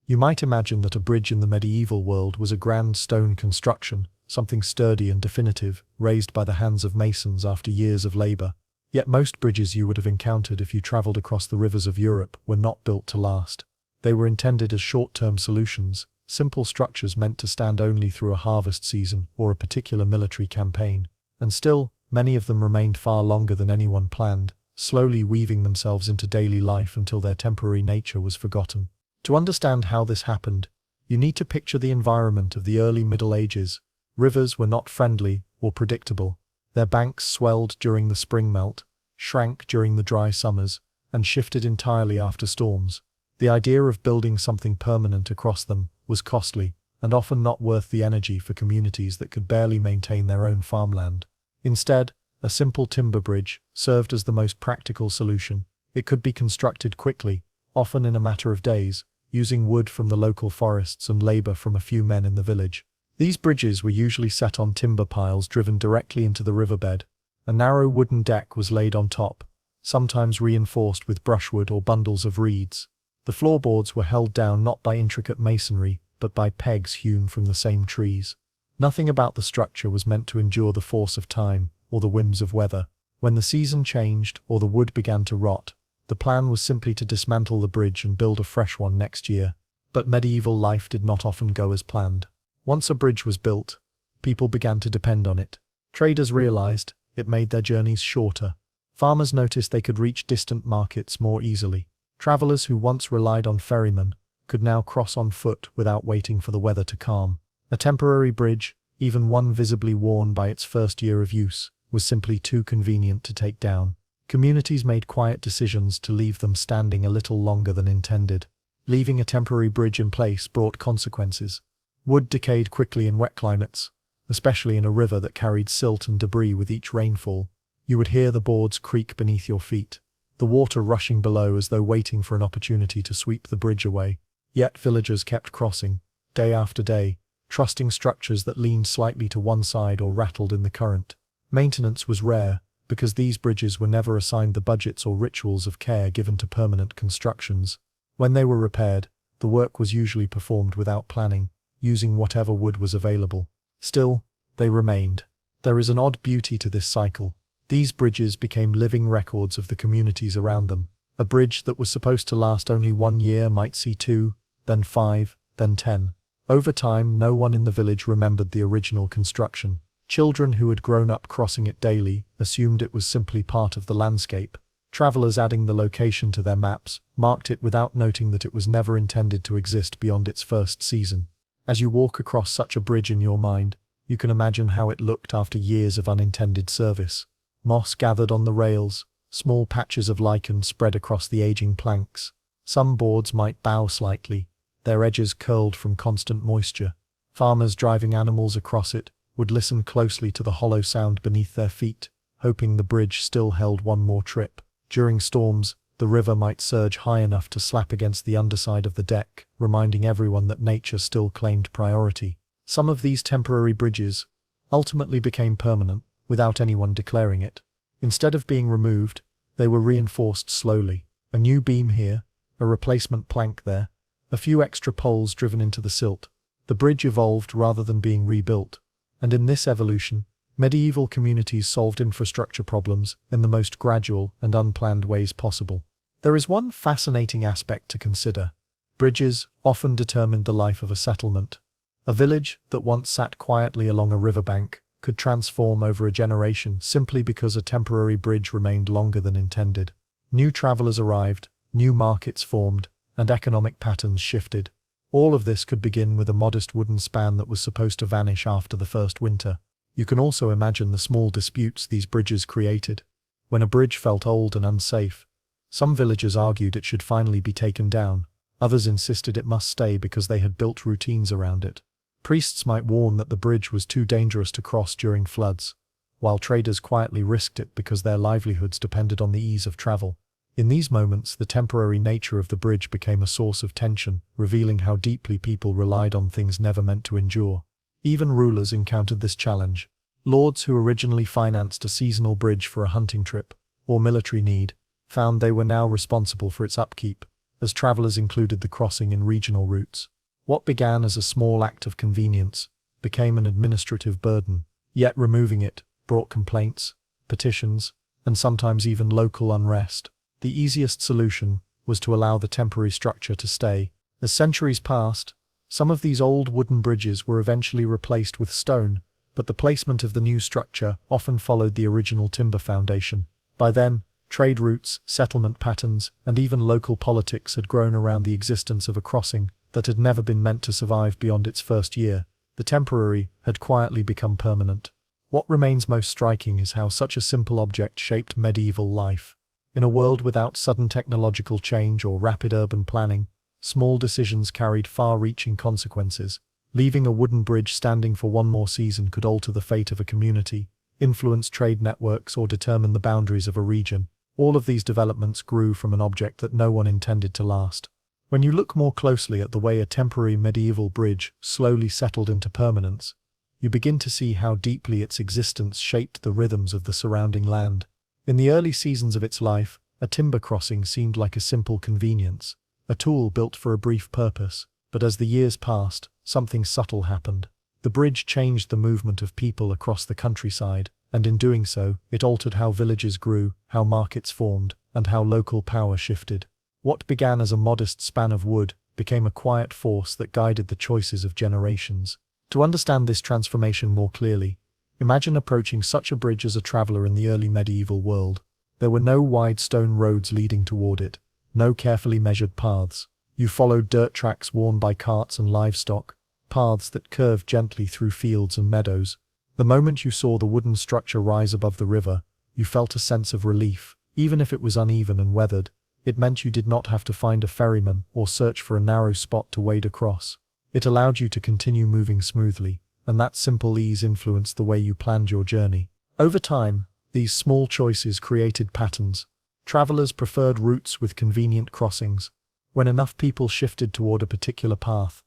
You might imagine that a bridge in the medieval world was a grand stone construction, something sturdy and definitive, raised by the hands of masons after years of labor. Yet most bridges you would have encountered if you traveled across the rivers of Europe were not built to last. They were intended as short-term solutions, simple structures meant to stand only through a harvest season or a particular military campaign. And still, many of them remained far longer than anyone planned, slowly weaving themselves into daily life until their temporary nature was forgotten. To understand how this happened, you need to picture the environment of the early Middle Ages. Rivers were not friendly or predictable. Their banks swelled during the spring melt, shrank during the dry summers, and shifted entirely after storms. The idea of building something permanent across them was costly, and often not worth the energy for communities that could barely maintain their own farmland. Instead, a simple timber bridge served as the most practical solution. It could be constructed quickly, often in a matter of days, using wood from the local forests and labor from a few men in the village. These bridges were usually set on timber piles driven directly into the riverbed. A narrow wooden deck was laid on top, sometimes reinforced with brushwood or bundles of reeds. The floorboards were held down not by intricate masonry, but by pegs hewn from the same trees. Nothing about the structure was meant to endure the force of time or the whims of weather. When the season changed or the wood began to rot, the plan was simply to dismantle the bridge and build a fresh one next year. But medieval life did not often go as planned. Once a bridge was built, people began to depend on it. Traders realized it made their journeys shorter. Farmers noticed they could reach distant markets more easily. Travelers who once relied on ferrymen could now cross on foot without waiting for the weather to calm. A temporary bridge, even one visibly worn by its first year of use, was simply too convenient to take down. Communities made quiet decisions to leave them standing a little longer than intended. Leaving a temporary bridge in place brought consequences. Wood decayed quickly in wet climates, especially in a river that carried silt and debris with each rainfall. You would hear the boards creak beneath your feet, the water rushing below as though waiting for an opportunity to sweep the bridge away. Yet villagers kept crossing, day after day, trusting structures that leaned slightly to one side or rattled in the current. Maintenance was rare, because these bridges were never assigned the budgets or rituals of care given to permanent constructions. When they were repaired, the work was usually performed without planning, using whatever wood was available. Still, they remained. There is an odd beauty to this cycle. These bridges became living records of the communities around them. A bridge that was supposed to last only 1 year might see 2, then 5, then 10. Over time, no one in the village remembered the original construction. Children who had grown up crossing it daily assumed it was simply part of the landscape. Travelers adding the location to their maps marked it without noting that it was never intended to exist beyond its first season. As you walk across such a bridge in your mind, you can imagine how it looked after years of unintended service. Moss gathered on the rails, small patches of lichen spread across the aging planks. Some boards might bow slightly, their edges curled from constant moisture. Farmers driving animals across it would listen closely to the hollow sound beneath their feet, hoping the bridge still held one more trip. During storms, the river might surge high enough to slap against the underside of the deck, reminding everyone that nature still claimed priority. Some of these temporary bridges ultimately became permanent, without anyone declaring it. Instead of being removed, they were reinforced slowly. A new beam here, a replacement plank there, a few extra poles driven into the silt. The bridge evolved rather than being rebuilt. And in this evolution, medieval communities solved infrastructure problems in the most gradual and unplanned ways possible. There is one fascinating aspect to consider. Bridges often determined the life of a settlement. A village that once sat quietly along a riverbank could transform over a generation simply because a temporary bridge remained longer than intended. New travelers arrived, new markets formed, and economic patterns shifted. All of this could begin with a modest wooden span that was supposed to vanish after the first winter. You can also imagine the small disputes these bridges created. When a bridge felt old and unsafe, some villagers argued it should finally be taken down. Others insisted it must stay because they had built routines around it. Priests might warn that the bridge was too dangerous to cross during floods, while traders quietly risked it because their livelihoods depended on the ease of travel. In these moments, the temporary nature of the bridge became a source of tension, revealing how deeply people relied on things never meant to endure. Even rulers encountered this challenge. Lords who originally financed a seasonal bridge for a hunting trip or military need found they were now responsible for its upkeep. as travelers included the crossing in regional routes. What began as a small act of convenience became an administrative burden, yet removing it brought complaints, petitions, and sometimes even local unrest. The easiest solution was to allow the temporary structure to stay. As centuries passed, some of these old wooden bridges were eventually replaced with stone, but the placement of the new structure often followed the original timber foundation. By then, trade routes, settlement patterns, and even local politics had grown around the existence of a crossing that had never been meant to survive beyond its first year. The temporary had quietly become permanent. What remains most striking is how such a simple object shaped medieval life. In a world without sudden technological change or rapid urban planning, small decisions carried far-reaching consequences. Leaving a wooden bridge standing for one more season could alter the fate of a community, influence trade networks, or determine the boundaries of a region. All of these developments grew from an object that no one intended to last. When you look more closely at the way a temporary medieval bridge slowly settled into permanence, you begin to see how deeply its existence shaped the rhythms of the surrounding land. In the early seasons of its life, a timber crossing seemed like a simple convenience, a tool built for a brief purpose. But as the years passed, something subtle happened. The bridge changed the movement of people across the countryside, and in doing so, it altered how villages grew, how markets formed, and how local power shifted. What began as a modest span of wood became a quiet force that guided the choices of generations. To understand this transformation more clearly, imagine approaching such a bridge as a traveler in the early medieval world. There were no wide stone roads leading toward it, no carefully measured paths. You followed dirt tracks worn by carts and livestock, paths that curved gently through fields and meadows. The moment you saw the wooden structure rise above the river, you felt a sense of relief. Even if it was uneven and weathered, it meant you did not have to find a ferryman or search for a narrow spot to wade across. It allowed you to continue moving smoothly, and that simple ease influenced the way you planned your journey. Over time, these small choices created patterns. Travelers preferred routes with convenient crossings. When enough people shifted toward a particular path,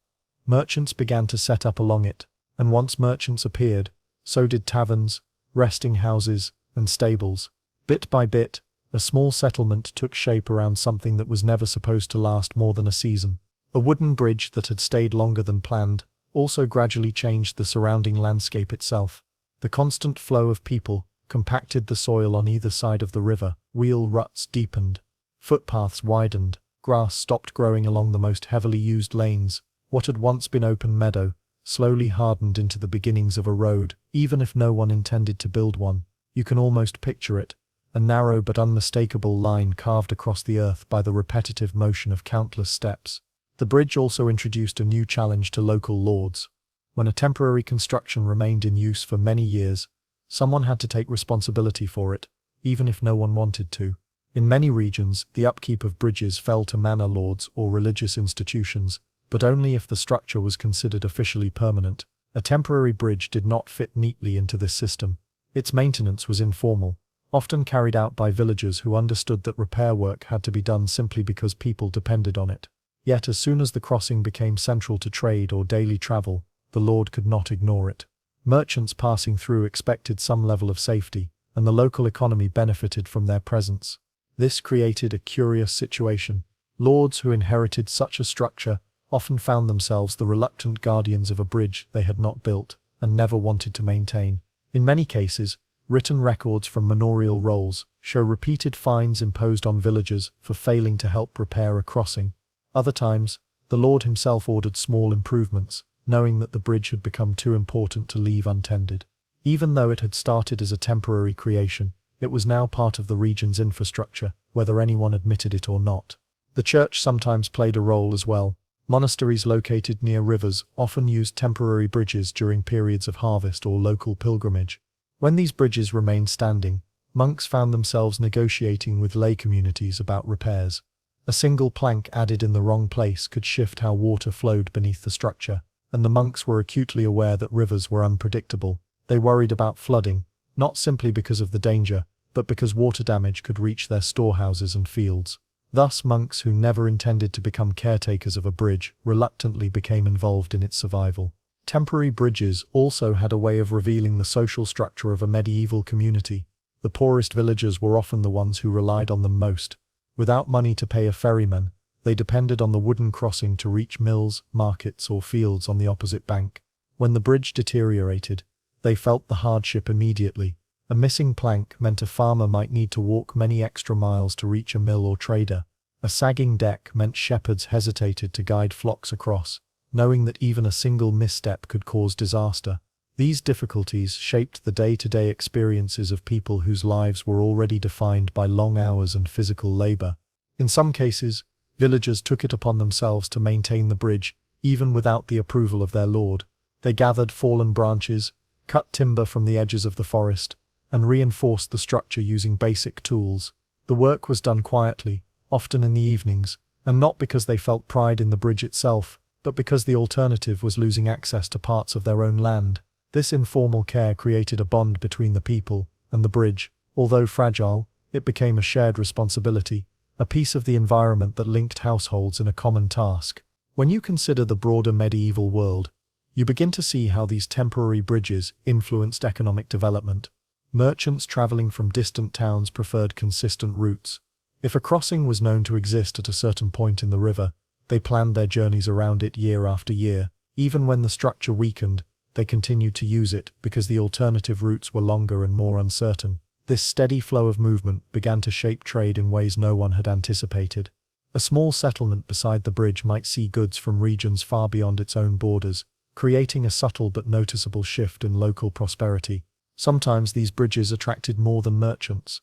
merchants began to set up along it, and once merchants appeared, so did taverns, resting houses, and stables. Bit by bit, a small settlement took shape around something that was never supposed to last more than a season. A wooden bridge that had stayed longer than planned also gradually changed the surrounding landscape itself. The constant flow of people compacted the soil on either side of the river. Wheel ruts deepened, footpaths widened, grass stopped growing along the most heavily used lanes. What had once been open meadow slowly hardened into the beginnings of a road, even if no one intended to build one. You can almost picture it, a narrow but unmistakable line carved across the earth by the repetitive motion of countless steps. The bridge also introduced a new challenge to local lords. When a temporary construction remained in use for many years, someone had to take responsibility for it, even if no one wanted to. In many regions, the upkeep of bridges fell to manor lords or religious institutions, but only if the structure was considered officially permanent. A temporary bridge did not fit neatly into this system. Its maintenance was informal, often carried out by villagers who understood that repair work had to be done simply because people depended on it. Yet as soon as the crossing became central to trade or daily travel, the lord could not ignore it. Merchants passing through expected some level of safety, and the local economy benefited from their presence. This created a curious situation. Lords who inherited such a structure often found themselves the reluctant guardians of a bridge they had not built and never wanted to maintain. In many cases, written records from manorial rolls show repeated fines imposed on villagers for failing to help repair a crossing. Other times, the lord himself ordered small improvements, knowing that the bridge had become too important to leave untended. Even though it had started as a temporary creation, it was now part of the region's infrastructure, whether anyone admitted it or not. The church sometimes played a role as well. Monasteries located near rivers often used temporary bridges during periods of harvest or local pilgrimage. When these bridges remained standing, monks found themselves negotiating with lay communities about repairs. A single plank added in the wrong place could shift how water flowed beneath the structure, and the monks were acutely aware that rivers were unpredictable. They worried about flooding, not simply because of the danger, but because water damage could reach their storehouses and fields. Thus, monks who never intended to become caretakers of a bridge reluctantly became involved in its survival. Temporary bridges also had a way of revealing the social structure of a medieval community. The poorest villagers were often the ones who relied on them most. Without money to pay a ferryman, They depended on the wooden crossing to reach mills, markets, or fields on the opposite bank. When the bridge deteriorated, they felt the hardship immediately. A missing plank meant a farmer might need to walk many extra miles to reach a mill or trader. A sagging deck meant shepherds hesitated to guide flocks across, knowing that even a single misstep could cause disaster. These difficulties shaped the day-to-day experiences of people whose lives were already defined by long hours and physical labor. In some cases, villagers took it upon themselves to maintain the bridge, even without the approval of their lord. They gathered fallen branches, cut timber from the edges of the forest, and reinforced the structure using basic tools. The work was done quietly, often in the evenings, and not because they felt pride in the bridge itself, but because the alternative was losing access to parts of their own land. This informal care created a bond between the people and the bridge. Although fragile, it became a shared responsibility, a piece of the environment that linked households in a common task. When you consider the broader medieval world, you begin to see how these temporary bridges influenced economic development. Merchants traveling from distant towns preferred consistent routes. If a crossing was known to exist at a certain point in the river, they planned their journeys around it year after year. Even when the structure weakened, they continued to use it because the alternative routes were longer and more uncertain. This steady flow of movement began to shape trade in ways no one had anticipated. A small settlement beside the bridge might see goods from regions far beyond its own borders, creating a subtle but noticeable shift in local prosperity. Sometimes these bridges attracted more than merchants.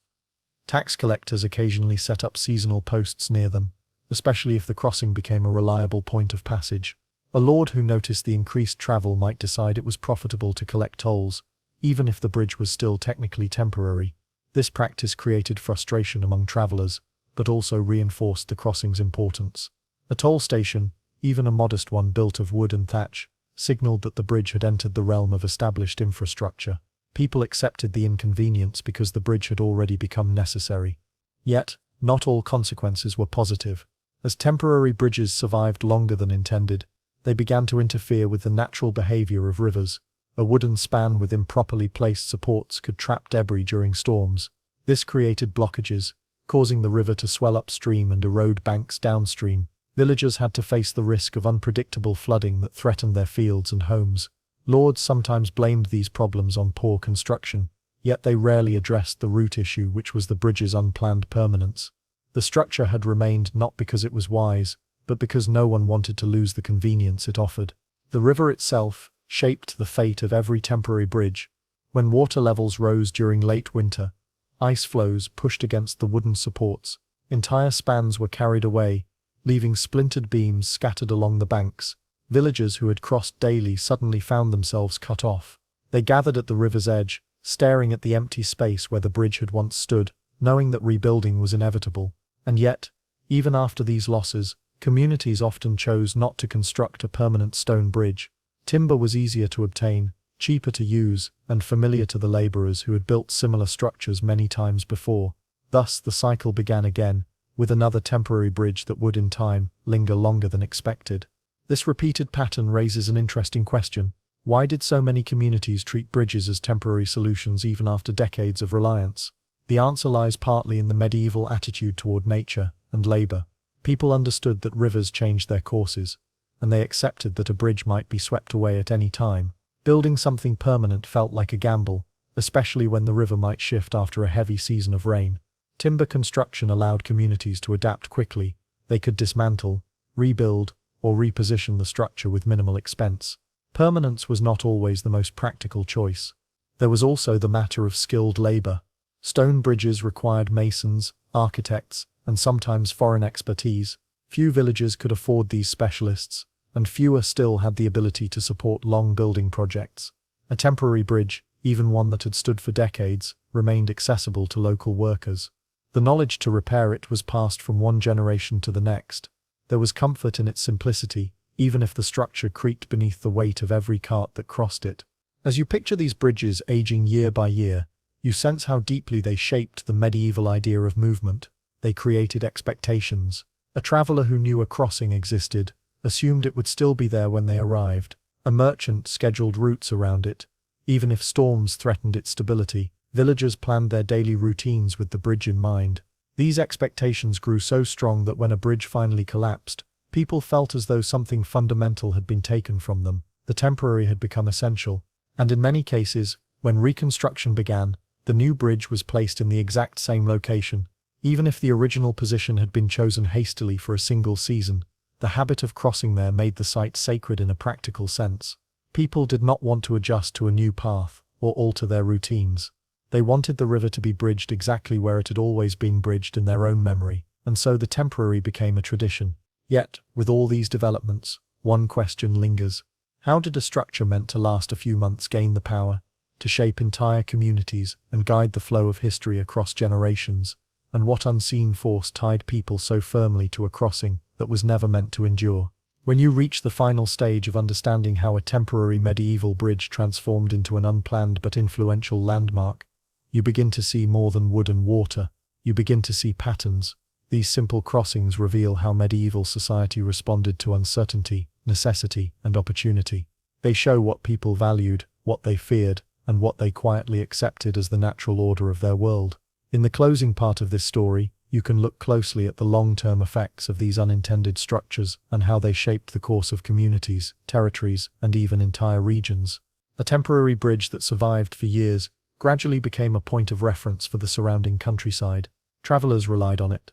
Tax collectors occasionally set up seasonal posts near them, especially if the crossing became a reliable point of passage. A lord who noticed the increased travel might decide it was profitable to collect tolls, even if the bridge was still technically temporary. This practice created frustration among travelers, but also reinforced the crossing's importance. A toll station, even a modest one built of wood and thatch, signaled that the bridge had entered the realm of established infrastructure. People accepted the inconvenience because the bridge had already become necessary. Yet, not all consequences were positive. As temporary bridges survived longer than intended, they began to interfere with the natural behavior of rivers. A wooden span with improperly placed supports could trap debris during storms. This created blockages, causing the river to swell upstream and erode banks downstream. Villagers had to face the risk of unpredictable flooding that threatened their fields and homes. Lords sometimes blamed these problems on poor construction, yet they rarely addressed the root issue, which was the bridge's unplanned permanence. The structure had remained not because it was wise, but because no one wanted to lose the convenience it offered. The river itself shaped the fate of every temporary bridge. When water levels rose during late winter, ice floes pushed against the wooden supports. Entire spans were carried away, leaving splintered beams scattered along the banks. Villagers who had crossed daily suddenly found themselves cut off. They gathered at the river's edge, staring at the empty space where the bridge had once stood, knowing that rebuilding was inevitable. And yet, even after these losses, communities often chose not to construct a permanent stone bridge. Timber was easier to obtain, cheaper to use, and familiar to the laborers who had built similar structures many times before. Thus the cycle began again, with another temporary bridge that would in time linger longer than expected. This repeated pattern raises an interesting question. Why did so many communities treat bridges as temporary solutions even after decades of reliance? The answer lies partly in the medieval attitude toward nature and labor. People understood that rivers changed their courses, and they accepted that a bridge might be swept away at any time. Building something permanent felt like a gamble, especially when the river might shift after a heavy season of rain. Timber construction allowed communities to adapt quickly. They could dismantle, rebuild, or reposition the structure with minimal expense. Permanence was not always the most practical choice. There was also the matter of skilled labor. Stone bridges required masons, architects, and sometimes foreign expertise. Few villages could afford these specialists, and fewer still had the ability to support long building projects. A temporary bridge, even one that had stood for decades, remained accessible to local workers. The knowledge to repair it was passed from one generation to the next. There was comfort in its simplicity, even if the structure creaked beneath the weight of every cart that crossed it. As you picture these bridges aging year by year, you sense how deeply they shaped the medieval idea of movement. They created expectations. A traveler who knew a crossing existed assumed it would still be there when they arrived. A merchant scheduled routes around it, even if storms threatened its stability. Villagers planned their daily routines with the bridge in mind. These expectations grew so strong that when a bridge finally collapsed, people felt as though something fundamental had been taken from them. The temporary had become essential, and in many cases, when reconstruction began, the new bridge was placed in the exact same location. Even if the original position had been chosen hastily for a single season, the habit of crossing there made the site sacred in a practical sense. People did not want to adjust to a new path or alter their routines. They wanted the river to be bridged exactly where it had always been bridged in their own memory, and so the temporary became a tradition. Yet, with all these developments, one question lingers. How did a structure meant to last a few months gain the power to shape entire communities and guide the flow of history across generations? And what unseen force tied people so firmly to a crossing that was never meant to endure? When you reach the final stage of understanding how a temporary medieval bridge transformed into an unplanned but influential landmark, you begin to see more than wood and water. You begin to see patterns. These simple crossings reveal how medieval society responded to uncertainty, necessity, and opportunity. They show what people valued, what they feared, and what they quietly accepted as the natural order of their world. In the closing part of this story, you can look closely at the long-term effects of these unintended structures and how they shaped the course of communities, territories, and even entire regions. A temporary bridge that survived for years gradually became a point of reference for the surrounding countryside. Travelers relied on it.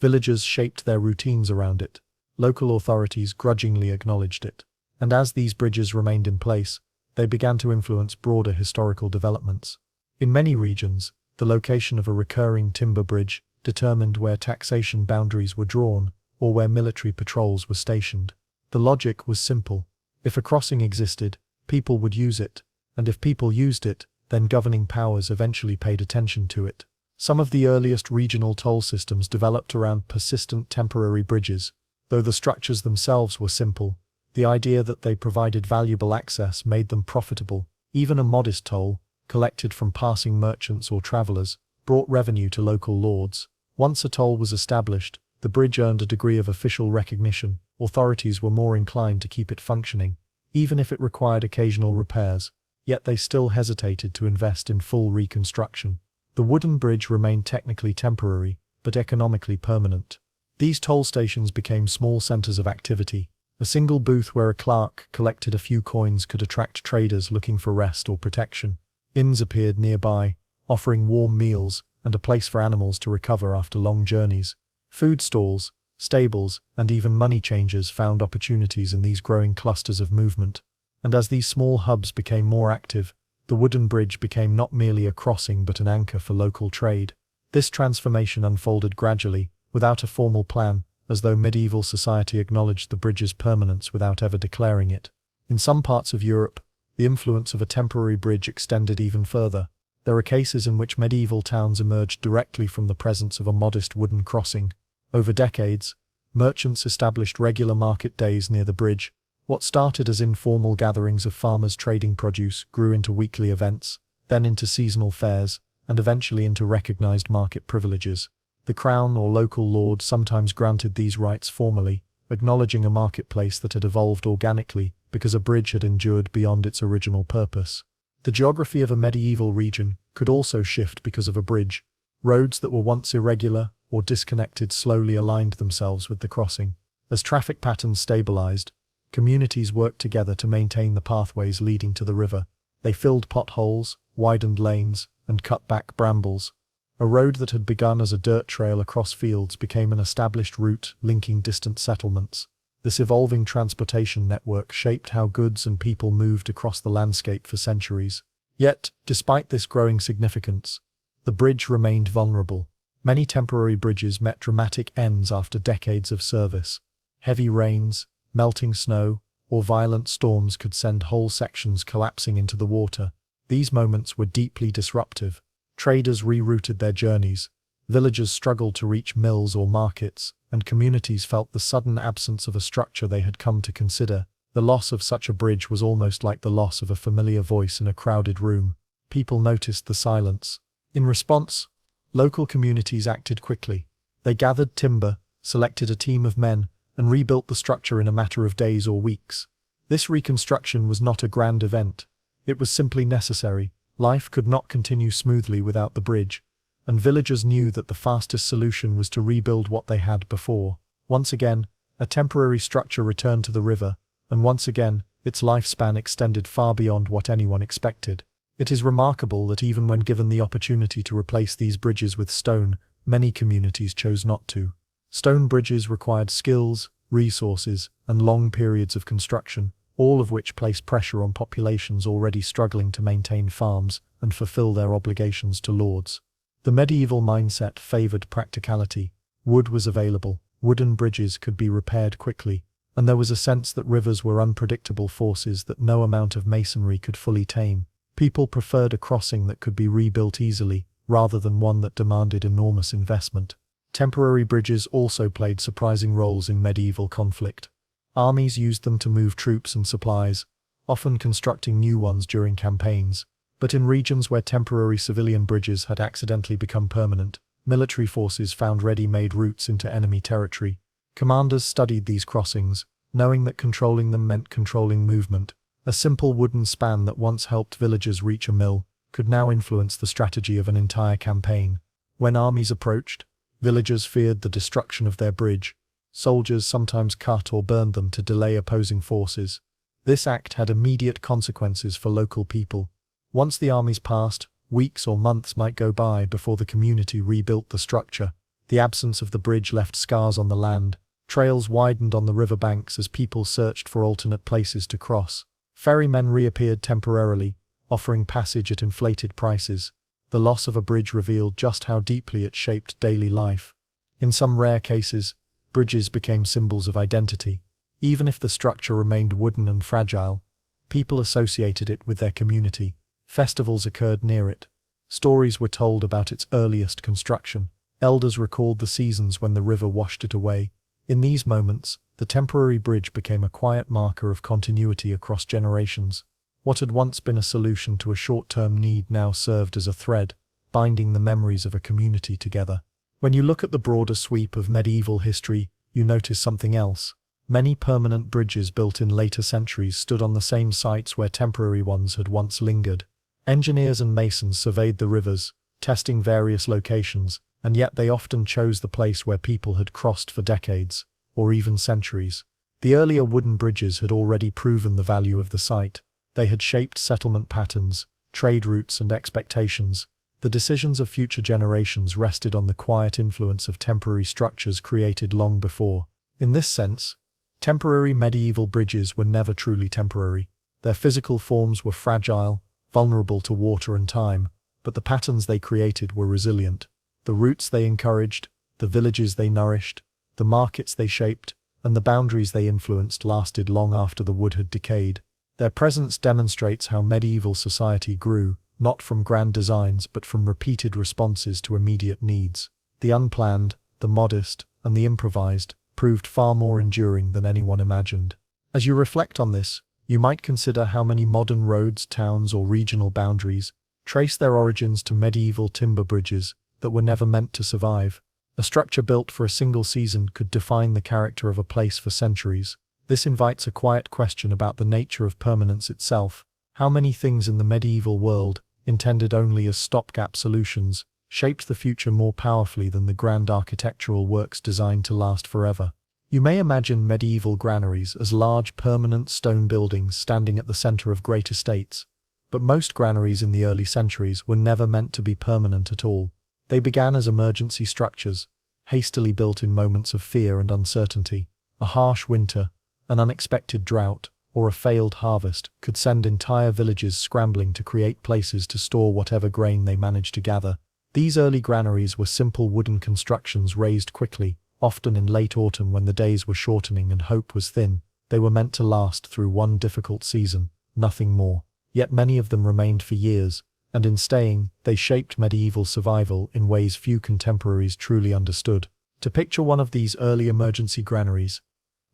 Villagers shaped their routines around it. Local authorities grudgingly acknowledged it. And as these bridges remained in place, they began to influence broader historical developments. In many regions, the location of a recurring timber bridge determined where taxation boundaries were drawn or where military patrols were stationed. The logic was simple. If a crossing existed, people would use it, and if people used it, then governing powers eventually paid attention to it. Some of the earliest regional toll systems developed around persistent temporary bridges. Though the structures themselves were simple, the idea that they provided valuable access made them profitable. Even a modest toll, collected from passing merchants or travelers, brought revenue to local lords. Once a toll was established, the bridge earned a degree of official recognition. Authorities were more inclined to keep it functioning, even if it required occasional repairs. Yet they still hesitated to invest in full reconstruction. The wooden bridge remained technically temporary, but economically permanent. These toll stations became small centers of activity. A single booth where a clerk collected a few coins could attract traders looking for rest or protection. Inns appeared nearby, offering warm meals and a place for animals to recover after long journeys. Food stalls, stables, and even money changers found opportunities in these growing clusters of movement. And as these small hubs became more active, the wooden bridge became not merely a crossing but an anchor for local trade. This transformation unfolded gradually, without a formal plan, as though medieval society acknowledged the bridge's permanence without ever declaring it. In some parts of Europe, the influence of a temporary bridge extended even further. There are cases in which medieval towns emerged directly from the presence of a modest wooden crossing. Over decades, merchants established regular market days near the bridge. What started as informal gatherings of farmers trading produce grew into weekly events, then into seasonal fairs, and eventually into recognized market privileges. The crown or local lord sometimes granted these rights formally, acknowledging a marketplace that had evolved organically because a bridge had endured beyond its original purpose. The geography of a medieval region could also shift because of a bridge. Roads that were once irregular or disconnected slowly aligned themselves with the crossing. As traffic patterns stabilized, communities worked together to maintain the pathways leading to the river. They filled potholes, widened lanes, and cut back brambles. A road that had begun as a dirt trail across fields became an established route linking distant settlements. This evolving transportation network shaped how goods and people moved across the landscape for centuries. Yet, despite this growing significance, the bridge remained vulnerable. Many temporary bridges met dramatic ends after decades of service. Heavy rains, melting snow, or violent storms could send whole sections collapsing into the water. These moments were deeply disruptive. Traders rerouted their journeys, villagers struggled to reach mills or markets, and communities felt the sudden absence of a structure they had come to consider. The loss of such a bridge was almost like the loss of a familiar voice in a crowded room. People noticed the silence. In response, local communities acted quickly. They gathered timber, selected a team of men, and rebuilt the structure in a matter of days or weeks. This reconstruction was not a grand event. It was simply necessary. Life could not continue smoothly without the bridge, and villagers knew that the fastest solution was to rebuild what they had before. Once again, a temporary structure returned to the river, and once again, its lifespan extended far beyond what anyone expected. It is remarkable that even when given the opportunity to replace these bridges with stone, many communities chose not to. Stone bridges required skills, resources, and long periods of construction, all of which placed pressure on populations already struggling to maintain farms and fulfill their obligations to lords. The medieval mindset favored practicality. Wood was available, wooden bridges could be repaired quickly, and there was a sense that rivers were unpredictable forces that no amount of masonry could fully tame. People preferred a crossing that could be rebuilt easily, rather than one that demanded enormous investment. Temporary bridges also played surprising roles in medieval conflict. Armies used them to move troops and supplies, often constructing new ones during campaigns. But in regions where temporary civilian bridges had accidentally become permanent, military forces found ready-made routes into enemy territory. Commanders studied these crossings, knowing that controlling them meant controlling movement. A simple wooden span that once helped villagers reach a mill could now influence the strategy of an entire campaign. When armies approached, villagers feared the destruction of their bridge. Soldiers sometimes cut or burned them to delay opposing forces. This act had immediate consequences for local people. Once the armies passed, weeks or months might go by before the community rebuilt the structure. The absence of the bridge left scars on the land. Trails widened on the river banks as people searched for alternate places to cross. Ferrymen reappeared temporarily, offering passage at inflated prices. The loss of a bridge revealed just how deeply it shaped daily life. In some rare cases, bridges became symbols of identity. Even if the structure remained wooden and fragile, people associated it with their community. Festivals occurred near it. Stories were told about its earliest construction. Elders recalled the seasons when the river washed it away. In these moments, the temporary bridge became a quiet marker of continuity across generations. What had once been a solution to a short-term need now served as a thread, binding the memories of a community together. When you look at the broader sweep of medieval history, you notice something else. Many permanent bridges built in later centuries stood on the same sites where temporary ones had once lingered. Engineers and masons surveyed the rivers, testing various locations, and yet they often chose the place where people had crossed for decades, or even centuries. The earlier wooden bridges had already proven the value of the site. They had shaped settlement patterns, trade routes, and expectations. The decisions of future generations rested on the quiet influence of temporary structures created long before. In this sense, temporary medieval bridges were never truly temporary. Their physical forms were fragile, vulnerable to water and time, but the patterns they created were resilient. The routes they encouraged, the villages they nourished, the markets they shaped, and the boundaries they influenced lasted long after the wood had decayed. Their presence demonstrates how medieval society grew, not from grand designs but from repeated responses to immediate needs. The unplanned, the modest, and the improvised proved far more enduring than anyone imagined. As you reflect on this, you might consider how many modern roads, towns, or regional boundaries trace their origins to medieval timber bridges that were never meant to survive. A structure built for a single season could define the character of a place for centuries. This invites a quiet question about the nature of permanence itself. How many things in the medieval world, intended only as stopgap solutions, shaped the future more powerfully than the grand architectural works designed to last forever? You may imagine medieval granaries as large permanent stone buildings standing at the center of great estates. But most granaries in the early centuries were never meant to be permanent at all. They began as emergency structures, hastily built in moments of fear and uncertainty. A harsh winter, an unexpected drought, or a failed harvest could send entire villages scrambling to create places to store whatever grain they managed to gather. These early granaries were simple wooden constructions raised quickly, often in late autumn when the days were shortening and hope was thin. They were meant to last through one difficult season, nothing more. Yet many of them remained for years, and in staying, they shaped medieval survival in ways few contemporaries truly understood. To picture one of these early emergency granaries,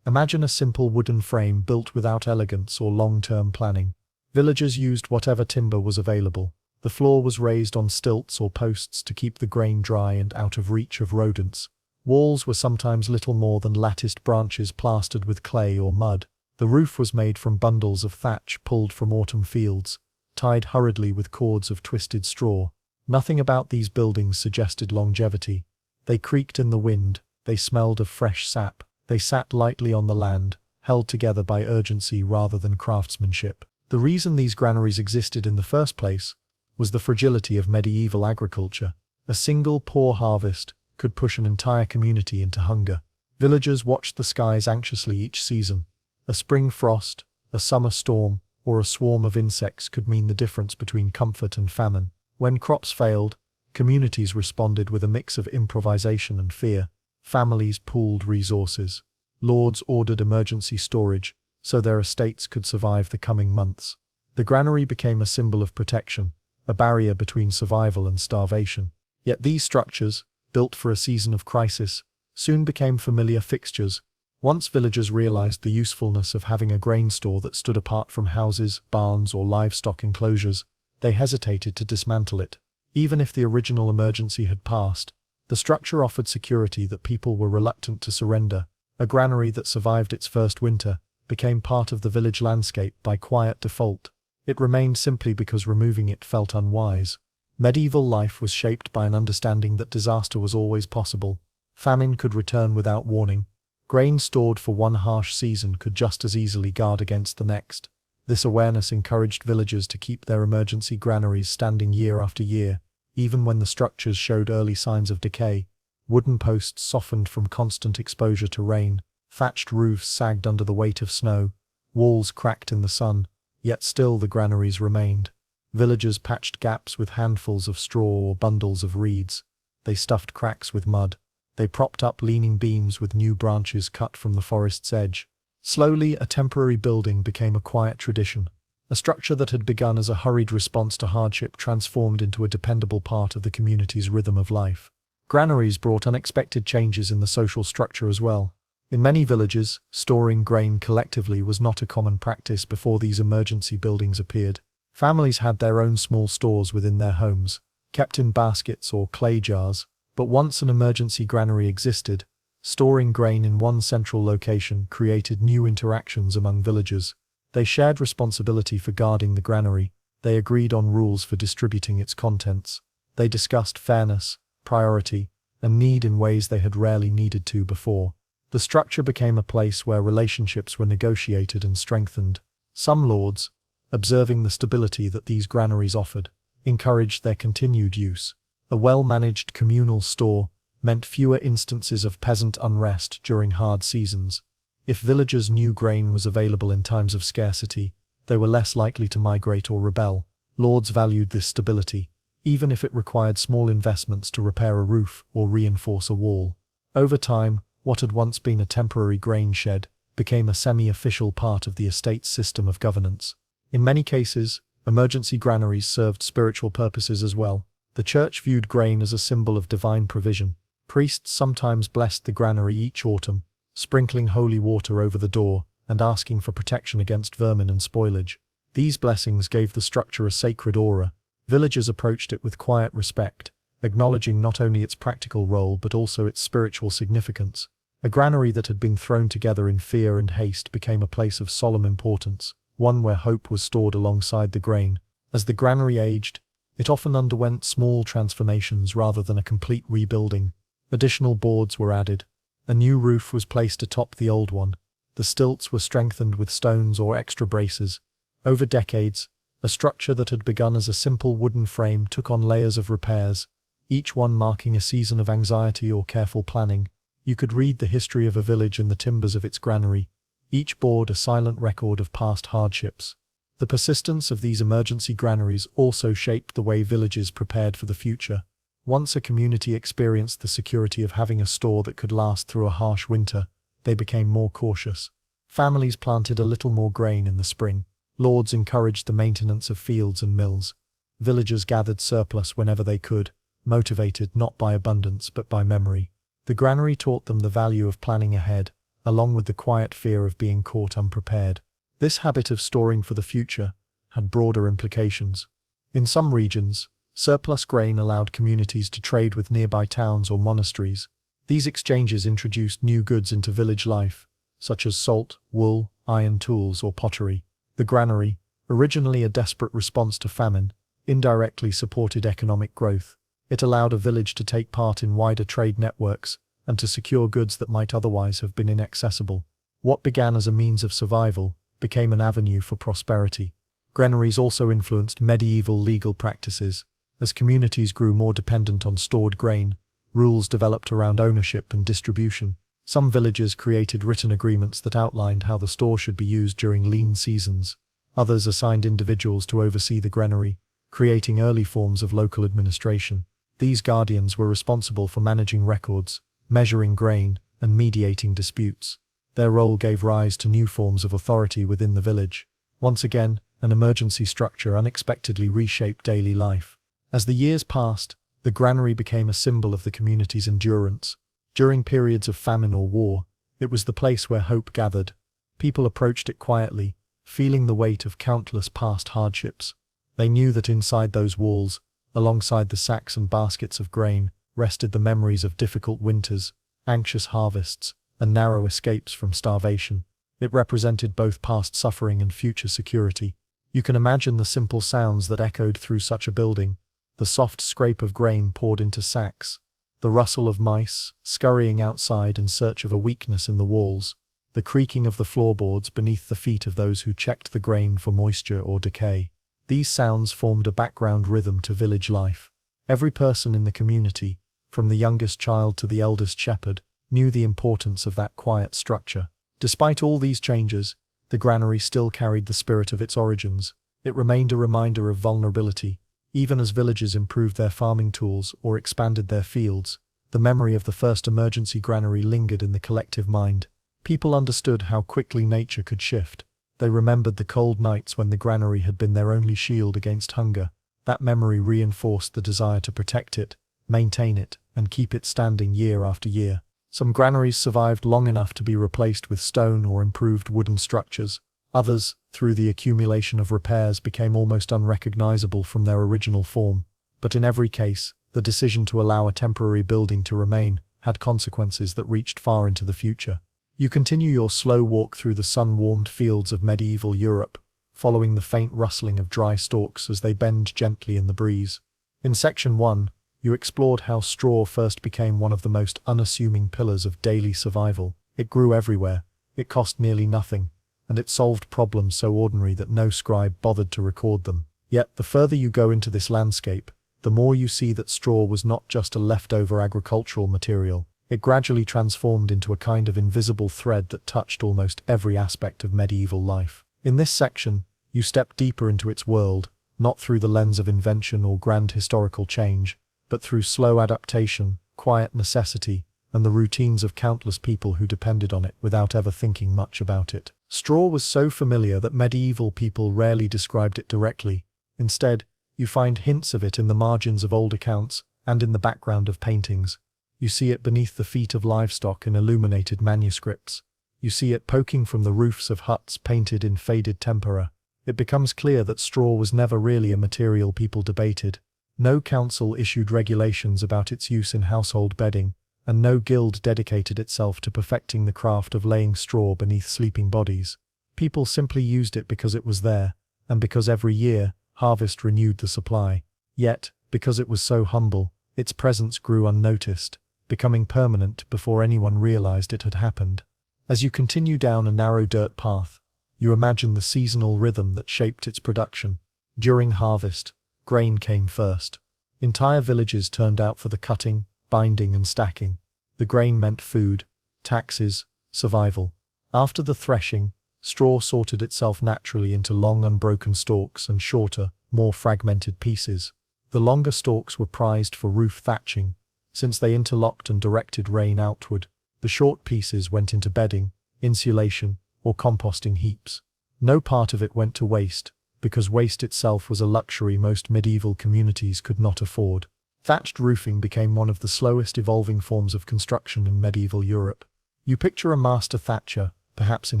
imagine a simple wooden frame built without elegance or long-term planning. Villagers used whatever timber was available. The floor was raised on stilts or posts to keep the grain dry and out of reach of rodents. Walls were sometimes little more than latticed branches plastered with clay or mud. The roof was made from bundles of thatch pulled from autumn fields, tied hurriedly with cords of twisted straw. Nothing about these buildings suggested longevity. They creaked in the wind, they smelled of fresh sap, they sat lightly on the land, held together by urgency rather than craftsmanship. The reason these granaries existed in the first place was the fragility of medieval agriculture. A single poor harvest could push an entire community into hunger. Villagers watched the skies anxiously each season. A spring frost, a summer storm, or a swarm of insects could mean the difference between comfort and famine. When crops failed, communities responded with a mix of improvisation and fear. Families pooled resources. Lords ordered emergency storage, so their estates could survive the coming months. The granary became a symbol of protection, a barrier between survival and starvation. Yet these structures, built for a season of crisis, soon became familiar fixtures. Once villagers realized the usefulness of having a grain store that stood apart from houses, barns, or livestock enclosures, they hesitated to dismantle it. Even if the original emergency had passed, the structure offered security that people were reluctant to surrender. A granary that survived its first winter became part of the village landscape by quiet default. It remained simply because removing it felt unwise. Medieval life was shaped by an understanding that disaster was always possible. Famine could return without warning. Grain stored for one harsh season could just as easily guard against the next. This awareness encouraged villagers to keep their emergency granaries standing year after year, even when the structures showed early signs of decay. Wooden posts softened from constant exposure to rain, thatched roofs sagged under the weight of snow, walls cracked in the sun, yet still the granaries remained. Villagers patched gaps with handfuls of straw or bundles of reeds. They stuffed cracks with mud. They propped up leaning beams with new branches cut from the forest's edge. Slowly, a temporary building became a quiet tradition. A structure that had begun as a hurried response to hardship transformed into a dependable part of the community's rhythm of life. Granaries brought unexpected changes in the social structure as well. In many villages, storing grain collectively was not a common practice before these emergency buildings appeared. Families had their own small stores within their homes, kept in baskets or clay jars. But once an emergency granary existed, storing grain in one central location created new interactions among villagers. They shared responsibility for guarding the granary. They agreed on rules for distributing its contents. They discussed fairness, priority, and need in ways they had rarely needed to before. The structure became a place where relationships were negotiated and strengthened. Some lords, observing the stability that these granaries offered, encouraged their continued use. A well-managed communal store meant fewer instances of peasant unrest during hard seasons. If villagers knew grain was available in times of scarcity, they were less likely to migrate or rebel. Lords valued this stability, even if it required small investments to repair a roof or reinforce a wall. Over time, what had once been a temporary grain shed became a semi-official part of the estate's system of governance. In many cases, emergency granaries served spiritual purposes as well. The church viewed grain as a symbol of divine provision. Priests sometimes blessed the granary each autumn, sprinkling holy water over the door and asking for protection against vermin and spoilage. These blessings gave the structure a sacred aura. Villagers approached it with quiet respect, acknowledging not only its practical role but also its spiritual significance. A granary that had been thrown together in fear and haste became a place of solemn importance, one where hope was stored alongside the grain. As the granary aged, it often underwent small transformations rather than a complete rebuilding. Additional boards were added. A new roof was placed atop the old one. The stilts were strengthened with stones or extra braces. Over decades, a structure that had begun as a simple wooden frame took on layers of repairs, each one marking a season of anxiety or careful planning. You could read the history of a village in the timbers of its granary, each board a silent record of past hardships. The persistence of these emergency granaries also shaped the way villages prepared for the future. Once a community experienced the security of having a store that could last through a harsh winter, they became more cautious. Families planted a little more grain in the spring. Lords encouraged the maintenance of fields and mills. Villagers gathered surplus whenever they could, motivated not by abundance but by memory. The granary taught them the value of planning ahead, along with the quiet fear of being caught unprepared. This habit of storing for the future had broader implications. In some regions, surplus grain allowed communities to trade with nearby towns or monasteries. These exchanges introduced new goods into village life, such as salt, wool, iron tools, or pottery. The granary, originally a desperate response to famine, indirectly supported economic growth. It allowed a village to take part in wider trade networks and to secure goods that might otherwise have been inaccessible. What began as a means of survival became an avenue for prosperity. Granaries also influenced medieval legal practices. As communities grew more dependent on stored grain, rules developed around ownership and distribution. Some villages created written agreements that outlined how the store should be used during lean seasons. Others assigned individuals to oversee the granary, creating early forms of local administration. These guardians were responsible for managing records, measuring grain, and mediating disputes. Their role gave rise to new forms of authority within the village. Once again, an emergency structure unexpectedly reshaped daily life. As the years passed, the granary became a symbol of the community's endurance. During periods of famine or war, it was the place where hope gathered. People approached it quietly, feeling the weight of countless past hardships. They knew that inside those walls, alongside the sacks and baskets of grain, rested the memories of difficult winters, anxious harvests, and narrow escapes from starvation. It represented both past suffering and future security. You can imagine the simple sounds that echoed through such a building: the soft scrape of grain poured into sacks, the rustle of mice scurrying outside in search of a weakness in the walls, the creaking of the floorboards beneath the feet of those who checked the grain for moisture or decay. These sounds formed a background rhythm to village life. Every person in the community, from the youngest child to the eldest shepherd, knew the importance of that quiet structure. Despite all these changes, the granary still carried the spirit of its origins. It remained a reminder of vulnerability. Even as villages improved their farming tools or expanded their fields, the memory of the first emergency granary lingered in the collective mind. People understood how quickly nature could shift. They remembered the cold nights when the granary had been their only shield against hunger. That memory reinforced the desire to protect it, maintain it, and keep it standing year after year. Some granaries survived long enough to be replaced with stone or improved wooden structures. Others, through the accumulation of repairs, became almost unrecognizable from their original form. But in every case, the decision to allow a temporary building to remain had consequences that reached far into the future. You continue your slow walk through the sun-warmed fields of medieval Europe, following the faint rustling of dry stalks as they bend gently in the breeze. In Section 1, you explored how straw first became one of the most unassuming pillars of daily survival. It grew everywhere, it cost nearly nothing, and it solved problems so ordinary that no scribe bothered to record them. Yet, the further you go into this landscape, the more you see that straw was not just a leftover agricultural material. It gradually transformed into a kind of invisible thread that touched almost every aspect of medieval life. In this section, you step deeper into its world, not through the lens of invention or grand historical change, but through slow adaptation, quiet necessity, and the routines of countless people who depended on it without ever thinking much about it. Straw was so familiar that medieval people rarely described it directly. Instead, you find hints of it in the margins of old accounts and in the background of paintings. You see it beneath the feet of livestock in illuminated manuscripts. You see it poking from the roofs of huts painted in faded tempera. It becomes clear that straw was never really a material people debated. No council issued regulations about its use in household bedding, and no guild dedicated itself to perfecting the craft of laying straw beneath sleeping bodies. People simply used it because it was there, and because every year, harvest renewed the supply. Yet, because it was so humble, its presence grew unnoticed, becoming permanent before anyone realized it had happened. As you continue down a narrow dirt path, you imagine the seasonal rhythm that shaped its production. During harvest, grain came first. Entire villages turned out for the cutting, binding, and stacking. The grain meant food, taxes, survival. After the threshing, straw sorted itself naturally into long unbroken stalks and shorter, more fragmented pieces. The longer stalks were prized for roof thatching, since they interlocked and directed rain outward. The short pieces went into bedding, insulation, or composting heaps. No part of it went to waste, because waste itself was a luxury most medieval communities could not afford. Thatched roofing became one of the slowest evolving forms of construction in medieval Europe. You picture a master thatcher, perhaps in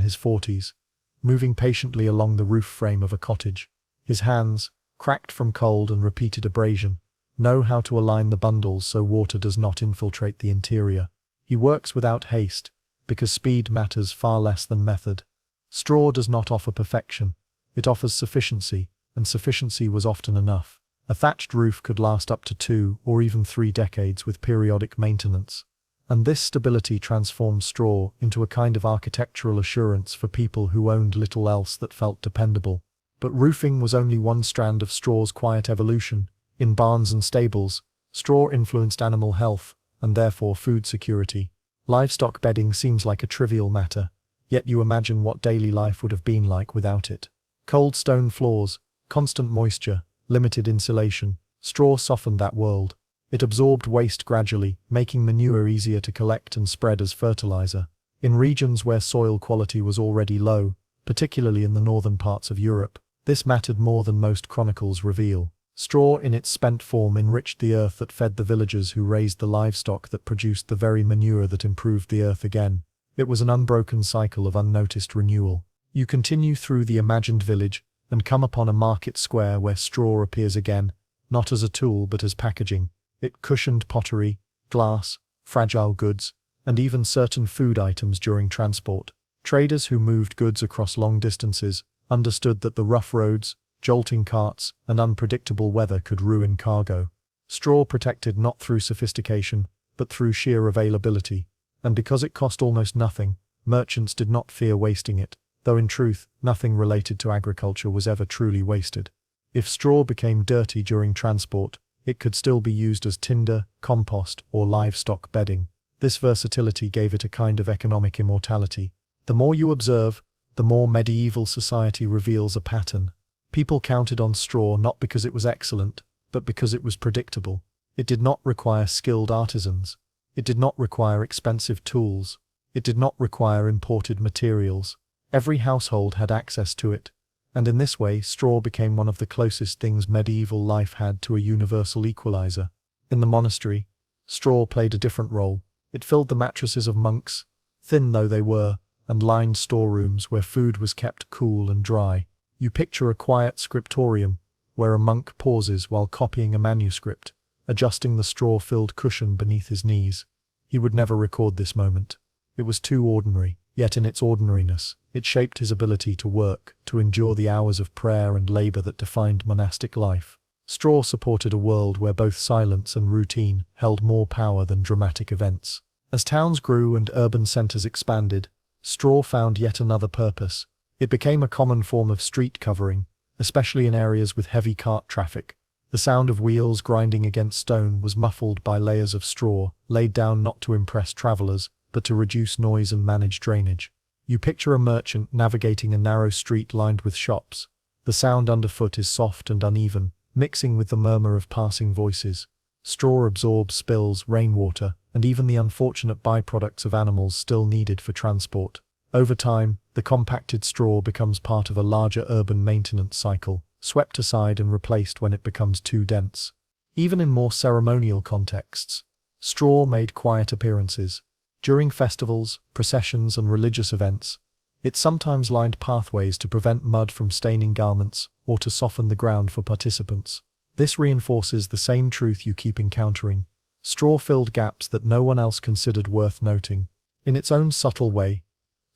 his 40s, moving patiently along the roof frame of a cottage. His hands, cracked from cold and repeated abrasion, know how to align the bundles so water does not infiltrate the interior. He works without haste, because speed matters far less than method. Straw does not offer perfection. It offers sufficiency, and sufficiency was often enough. A thatched roof could last up to 2 or even 3 decades with periodic maintenance. And this stability transformed straw into a kind of architectural assurance for people who owned little else that felt dependable. But roofing was only one strand of straw's quiet evolution. In barns and stables, straw influenced animal health, and therefore food security. Livestock bedding seems like a trivial matter, yet you imagine what daily life would have been like without it. Cold stone floors, constant moisture, limited insulation. Straw softened that world. It absorbed waste gradually, making manure easier to collect and spread as fertilizer. In regions where soil quality was already low, particularly in the northern parts of Europe, this mattered more than most chronicles reveal. Straw in its spent form enriched the earth that fed the villagers who raised the livestock that produced the very manure that improved the earth again. It was an unbroken cycle of unnoticed renewal. You continue through the imagined village and come upon a market square where straw appears again, not as a tool but as packaging. It cushioned pottery, glass, fragile goods, and even certain food items during transport. Traders who moved goods across long distances understood that the rough roads, jolting carts, and unpredictable weather could ruin cargo. Straw protected not through sophistication, but through sheer availability, and because it cost almost nothing, merchants did not fear wasting it, though in truth, nothing related to agriculture was ever truly wasted. If straw became dirty during transport, it could still be used as tinder, compost, or livestock bedding. This versatility gave it a kind of economic immortality. The more you observe, the more medieval society reveals a pattern. People counted on straw not because it was excellent, but because it was predictable. It did not require skilled artisans. It did not require expensive tools. It did not require imported materials. Every household had access to it, and in this way straw became one of the closest things medieval life had to a universal equalizer. In the monastery, straw played a different role. It filled the mattresses of monks, thin though they were, and lined storerooms where food was kept cool and dry. You picture a quiet scriptorium, where a monk pauses while copying a manuscript, adjusting the straw-filled cushion beneath his knees. He would never record this moment. It was too ordinary, yet in its ordinariness, it shaped his ability to work, to endure the hours of prayer and labor that defined monastic life. Straw supported a world where both silence and routine held more power than dramatic events. As towns grew and urban centers expanded, straw found yet another purpose. It became a common form of street covering, especially in areas with heavy cart traffic. The sound of wheels grinding against stone was muffled by layers of straw, laid down not to impress travelers, but to reduce noise and manage drainage. You picture a merchant navigating a narrow street lined with shops. The sound underfoot is soft and uneven, mixing with the murmur of passing voices. Straw absorbs spills, rainwater, and even the unfortunate byproducts of animals still needed for transport. Over time, the compacted straw becomes part of a larger urban maintenance cycle, swept aside and replaced when it becomes too dense. Even in more ceremonial contexts, straw made quiet appearances. During festivals, processions, and religious events, it sometimes lined pathways to prevent mud from staining garments or to soften the ground for participants. This reinforces the same truth you keep encountering. Straw filled gaps that no one else considered worth noting. In its own subtle way,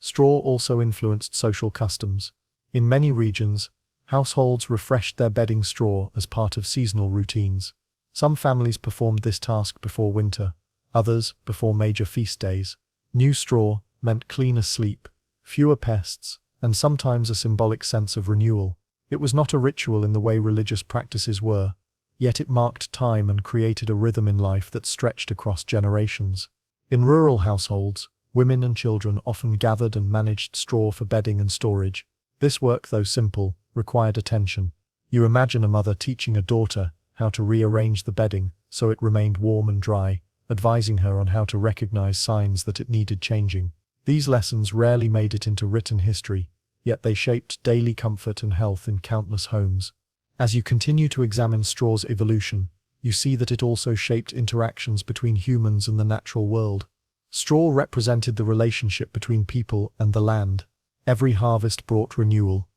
straw also influenced social customs. In many regions, households refreshed their bedding straw as part of seasonal routines. Some families performed this task before winter, others before major feast days. New straw meant cleaner sleep, fewer pests, and sometimes a symbolic sense of renewal. It was not a ritual in the way religious practices were, yet it marked time and created a rhythm in life that stretched across generations. In rural households, women and children often gathered and managed straw for bedding and storage. This work, though simple, required attention. You imagine a mother teaching a daughter how to rearrange the bedding so it remained warm and dry, advising her on how to recognize signs that it needed changing. These lessons rarely made it into written history, yet they shaped daily comfort and health in countless homes. As you continue to examine straw's evolution, you see that it also shaped interactions between humans and the natural world. Straw represented the relationship between people and the land. Every harvest brought renewal.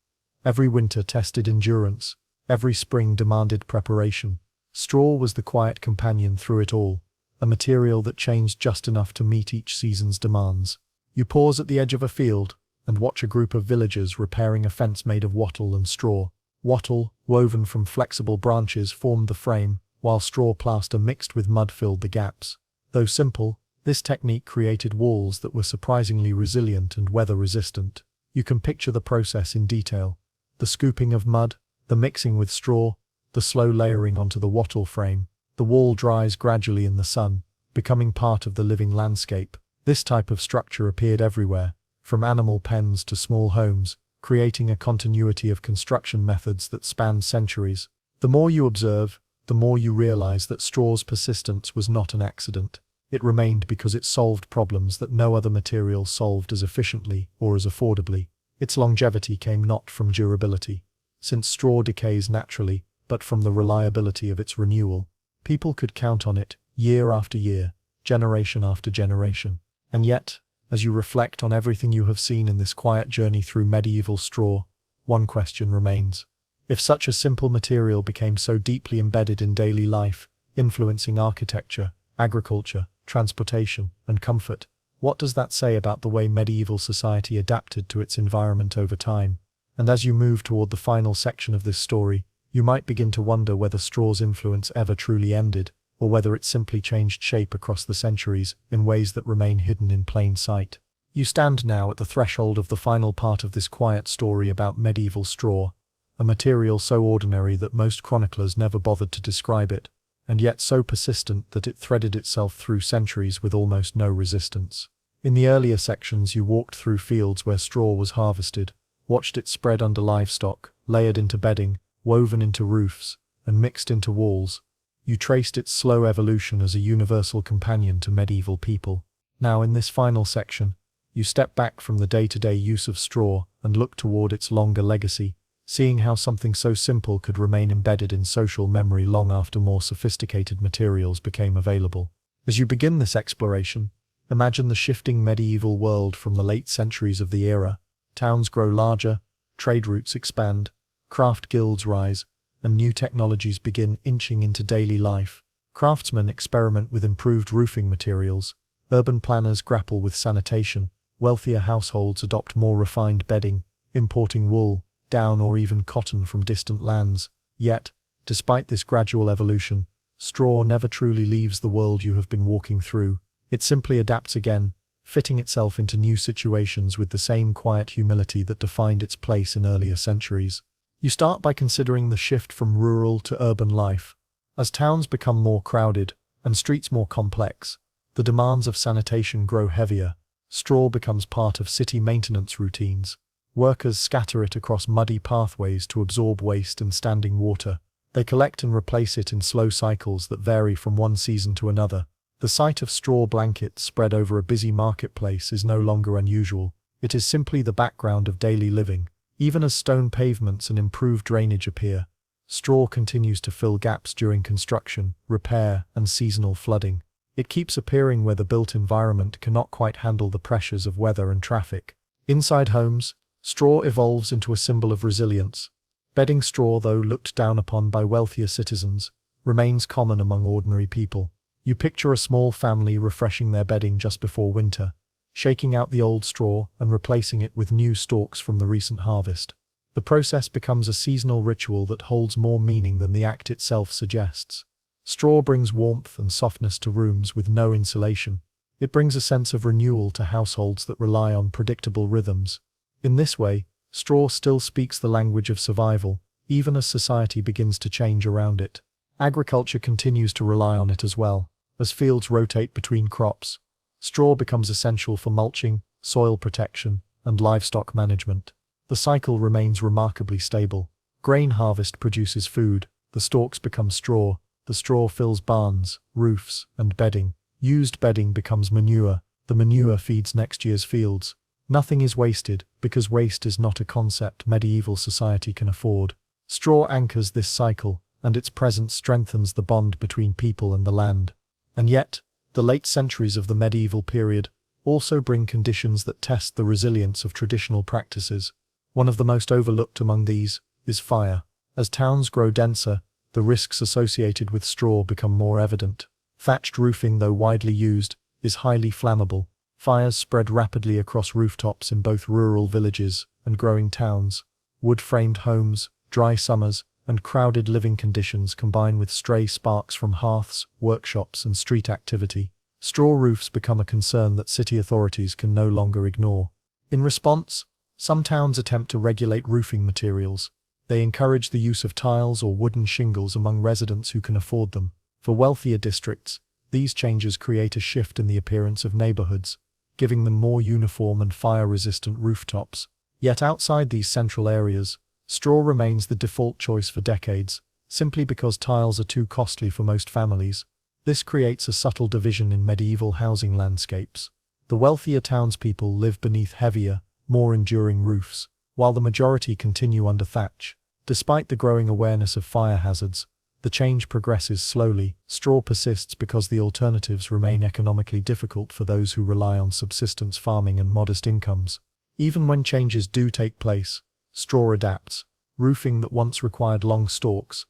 Every winter tested endurance. Every spring demanded preparation. Straw was the quiet companion through it all, a material that changed just enough to meet each season's demands. You pause at the edge of a field and watch a group of villagers repairing a fence made of wattle and straw. Wattle, woven from flexible branches, formed the frame, while straw plaster mixed with mud filled the gaps. Though simple, this technique created walls that were surprisingly resilient and weather-resistant. You can picture the process in detail. The scooping of mud, the mixing with straw, the slow layering onto the wattle frame. The wall dries gradually in the sun, becoming part of the living landscape. This type of structure appeared everywhere, from animal pens to small homes, creating a continuity of construction methods that spanned centuries. The more you observe, the more you realize that straw's persistence was not an accident. It remained because it solved problems that no other material solved as efficiently or as affordably. Its longevity came not from durability, since straw decays naturally, but from the reliability of its renewal. People could count on it, year after year, generation after generation. And yet, as you reflect on everything you have seen in this quiet journey through medieval straw, one question remains. If such a simple material became so deeply embedded in daily life, influencing architecture, agriculture, transportation, and comfort, what does that say about the way medieval society adapted to its environment over time? And as you move toward the final section of this story, you might begin to wonder whether straw's influence ever truly ended, or whether it simply changed shape across the centuries in ways that remain hidden in plain sight. You stand now at the threshold of the final part of this quiet story about medieval straw, a material so ordinary that most chroniclers never bothered to describe it, and yet so persistent that it threaded itself through centuries with almost no resistance. In the earlier sections you walked through fields where straw was harvested, watched it spread under livestock, layered into bedding, woven into roofs, and mixed into walls. You traced its slow evolution as a universal companion to medieval people. Now in this final section, you step back from the day-to-day use of straw and look toward its longer legacy, seeing how something so simple could remain embedded in social memory long after more sophisticated materials became available. As you begin this exploration, imagine the shifting medieval world from the late centuries of the era. Towns grow larger, trade routes expand, craft guilds rise, and new technologies begin inching into daily life. Craftsmen experiment with improved roofing materials, urban planners grapple with sanitation, wealthier households adopt more refined bedding, importing wool, down or even cotton from distant lands. Yet, despite this gradual evolution, straw never truly leaves the world you have been walking through. It simply adapts again, fitting itself into new situations with the same quiet humility that defined its place in earlier centuries. You start by considering the shift from rural to urban life. As towns become more crowded and streets more complex, the demands of sanitation grow heavier. Straw becomes part of city maintenance routines. Workers scatter it across muddy pathways to absorb waste and standing water. They collect and replace it in slow cycles that vary from one season to another. The sight of straw blankets spread over a busy marketplace is no longer unusual. It is simply the background of daily living. Even as stone pavements and improved drainage appear, straw continues to fill gaps during construction, repair, and seasonal flooding. It keeps appearing where the built environment cannot quite handle the pressures of weather and traffic. Inside homes, straw evolves into a symbol of resilience. Bedding straw, though looked down upon by wealthier citizens, remains common among ordinary people. You picture a small family refreshing their bedding just before winter, shaking out the old straw and replacing it with new stalks from the recent harvest. The process becomes a seasonal ritual that holds more meaning than the act itself suggests. Straw brings warmth and softness to rooms with no insulation. It brings a sense of renewal to households that rely on predictable rhythms. In this way, straw still speaks the language of survival, even as society begins to change around it. Agriculture continues to rely on it as well. As fields rotate between crops, straw becomes essential for mulching, soil protection, and livestock management. The cycle remains remarkably stable. Grain harvest produces food, the stalks become straw, the straw fills barns, roofs, and bedding. Used bedding becomes manure, the manure feeds next year's fields. Nothing is wasted, because waste is not a concept medieval society can afford. Straw anchors this cycle, and its presence strengthens the bond between people and the land. And yet, the late centuries of the medieval period also bring conditions that test the resilience of traditional practices. One of the most overlooked among these is fire. As towns grow denser, the risks associated with straw become more evident. Thatched roofing, though widely used, is highly flammable. Fires spread rapidly across rooftops in both rural villages and growing towns. Wood-framed homes, dry summers, and crowded living conditions combine with stray sparks from hearths, workshops, and street activity, straw roofs become a concern that city authorities can no longer ignore. In response, some towns attempt to regulate roofing materials. They encourage the use of tiles or wooden shingles among residents who can afford them. For wealthier districts, these changes create a shift in the appearance of neighborhoods, giving them more uniform and fire-resistant rooftops. Yet outside these central areas, straw remains the default choice for decades, simply because tiles are too costly for most families. This creates a subtle division in medieval housing landscapes. The wealthier townspeople live beneath heavier, more enduring roofs, while the majority continue under thatch. Despite the growing awareness of fire hazards, the change progresses slowly. Straw persists because the alternatives remain economically difficult for those who rely on subsistence farming and modest incomes. Even when changes do take place, straw adapts. Roofing that once required long stalks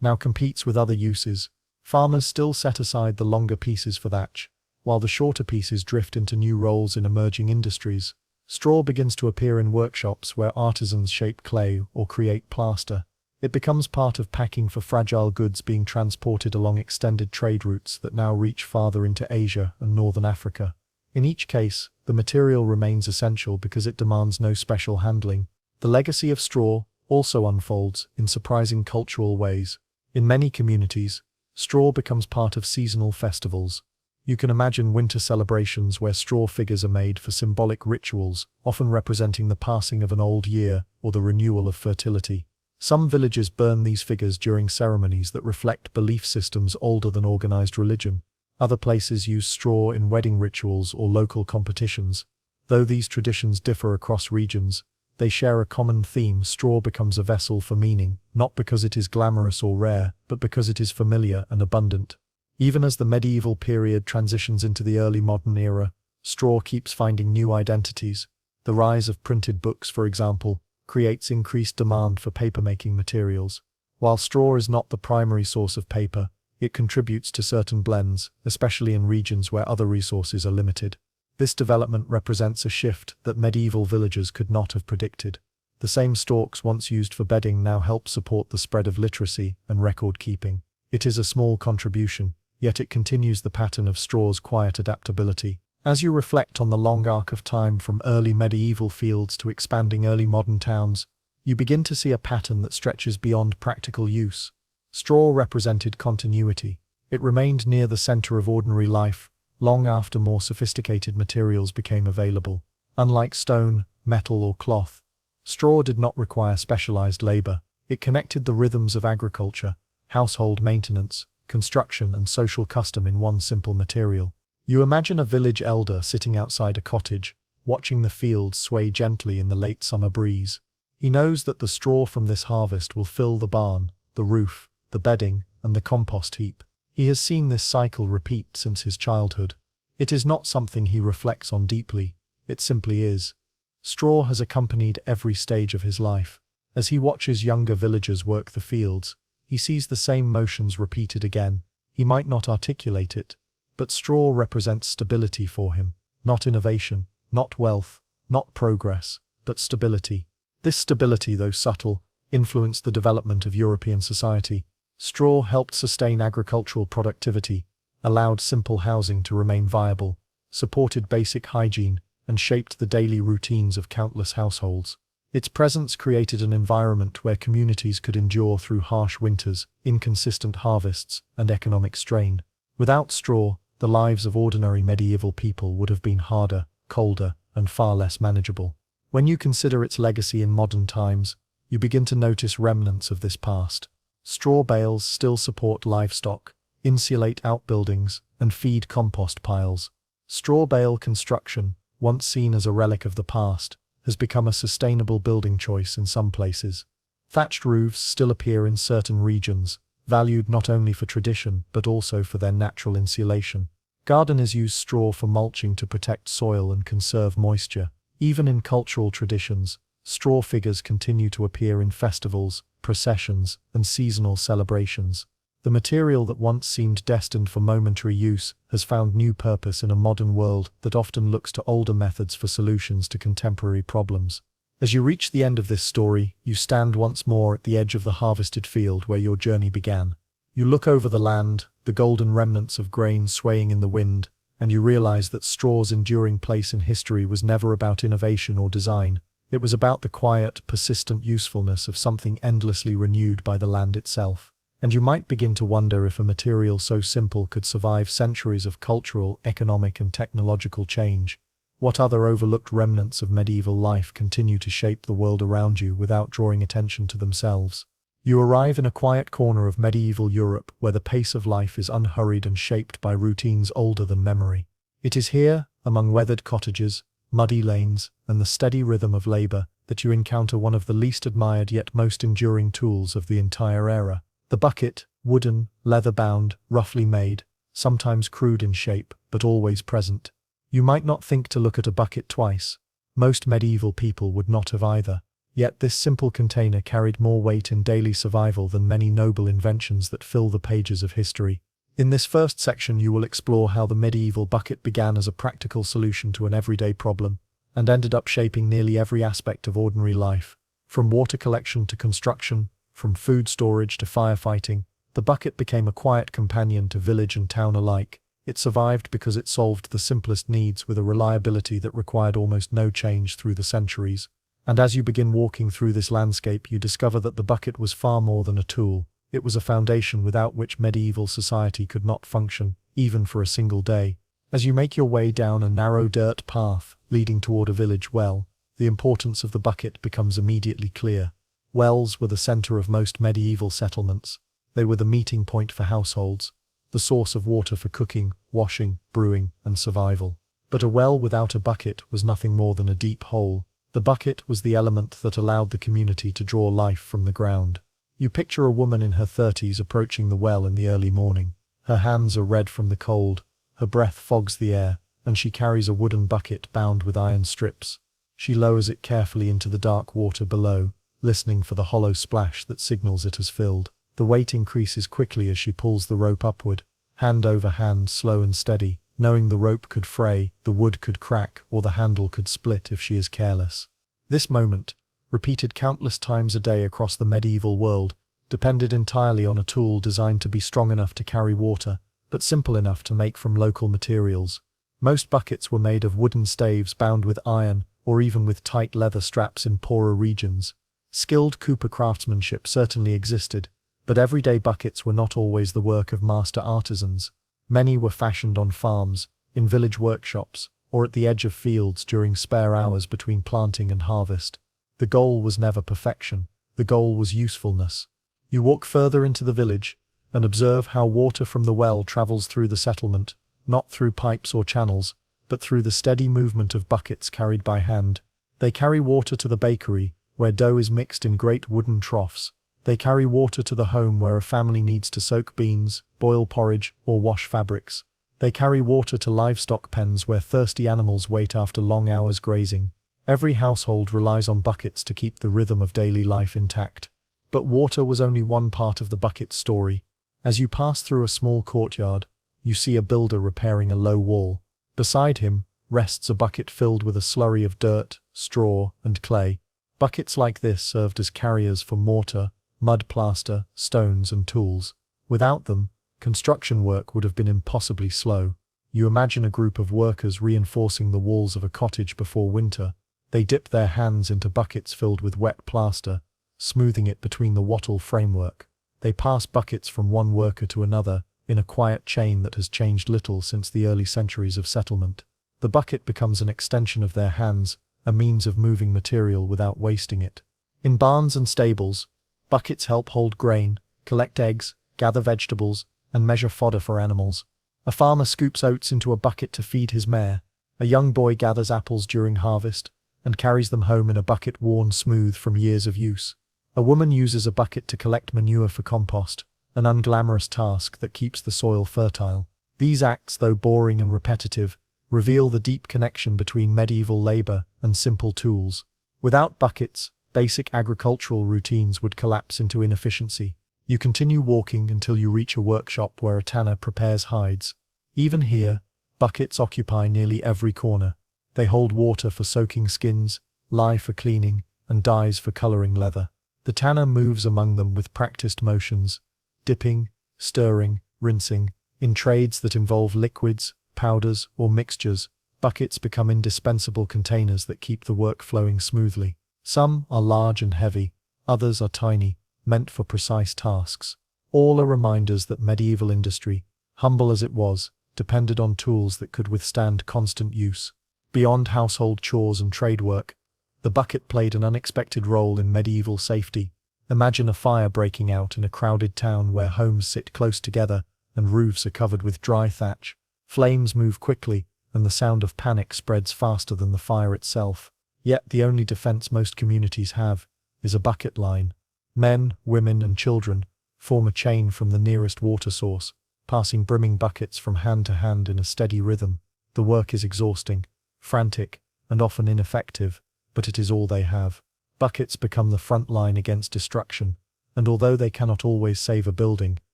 now competes with other uses. Farmers still set aside the longer pieces for thatch, while the shorter pieces drift into new roles in emerging industries. Straw begins to appear in workshops where artisans shape clay or create plaster. It becomes part of packing for fragile goods being transported along extended trade routes that now reach farther into Asia and northern Africa. In each case, the material remains essential because it demands no special handling. The legacy of straw also unfolds in surprising cultural ways. In many communities, straw becomes part of seasonal festivals. You can imagine winter celebrations where straw figures are made for symbolic rituals, often representing the passing of an old year or the renewal of fertility. Some villages burn these figures during ceremonies that reflect belief systems older than organized religion. Other places use straw in wedding rituals or local competitions. Though these traditions differ across regions, they share a common theme. Straw becomes a vessel for meaning, not because it is glamorous or rare, but because it is familiar and abundant. Even as the medieval period transitions into the early modern era, straw keeps finding new identities. The rise of printed books, for example, creates increased demand for paper-making materials. While straw is not the primary source of paper, it contributes to certain blends, especially in regions where other resources are limited. This development represents a shift that medieval villagers could not have predicted. The same stalks once used for bedding now help support the spread of literacy and record-keeping. It is a small contribution, yet it continues the pattern of straw's quiet adaptability. As you reflect on the long arc of time from early medieval fields to expanding early modern towns, you begin to see a pattern that stretches beyond practical use. Straw represented continuity. It remained near the center of ordinary life, long after more sophisticated materials became available. Unlike stone, metal, or cloth, straw did not require specialized labor. It connected the rhythms of agriculture, household maintenance, construction, and social custom in one simple material. You imagine a village elder sitting outside a cottage, watching the fields sway gently in the late summer breeze. He knows that the straw from this harvest will fill the barn, the roof, the bedding, and the compost heap. He has seen this cycle repeat since his childhood. It is not something he reflects on deeply, it simply is. Straw has accompanied every stage of his life. As he watches younger villagers work the fields, he sees the same motions repeated again. He might not articulate it, but straw represents stability for him. Not innovation, not wealth, not progress, but stability. This stability, though subtle, influenced the development of European society. Straw helped sustain agricultural productivity, allowed simple housing to remain viable, supported basic hygiene, and shaped the daily routines of countless households. Its presence created an environment where communities could endure through harsh winters, inconsistent harvests, and economic strain. Without straw, the lives of ordinary medieval people would have been harder, colder, and far less manageable. When you consider its legacy in modern times, you begin to notice remnants of this past. Straw bales still support livestock, insulate outbuildings, and feed compost piles. Straw bale construction, once seen as a relic of the past, has become a sustainable building choice in some places. Thatched roofs still appear in certain regions, valued not only for tradition but also for their natural insulation. Gardeners use straw for mulching to protect soil and conserve moisture. Even in cultural traditions, straw figures continue to appear in festivals, processions, and seasonal celebrations. The material that once seemed destined for momentary use has found new purpose in a modern world that often looks to older methods for solutions to contemporary problems. As you reach the end of this story, you stand once more at the edge of the harvested field where your journey began. You look over the land, the golden remnants of grain swaying in the wind, and you realize that straw's enduring place in history was never about innovation or design. It was about the quiet, persistent usefulness of something endlessly renewed by the land itself. And you might begin to wonder if a material so simple could survive centuries of cultural, economic, and technological change. What other overlooked remnants of medieval life continue to shape the world around you without drawing attention to themselves? You arrive in a quiet corner of medieval Europe where the pace of life is unhurried and shaped by routines older than memory. It is here, among weathered cottages, muddy lanes, and the steady rhythm of labor, that you encounter one of the least admired yet most enduring tools of the entire era. The bucket, wooden, leather-bound, roughly made, sometimes crude in shape, but always present. You might not think to look at a bucket twice. Most medieval people would not have either. Yet this simple container carried more weight in daily survival than many noble inventions that fill the pages of history. In this first section you will explore how the medieval bucket began as a practical solution to an everyday problem, and ended up shaping nearly every aspect of ordinary life. From water collection to construction, from food storage to firefighting, the bucket became a quiet companion to village and town alike. It survived because it solved the simplest needs with a reliability that required almost no change through the centuries. And as you begin walking through this landscape, you discover that the bucket was far more than a tool. It was a foundation without which medieval society could not function, even for a single day. As you make your way down a narrow dirt path leading toward a village well, the importance of the bucket becomes immediately clear. Wells were the center of most medieval settlements. They were the meeting point for households, the source of water for cooking, washing, brewing, and survival. But a well without a bucket was nothing more than a deep hole. The bucket was the element that allowed the community to draw life from the ground. You picture a woman in her 30s approaching the well in the early morning. Her hands are red from the cold, her breath fogs the air, and she carries a wooden bucket bound with iron strips. She lowers it carefully into the dark water below, listening for the hollow splash that signals it has filled. The weight increases quickly as she pulls the rope upward, hand over hand, slow and steady, knowing the rope could fray, the wood could crack, or the handle could split if she is careless. This moment, repeated countless times a day across the medieval world, depended entirely on a tool designed to be strong enough to carry water, but simple enough to make from local materials. Most buckets were made of wooden staves bound with iron, or even with tight leather straps in poorer regions. Skilled cooper craftsmanship certainly existed, but everyday buckets were not always the work of master artisans. Many were fashioned on farms, in village workshops, or at the edge of fields during spare hours between planting and harvest. The goal was never perfection. The goal was usefulness. You walk further into the village, and observe how water from the well travels through the settlement, not through pipes or channels, but through the steady movement of buckets carried by hand. They carry water to the bakery, where dough is mixed in great wooden troughs. They carry water to the home where a family needs to soak beans, boil porridge, or wash fabrics. They carry water to livestock pens where thirsty animals wait after long hours grazing. Every household relies on buckets to keep the rhythm of daily life intact. But water was only one part of the bucket's story. As you pass through a small courtyard, you see a builder repairing a low wall. Beside him rests a bucket filled with a slurry of dirt, straw, and clay. Buckets like this served as carriers for mortar, mud plaster, stones, and tools. Without them, construction work would have been impossibly slow. You imagine a group of workers reinforcing the walls of a cottage before winter. They dip their hands into buckets filled with wet plaster, smoothing it between the wattle framework. They pass buckets from one worker to another, in a quiet chain that has changed little since the early centuries of settlement. The bucket becomes an extension of their hands, a means of moving material without wasting it. In barns and stables, buckets help hold grain, collect eggs, gather vegetables, and measure fodder for animals. A farmer scoops oats into a bucket to feed his mare. A young boy gathers apples during harvest, and carries them home in a bucket worn smooth from years of use. A woman uses a bucket to collect manure for compost, an unglamorous task that keeps the soil fertile. These acts, though boring and repetitive, reveal the deep connection between medieval labor and simple tools. Without buckets, basic agricultural routines would collapse into inefficiency. You continue walking until you reach a workshop where a tanner prepares hides. Even here, buckets occupy nearly every corner. They hold water for soaking skins, lye for cleaning, and dyes for coloring leather. The tanner moves among them with practiced motions, dipping, stirring, rinsing. In trades that involve liquids, powders, or mixtures, buckets become indispensable containers that keep the work flowing smoothly. Some are large and heavy, others are tiny, meant for precise tasks. All are reminders that medieval industry, humble as it was, depended on tools that could withstand constant use. Beyond household chores and trade work, the bucket played an unexpected role in medieval safety. Imagine a fire breaking out in a crowded town where homes sit close together and roofs are covered with dry thatch. Flames move quickly, and the sound of panic spreads faster than the fire itself. Yet the only defense most communities have is a bucket line. Men, women, and children form a chain from the nearest water source, passing brimming buckets from hand to hand in a steady rhythm. The work is exhausting, frantic, and often ineffective, but it is all they have. Buckets become the front line against destruction, and although they cannot always save a building,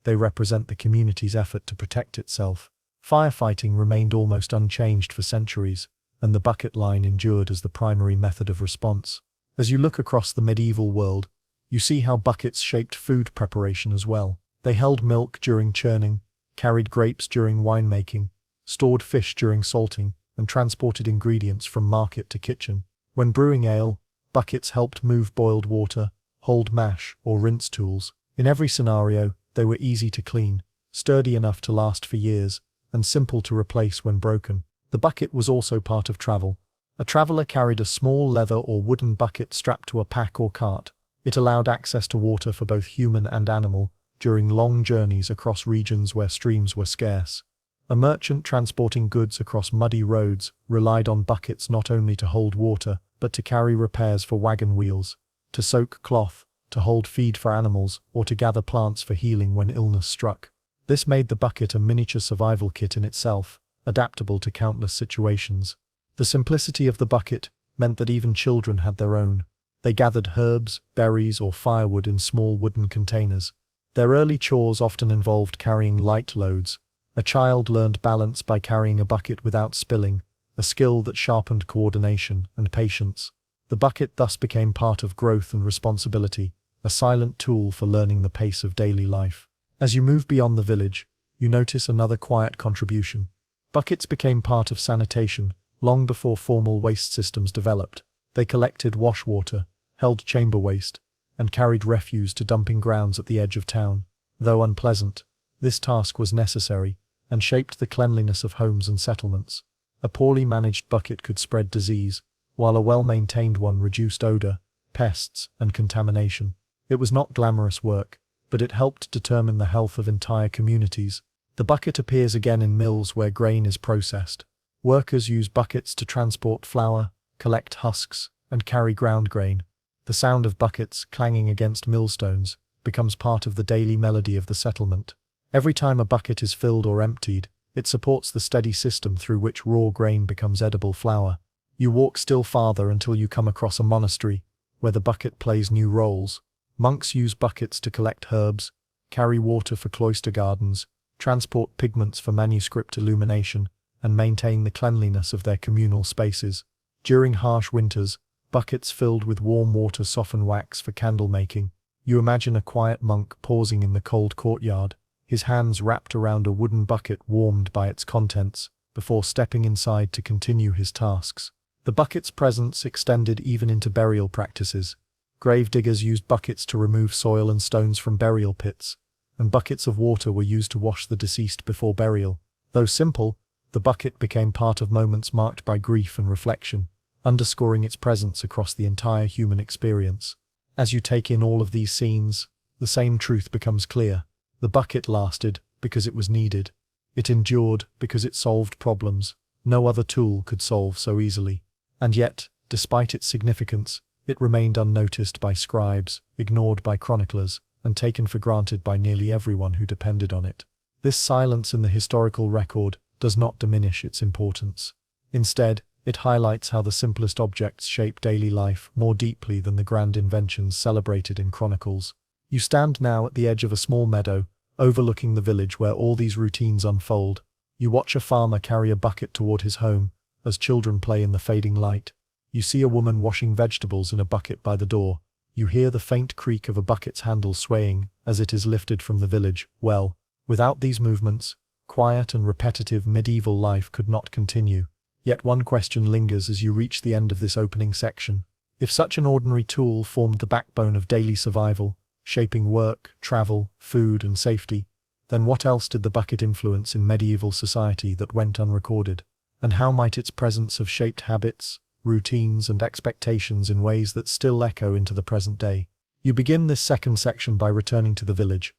they represent the community's effort to protect itself. Firefighting remained almost unchanged for centuries, and the bucket line endured as the primary method of response. As you look across the medieval world, you see how buckets shaped food preparation as well. They held milk during churning, carried grapes during winemaking, stored fish during salting, and transported ingredients from market to kitchen. When brewing ale, buckets helped move boiled water, hold mash, or rinse tools. In every scenario, they were easy to clean, sturdy enough to last for years, and simple to replace when broken. The bucket was also part of travel. A traveler carried a small leather or wooden bucket strapped to a pack or cart. It allowed access to water for both human and animal during long journeys across regions where streams were scarce. A merchant transporting goods across muddy roads relied on buckets not only to hold water, but to carry repairs for wagon wheels, to soak cloth, to hold feed for animals, or to gather plants for healing when illness struck. This made the bucket a miniature survival kit in itself, adaptable to countless situations. The simplicity of the bucket meant that even children had their own. They gathered herbs, berries, or firewood in small wooden containers. Their early chores often involved carrying light loads. A child learned balance by carrying a bucket without spilling, a skill that sharpened coordination and patience. The bucket thus became part of growth and responsibility, a silent tool for learning the pace of daily life. As you move beyond the village, you notice another quiet contribution. Buckets became part of sanitation long before formal waste systems developed. They collected wash water, held chamber waste, and carried refuse to dumping grounds at the edge of town. Though unpleasant, this task was necessary and shaped the cleanliness of homes and settlements. A poorly managed bucket could spread disease, while a well-maintained one reduced odor, pests, and contamination. It was not glamorous work, but it helped determine the health of entire communities. The bucket appears again in mills where grain is processed. Workers use buckets to transport flour, collect husks, and carry ground grain. The sound of buckets clanging against millstones becomes part of the daily melody of the settlement. Every time a bucket is filled or emptied, it supports the steady system through which raw grain becomes edible flour. You walk still farther until you come across a monastery, where the bucket plays new roles. Monks use buckets to collect herbs, carry water for cloister gardens, transport pigments for manuscript illumination, and maintain the cleanliness of their communal spaces. During harsh winters, buckets filled with warm water soften wax for candle making. You imagine a quiet monk pausing in the cold courtyard, his hands wrapped around a wooden bucket warmed by its contents, before stepping inside to continue his tasks. The bucket's presence extended even into burial practices. Grave diggers used buckets to remove soil and stones from burial pits, and buckets of water were used to wash the deceased before burial. Though simple, the bucket became part of moments marked by grief and reflection, underscoring its presence across the entire human experience. As you take in all of these scenes, the same truth becomes clear. The bucket lasted because it was needed. It endured because it solved problems no other tool could solve so easily. And yet, despite its significance, it remained unnoticed by scribes, ignored by chroniclers, and taken for granted by nearly everyone who depended on it. This silence in the historical record does not diminish its importance. Instead, it highlights how the simplest objects shape daily life more deeply than the grand inventions celebrated in chronicles. You stand now at the edge of a small meadow, overlooking the village where all these routines unfold. You watch a farmer carry a bucket toward his home, as children play in the fading light. You see a woman washing vegetables in a bucket by the door. You hear the faint creak of a bucket's handle swaying as it is lifted from the village well. Without these movements, quiet and repetitive medieval life could not continue. Yet one question lingers as you reach the end of this opening section. If such an ordinary tool formed the backbone of daily survival, shaping work, travel, food, and safety, then what else did the bucket influence in medieval society that went unrecorded? And how might its presence have shaped habits, routines, and expectations in ways that still echo into the present day? You begin this second section by returning to the village.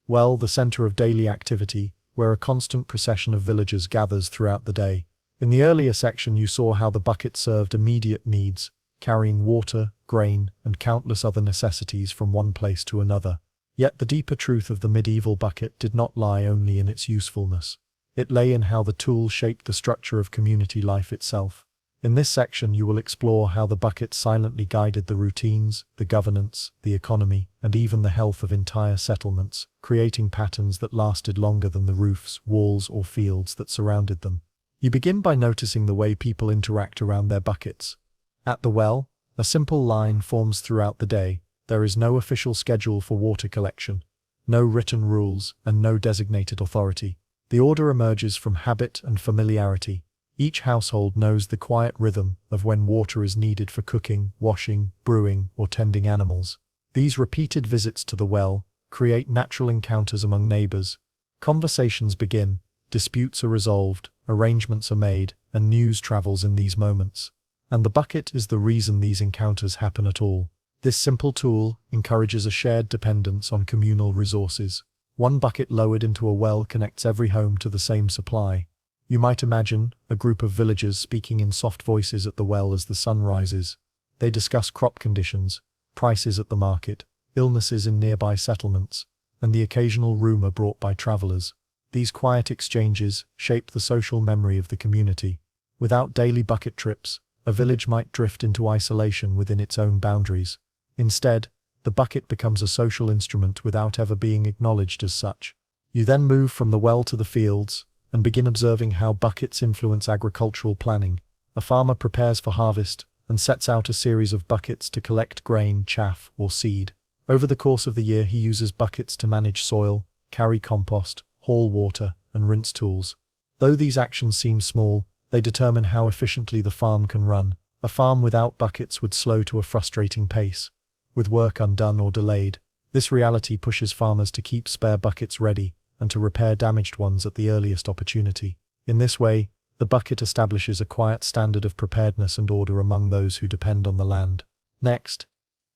Well, the center of daily activity, where a constant procession of villagers gathers throughout the day. In the earlier section you saw how the bucket served immediate needs, carrying water, grain, and countless other necessities from one place to another. Yet the deeper truth of the medieval bucket did not lie only in its usefulness. It lay in how the tool shaped the structure of community life itself. In this section you will explore how the bucket silently guided the routines, the governance, the economy, and even the health of entire settlements, creating patterns that lasted longer than the roofs, walls, or fields that surrounded them. You begin by noticing the way people interact around their buckets. At the well, a simple line forms throughout the day. There is no official schedule for water collection, no written rules, and no designated authority. The order emerges from habit and familiarity. Each household knows the quiet rhythm of when water is needed for cooking, washing, brewing, or tending animals. These repeated visits to the well create natural encounters among neighbors. Conversations begin, disputes are resolved, arrangements are made, and news travels in these moments. And the bucket is the reason these encounters happen at all. This simple tool encourages a shared dependence on communal resources. One bucket lowered into a well connects every home to the same supply. You might imagine a group of villagers speaking in soft voices at the well as the sun rises. They discuss crop conditions, prices at the market, illnesses in nearby settlements, and the occasional rumor brought by travelers. These quiet exchanges shape the social memory of the community. Without daily bucket trips, a village might drift into isolation within its own boundaries. Instead, the bucket becomes a social instrument without ever being acknowledged as such. You then move from the well to the fields, and begin observing how buckets influence agricultural planning. A farmer prepares for harvest, and sets out a series of buckets to collect grain, chaff, or seed. Over the course of the year he uses buckets to manage soil, carry compost, haul water, and rinse tools. Though these actions seem small, they determine how efficiently the farm can run. A farm without buckets would slow to a frustrating pace, with work undone or delayed. This reality pushes farmers to keep spare buckets ready, and to repair damaged ones at the earliest opportunity. In this way, the bucket establishes a quiet standard of preparedness and order among those who depend on the land. Next,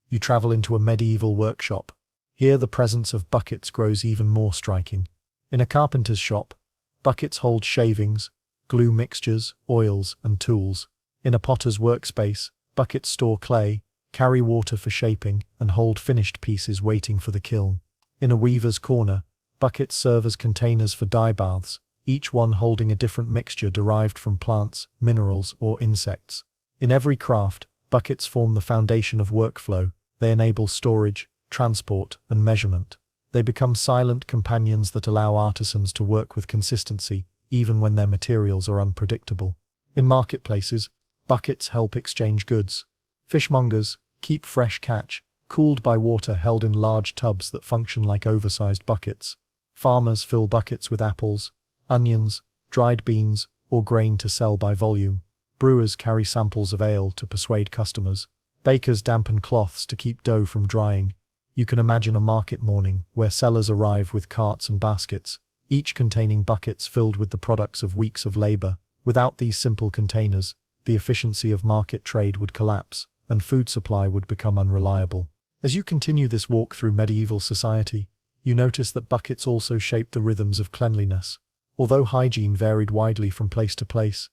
you travel into a medieval workshop. Here the presence of buckets grows even more striking. In a carpenter's shop, buckets hold shavings, glue mixtures, oils, and tools. In a potter's workspace, buckets store clay, carry water for shaping, and hold finished pieces waiting for the kiln. In a weaver's corner, buckets serve as containers for dye baths, each one holding a different mixture derived from plants, minerals, or insects. In every craft, buckets form the foundation of workflow. They enable storage, transport, and measurement. They become silent companions that allow artisans to work with consistency, even when their materials are unpredictable. In marketplaces, buckets help exchange goods. Fishmongers keep fresh catch, cooled by water held in large tubs that function like oversized buckets. Farmers fill buckets with apples, onions, dried beans, or grain to sell by volume. Brewers carry samples of ale to persuade customers. Bakers dampen cloths to keep dough from drying. You can imagine a market morning where sellers arrive with carts and baskets, each containing buckets filled with the products of weeks of labor. Without these simple containers, the efficiency of market trade would collapse, and food supply would become unreliable. As you continue this walk through medieval society, you notice that buckets also shaped the rhythms of cleanliness. Although hygiene varied widely from place to place,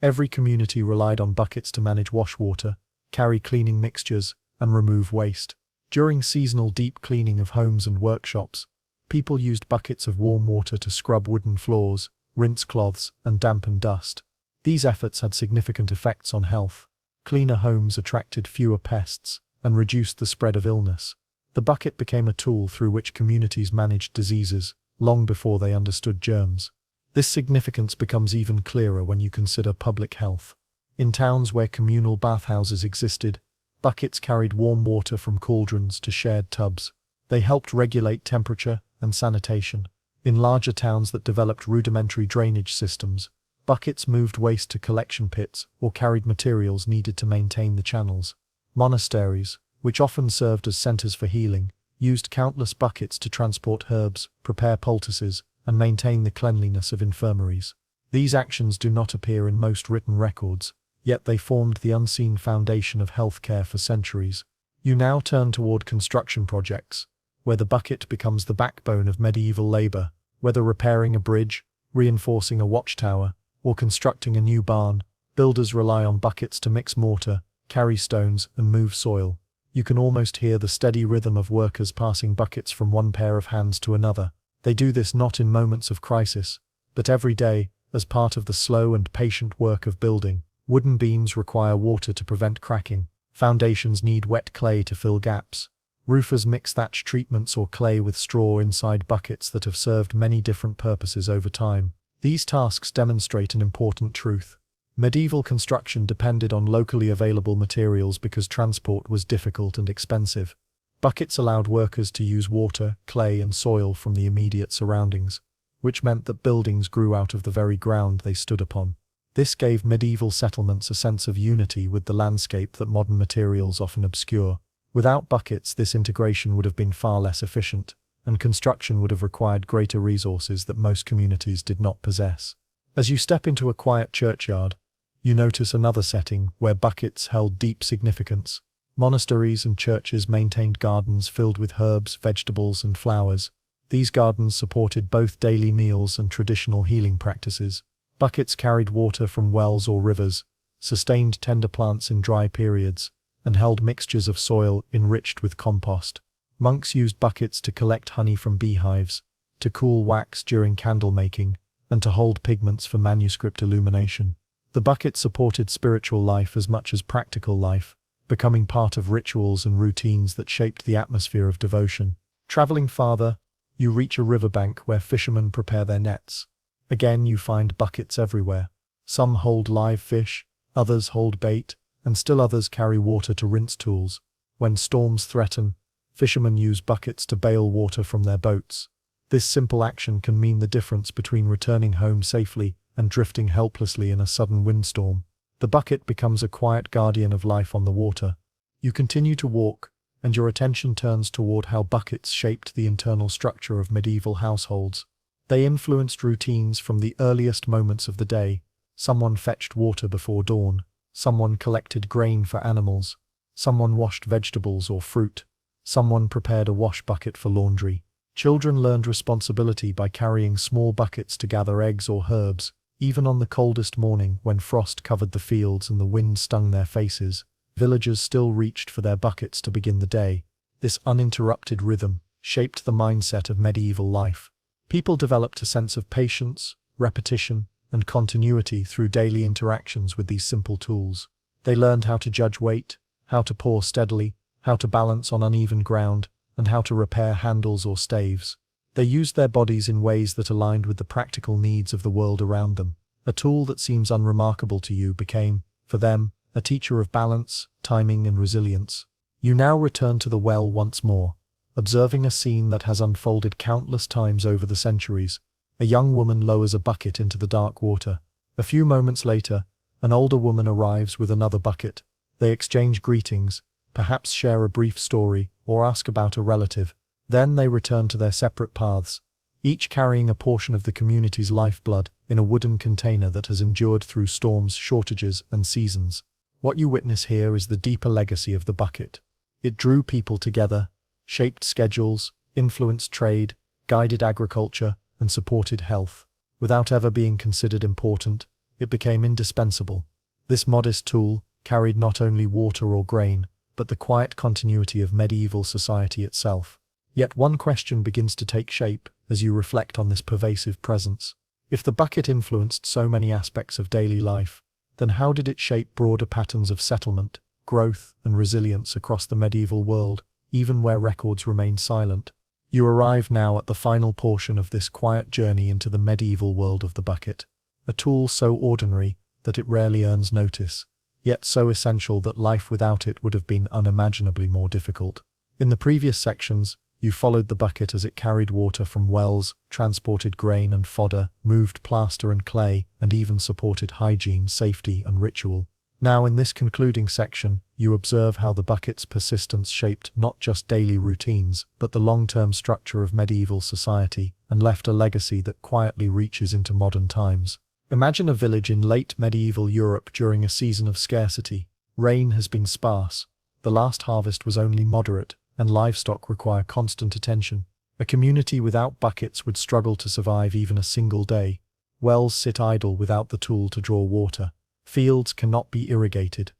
every community relied on buckets to manage wash water, carry cleaning mixtures, and remove waste. During seasonal deep cleaning of homes and workshops, people used buckets of warm water to scrub wooden floors, rinse cloths, and dampen dust. These efforts had significant effects on health. Cleaner homes attracted fewer pests and reduced the spread of illness. The bucket became a tool through which communities managed diseases long before they understood germs. This significance becomes even clearer when you consider public health. In towns where communal bathhouses existed, buckets carried warm water from cauldrons to shared tubs. They helped regulate temperature and sanitation. In larger towns that developed rudimentary drainage systems, buckets moved waste to collection pits or carried materials needed to maintain the channels. Monasteries, which often served as centers for healing, used countless buckets to transport herbs, prepare poultices, and maintain the cleanliness of infirmaries. These actions do not appear in most written records, yet they formed the unseen foundation of healthcare for centuries. You now turn toward construction projects, where the bucket becomes the backbone of medieval labor. Whether repairing a bridge, reinforcing a watchtower, or constructing a new barn, builders rely on buckets to mix mortar, carry stones, and move soil. You can almost hear the steady rhythm of workers passing buckets from one pair of hands to another. They do this not in moments of crisis, but every day, as part of the slow and patient work of building. Wooden beams require water to prevent cracking. Foundations need wet clay to fill gaps. Roofers mix thatch treatments or clay with straw inside buckets that have served many different purposes over time. These tasks demonstrate an important truth. Medieval construction depended on locally available materials because transport was difficult and expensive. Buckets allowed workers to use water, clay, and soil from the immediate surroundings, which meant that buildings grew out of the very ground they stood upon. This gave medieval settlements a sense of unity with the landscape that modern materials often obscure. Without buckets, this integration would have been far less efficient, and construction would have required greater resources that most communities did not possess. As you step into a quiet churchyard, you notice another setting where buckets held deep significance. Monasteries and churches maintained gardens filled with herbs, vegetables, and flowers. These gardens supported both daily meals and traditional healing practices. Buckets carried water from wells or rivers, sustained tender plants in dry periods, and held mixtures of soil enriched with compost. Monks used buckets to collect honey from beehives, to cool wax during candle making, and to hold pigments for manuscript illumination. The bucket supported spiritual life as much as practical life, becoming part of rituals and routines that shaped the atmosphere of devotion. Traveling farther, you reach a riverbank where fishermen prepare their nets. Again, you find buckets everywhere. Some hold live fish, others hold bait, and still others carry water to rinse tools. When storms threaten, fishermen use buckets to bail water from their boats. This simple action can mean the difference between returning home safely and drifting helplessly in a sudden windstorm. The bucket becomes a quiet guardian of life on the water. You continue to walk, and your attention turns toward how buckets shaped the internal structure of medieval households. They influenced routines from the earliest moments of the day. Someone fetched water before dawn. Someone collected grain for animals. Someone washed vegetables or fruit. Someone prepared a wash bucket for laundry. Children learned responsibility by carrying small buckets to gather eggs or herbs. Even on the coldest morning, when frost covered the fields and the wind stung their faces, villagers still reached for their buckets to begin the day. This uninterrupted rhythm shaped the mindset of medieval life. People developed a sense of patience, repetition, and continuity through daily interactions with these simple tools. They learned how to judge weight, how to pour steadily, how to balance on uneven ground, and how to repair handles or staves. They used their bodies in ways that aligned with the practical needs of the world around them. A tool that seems unremarkable to you became, for them, a teacher of balance, timing, and resilience. You now return to the well once more, observing a scene that has unfolded countless times over the centuries. A young woman lowers a bucket into the dark water. A few moments later, an older woman arrives with another bucket. They exchange greetings, perhaps share a brief story, or ask about a relative. Then they return to their separate paths, each carrying a portion of the community's lifeblood in a wooden container that has endured through storms, shortages, and seasons. What you witness here is the deeper legacy of the bucket. It drew people together, shaped schedules, influenced trade, guided agriculture, and supported health. Without ever being considered important, it became indispensable. This modest tool carried not only water or grain, but the quiet continuity of medieval society itself. Yet one question begins to take shape as you reflect on this pervasive presence. If the bucket influenced so many aspects of daily life, then how did it shape broader patterns of settlement, growth, and resilience across the medieval world, even where records remain silent? You arrive now at the final portion of this quiet journey into the medieval world of the bucket. A tool so ordinary, that it rarely earns notice, yet so essential that life without it would have been unimaginably more difficult. In the previous sections, you followed the bucket as it carried water from wells, transported grain and fodder, moved plaster and clay, and even supported hygiene, safety, and ritual. Now in this concluding section, you observe how the bucket's persistence shaped not just daily routines, but the long-term structure of medieval society, and left a legacy that quietly reaches into modern times. Imagine a village in late medieval Europe during a season of scarcity. Rain has been sparse, the last harvest was only moderate, and livestock require constant attention. A community without buckets would struggle to survive even a single day. Wells sit idle without the tool to draw water. Fields cannot be irrigated.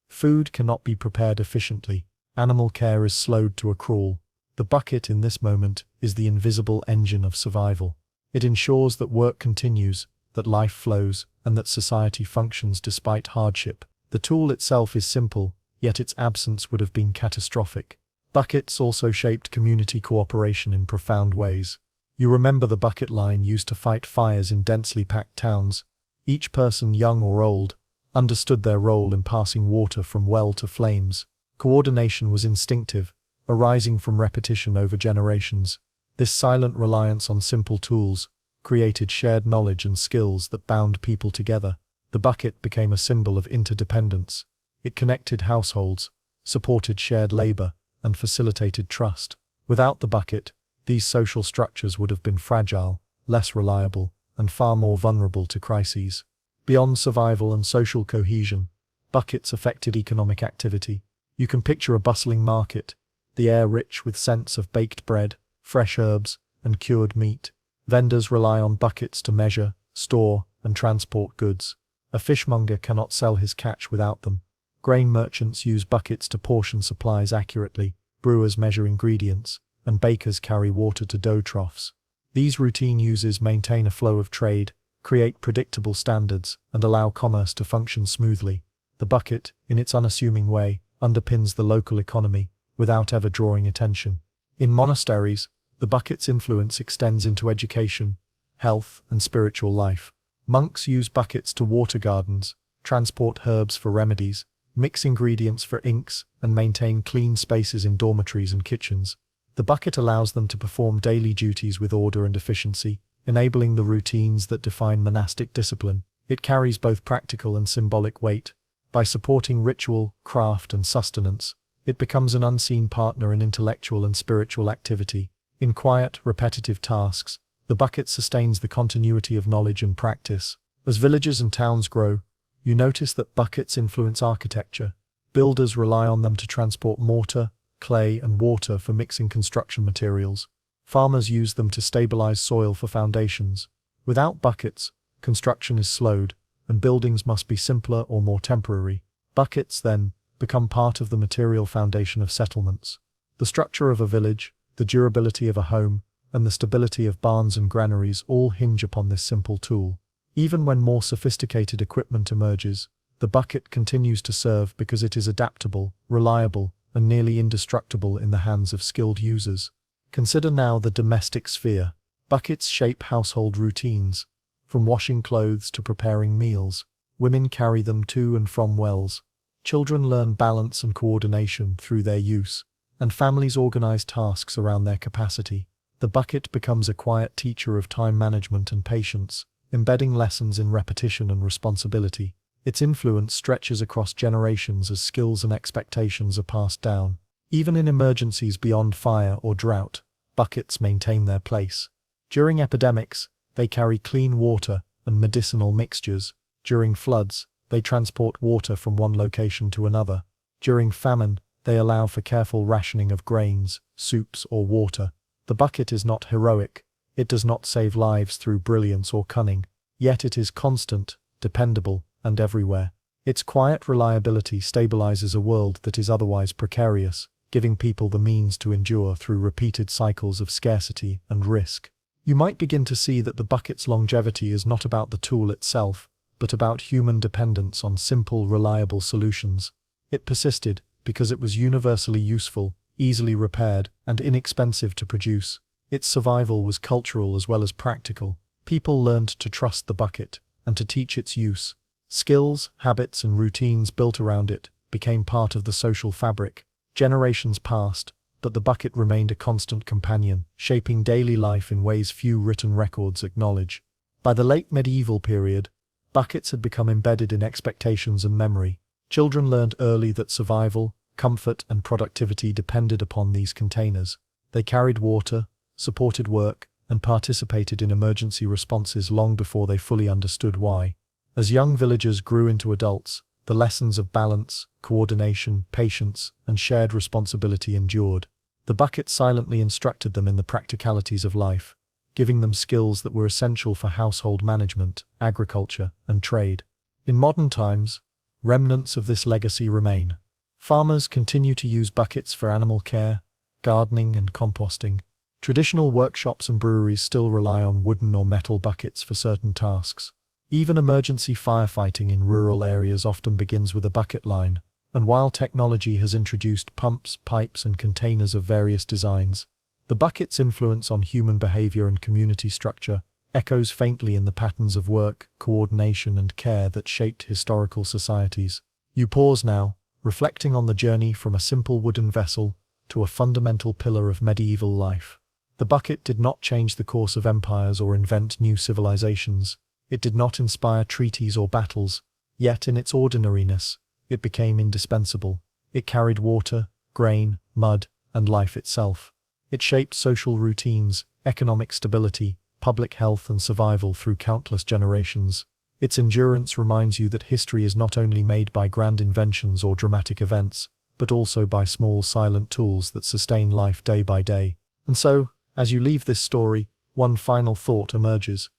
Food cannot be prepared efficiently. Animal care is slowed to a crawl. The bucket in this moment is the invisible engine of survival. It ensures that work continues, that life flows, and that society functions despite hardship. The tool itself is simple, yet its absence would have been catastrophic. Buckets also shaped community cooperation in profound ways. You remember the bucket line used to fight fires in densely packed towns. Each person, young or old, understood their role in passing water from well to flames. Coordination was instinctive, arising from repetition over generations. This silent reliance on simple tools created shared knowledge and skills that bound people together. The bucket became a symbol of interdependence. It connected households, supported shared labor, and facilitated trust. Without the bucket, these social structures would have been fragile, less reliable, and far more vulnerable to crises. Beyond survival and social cohesion, buckets affected economic activity. You can picture a bustling market, the air rich with scents of baked bread, fresh herbs, and cured meat. Vendors rely on buckets to measure, store, and transport goods. A fishmonger cannot sell his catch without them. Grain merchants use buckets to portion supplies accurately, brewers measure ingredients, and bakers carry water to dough troughs. These routine uses maintain a flow of trade, create predictable standards, and allow commerce to function smoothly. The bucket, in its unassuming way, underpins the local economy, without ever drawing attention. In monasteries, the bucket's influence extends into education, health, and spiritual life. Monks use buckets to water gardens, transport herbs for remedies, mix ingredients for inks, and maintain clean spaces in dormitories and kitchens. The bucket allows them to perform daily duties with order and efficiency, enabling the routines that define monastic discipline. It carries both practical and symbolic weight. By supporting ritual, craft, and sustenance, it becomes an unseen partner in intellectual and spiritual activity. In quiet, repetitive tasks, the bucket sustains the continuity of knowledge and practice. As villages and towns grow, you notice that buckets influence architecture. Builders rely on them to transport mortar, clay, and water for mixing construction materials. Farmers use them to stabilize soil for foundations. Without buckets, construction is slowed, and buildings must be simpler or more temporary. Buckets, then, become part of the material foundation of settlements. The structure of a village, the durability of a home, and the stability of barns and granaries all hinge upon this simple tool. Even when more sophisticated equipment emerges, the bucket continues to serve because it is adaptable, reliable, and nearly indestructible in the hands of skilled users. Consider now the domestic sphere. Buckets shape household routines. From washing clothes to preparing meals, women carry them to and from wells. Children learn balance and coordination through their use, and families organize tasks around their capacity. The bucket becomes a quiet teacher of time management and patience, embedding lessons in repetition and responsibility. Its influence stretches across generations as skills and expectations are passed down. Even in emergencies beyond fire or drought, buckets maintain their place. During epidemics, they carry clean water and medicinal mixtures. During floods, they transport water from one location to another. During famine, they allow for careful rationing of grains, soups, or water. The bucket is not heroic. It does not save lives through brilliance or cunning, yet it is constant, dependable, and everywhere. Its quiet reliability stabilizes a world that is otherwise precarious, giving people the means to endure through repeated cycles of scarcity and risk. You might begin to see that the bucket's longevity is not about the tool itself, but about human dependence on simple, reliable solutions. It persisted because it was universally useful, easily repaired, and inexpensive to produce. Its survival was cultural as well as practical. People learned to trust the bucket and to teach its use. Skills, habits, and routines built around it became part of the social fabric. Generations passed, but the bucket remained a constant companion, shaping daily life in ways few written records acknowledge. By the late medieval period, buckets had become embedded in expectations and memory. Children learned early that survival, comfort, and productivity depended upon these containers. They carried water, supported work, and participated in emergency responses long before they fully understood why. As young villagers grew into adults, the lessons of balance, coordination, patience, and shared responsibility endured. The bucket silently instructed them in the practicalities of life, giving them skills that were essential for household management, agriculture, and trade. In modern times, remnants of this legacy remain. Farmers continue to use buckets for animal care, gardening, and composting. Traditional workshops and breweries still rely on wooden or metal buckets for certain tasks. Even emergency firefighting in rural areas often begins with a bucket line, and while technology has introduced pumps, pipes, and containers of various designs, the bucket's influence on human behavior and community structure echoes faintly in the patterns of work, coordination, and care that shaped historical societies. You pause now, reflecting on the journey from a simple wooden vessel to a fundamental pillar of medieval life. The bucket did not change the course of empires or invent new civilizations. It did not inspire treaties or battles, yet in its ordinariness, it became indispensable. It carried water, grain, mud, and life itself. It shaped social routines, economic stability, public health, and survival through countless generations. Its endurance reminds you that history is not only made by grand inventions or dramatic events, but also by small silent tools that sustain life day by day. And so, as you leave this story, one final thought emerges.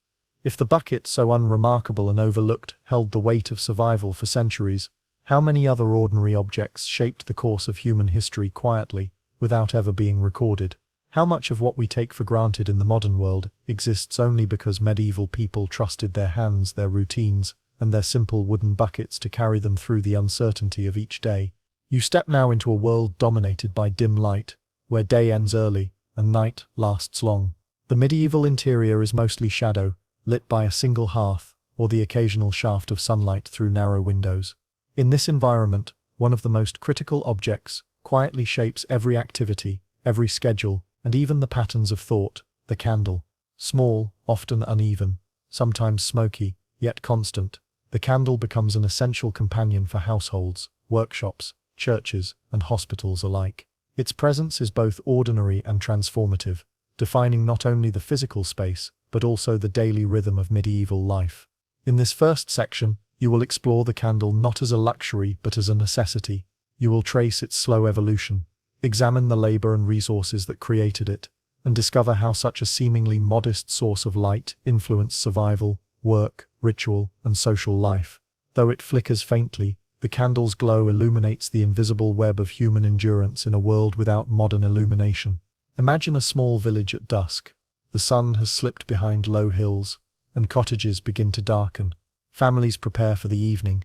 If the bucket, so unremarkable and overlooked, held the weight of survival for centuries, how many other ordinary objects shaped the course of human history quietly, without ever being recorded? How much of what we take for granted in the modern world exists only because medieval people trusted their hands, their routines, and their simple wooden buckets to carry them through the uncertainty of each day? You step now into a world dominated by dim light, where day ends early and night lasts long. The medieval interior is mostly shadow, lit by a single hearth or the occasional shaft of sunlight through narrow windows. In this environment, one of the most critical objects quietly shapes every activity, every schedule, and even the patterns of thought: the candle. Small, often uneven, sometimes smoky, yet constant, the candle becomes an essential companion for households, workshops, churches, and hospitals alike. Its presence is both ordinary and transformative, defining not only the physical space, but also the daily rhythm of medieval life. In this first section, you will explore the candle not as a luxury but as a necessity. You will trace its slow evolution, examine the labor and resources that created it, and discover how such a seemingly modest source of light influenced survival, work, ritual, and social life. Though it flickers faintly, the candle's glow illuminates the invisible web of human endurance in a world without modern illumination. Imagine a small village at dusk. The sun has slipped behind low hills, and cottages begin to darken. Families prepare for the evening,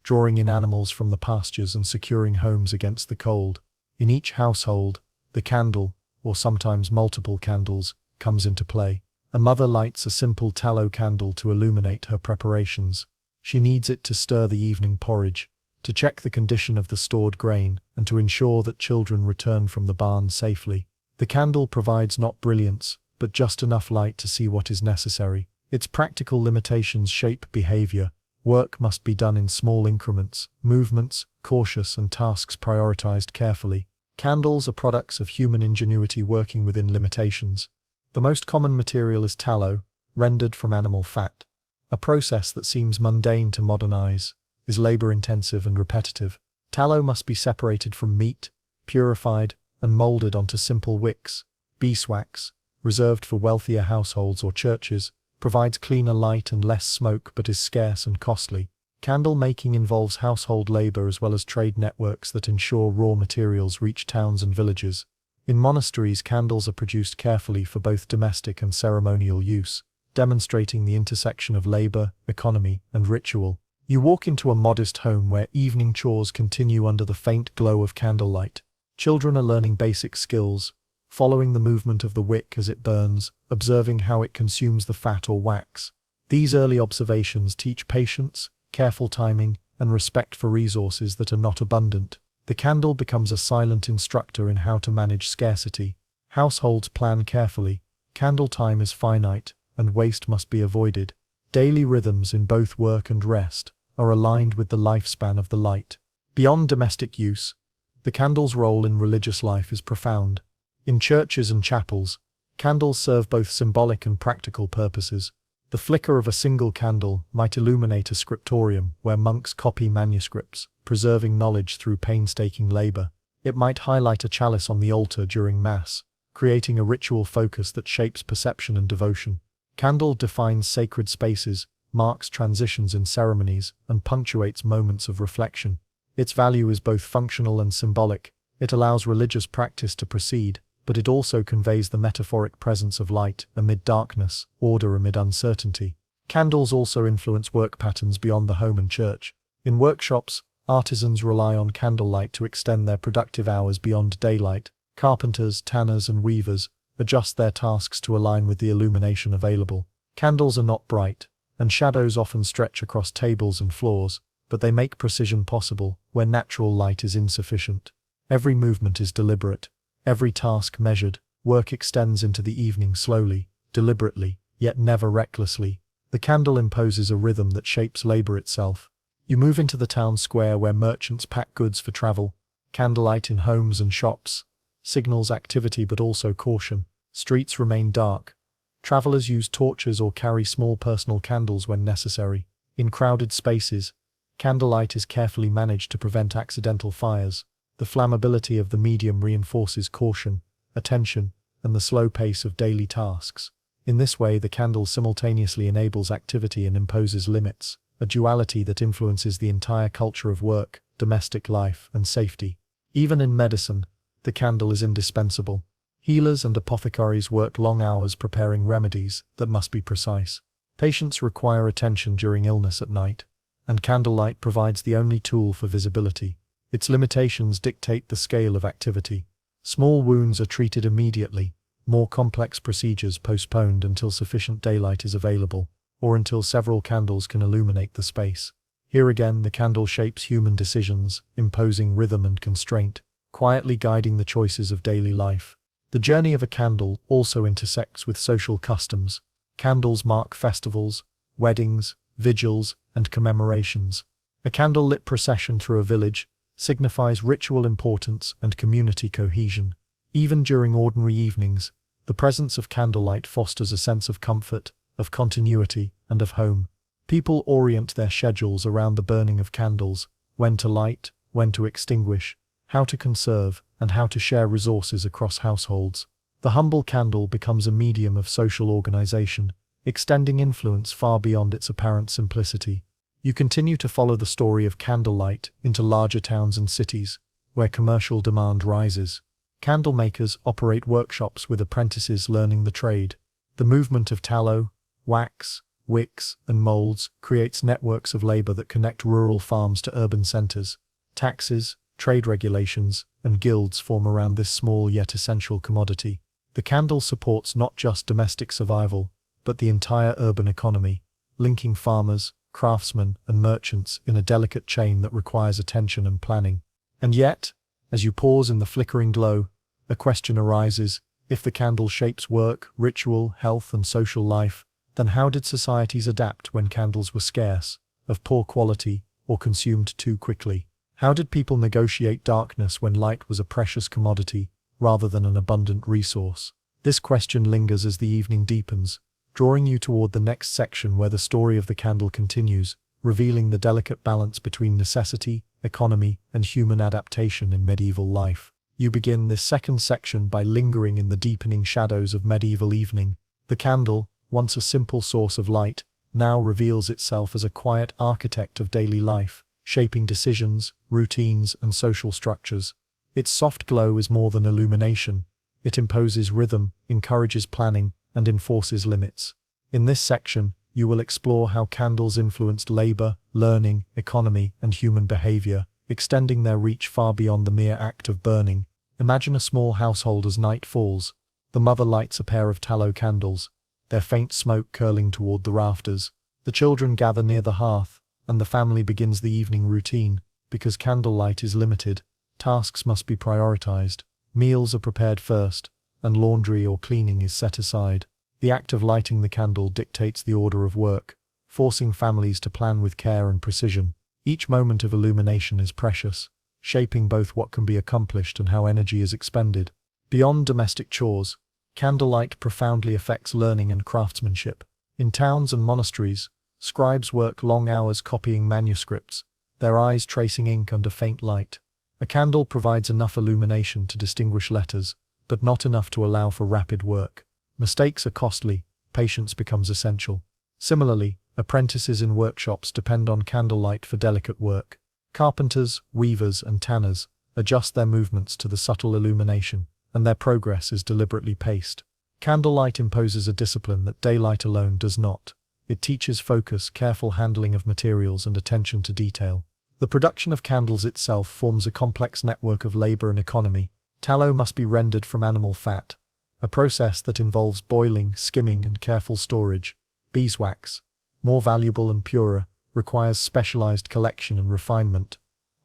drawing in animals from the pastures and securing homes against the cold. In each household, the candle, or sometimes multiple candles, comes into play. A mother lights a simple tallow candle to illuminate her preparations. She needs it to stir the evening porridge, to check the condition of the stored grain, and to ensure that children return from the barn safely. The candle provides not brilliance, but just enough light to see what is necessary. Its practical limitations shape behavior. Work must be done in small increments, movements cautious, and tasks prioritized carefully. Candles are products of human ingenuity working within limitations. The most common material is tallow, rendered from animal fat. A process that seems mundane to modern eyes is labor-intensive and repetitive. Tallow must be separated from meat, purified, and molded onto simple wicks. Beeswax, reserved for wealthier households or churches, provides cleaner light and less smoke but is scarce and costly. Candle making involves household labor as well as trade networks that ensure raw materials reach towns and villages. In monasteries, candles are produced carefully for both domestic and ceremonial use, demonstrating the intersection of labor, economy, and ritual. You walk into a modest home where evening chores continue under the faint glow of candlelight. Children are learning basic skills, following the movement of the wick as it burns, observing how it consumes the fat or wax. These early observations teach patience, careful timing, and respect for resources that are not abundant. The candle becomes a silent instructor in how to manage scarcity. Households plan carefully. Candle time is finite, and waste must be avoided. Daily rhythms in both work and rest are aligned with the lifespan of the light. Beyond domestic use, the candle's role in religious life is profound. In churches and chapels, candles serve both symbolic and practical purposes. The flicker of a single candle might illuminate a scriptorium where monks copy manuscripts, preserving knowledge through painstaking labor. It might highlight a chalice on the altar during Mass, creating a ritual focus that shapes perception and devotion. Candle defines sacred spaces, marks transitions in ceremonies, and punctuates moments of reflection. Its value is both functional and symbolic. It allows religious practice to proceed, but it also conveys the metaphoric presence of light amid darkness, order amid uncertainty. Candles also influence work patterns beyond the home and church. In workshops, artisans rely on candlelight to extend their productive hours beyond daylight. Carpenters, tanners, and weavers adjust their tasks to align with the illumination available. Candles are not bright, and shadows often stretch across tables and floors, but they make precision possible where natural light is insufficient. Every movement is deliberate. Every task measured. Work extends into the evening slowly, deliberately, yet never recklessly. The candle imposes a rhythm that shapes labor itself. You move into the town square where merchants pack goods for travel. Candlelight in homes and shops signals activity but also caution. Streets remain dark. Travelers use torches or carry small personal candles when necessary. In crowded spaces, candlelight is carefully managed to prevent accidental fires. The flammability of the medium reinforces caution, attention, and the slow pace of daily tasks. In this way, the candle simultaneously enables activity and imposes limits, a duality that influences the entire culture of work, domestic life, and safety. Even in medicine, the candle is indispensable. Healers and apothecaries work long hours preparing remedies that must be precise. Patients require attention during illness at night, and candlelight provides the only tool for visibility. Its limitations dictate the scale of activity. Small wounds are treated immediately, more complex procedures postponed until sufficient daylight is available, or until several candles can illuminate the space. Here again, the candle shapes human decisions, imposing rhythm and constraint, quietly guiding the choices of daily life. The journey of a candle also intersects with social customs. Candles mark festivals, weddings, vigils, and commemorations. A candle-lit procession through a village signifies ritual importance and community cohesion. Even during ordinary evenings, the presence of candlelight fosters a sense of comfort, of continuity, and of home. People orient their schedules around the burning of candles, when to light, when to extinguish, how to conserve, and how to share resources across households. The humble candle becomes a medium of social organization, extending influence far beyond its apparent simplicity. You continue to follow the story of candlelight into larger towns and cities, where commercial demand rises. Candle makers operate workshops with apprentices learning the trade. The movement of tallow, wax, wicks, and molds creates networks of labor that connect rural farms to urban centers. Taxes, trade regulations, and guilds form around this small yet essential commodity. The candle supports not just domestic survival, but the entire urban economy, linking farmers, craftsmen, and merchants in a delicate chain that requires attention and planning. And yet, as you pause in the flickering glow, a question arises: if the candle shapes work, ritual, health, and social life, then how did societies adapt when candles were scarce, of poor quality, or consumed too quickly? How did people negotiate darkness when light was a precious commodity, rather than an abundant resource? This question lingers as the evening deepens, drawing you toward the next section where the story of the candle continues, revealing the delicate balance between necessity, economy, and human adaptation in medieval life. You begin this second section by lingering in the deepening shadows of medieval evening. The candle, once a simple source of light, now reveals itself as a quiet architect of daily life, shaping decisions, routines, and social structures. Its soft glow is more than illumination. It imposes rhythm, encourages planning, and enforces limits. In this section, you will explore how candles influenced labor, learning, economy, and human behavior, extending their reach far beyond the mere act of burning. Imagine a small household as night falls. The mother lights a pair of tallow candles, their faint smoke curling toward the rafters. The children gather near the hearth, and the family begins the evening routine. Because candlelight is limited, tasks must be prioritized, meals are prepared first, and laundry or cleaning is set aside. The act of lighting the candle dictates the order of work, forcing families to plan with care and precision. Each moment of illumination is precious, shaping both what can be accomplished and how energy is expended. Beyond domestic chores, candlelight profoundly affects learning and craftsmanship. In towns and monasteries, scribes work long hours copying manuscripts, their eyes tracing ink under faint light. A candle provides enough illumination to distinguish letters, but not enough to allow for rapid work. Mistakes are costly, patience becomes essential. Similarly, apprentices in workshops depend on candlelight for delicate work. Carpenters, weavers, and tanners adjust their movements to the subtle illumination, and their progress is deliberately paced. Candlelight imposes a discipline that daylight alone does not. It teaches focus, careful handling of materials, and attention to detail. The production of candles itself forms a complex network of labor and economy. Tallow must be rendered from animal fat, a process that involves boiling, skimming, and careful storage. Beeswax, more valuable and purer, requires specialized collection and refinement,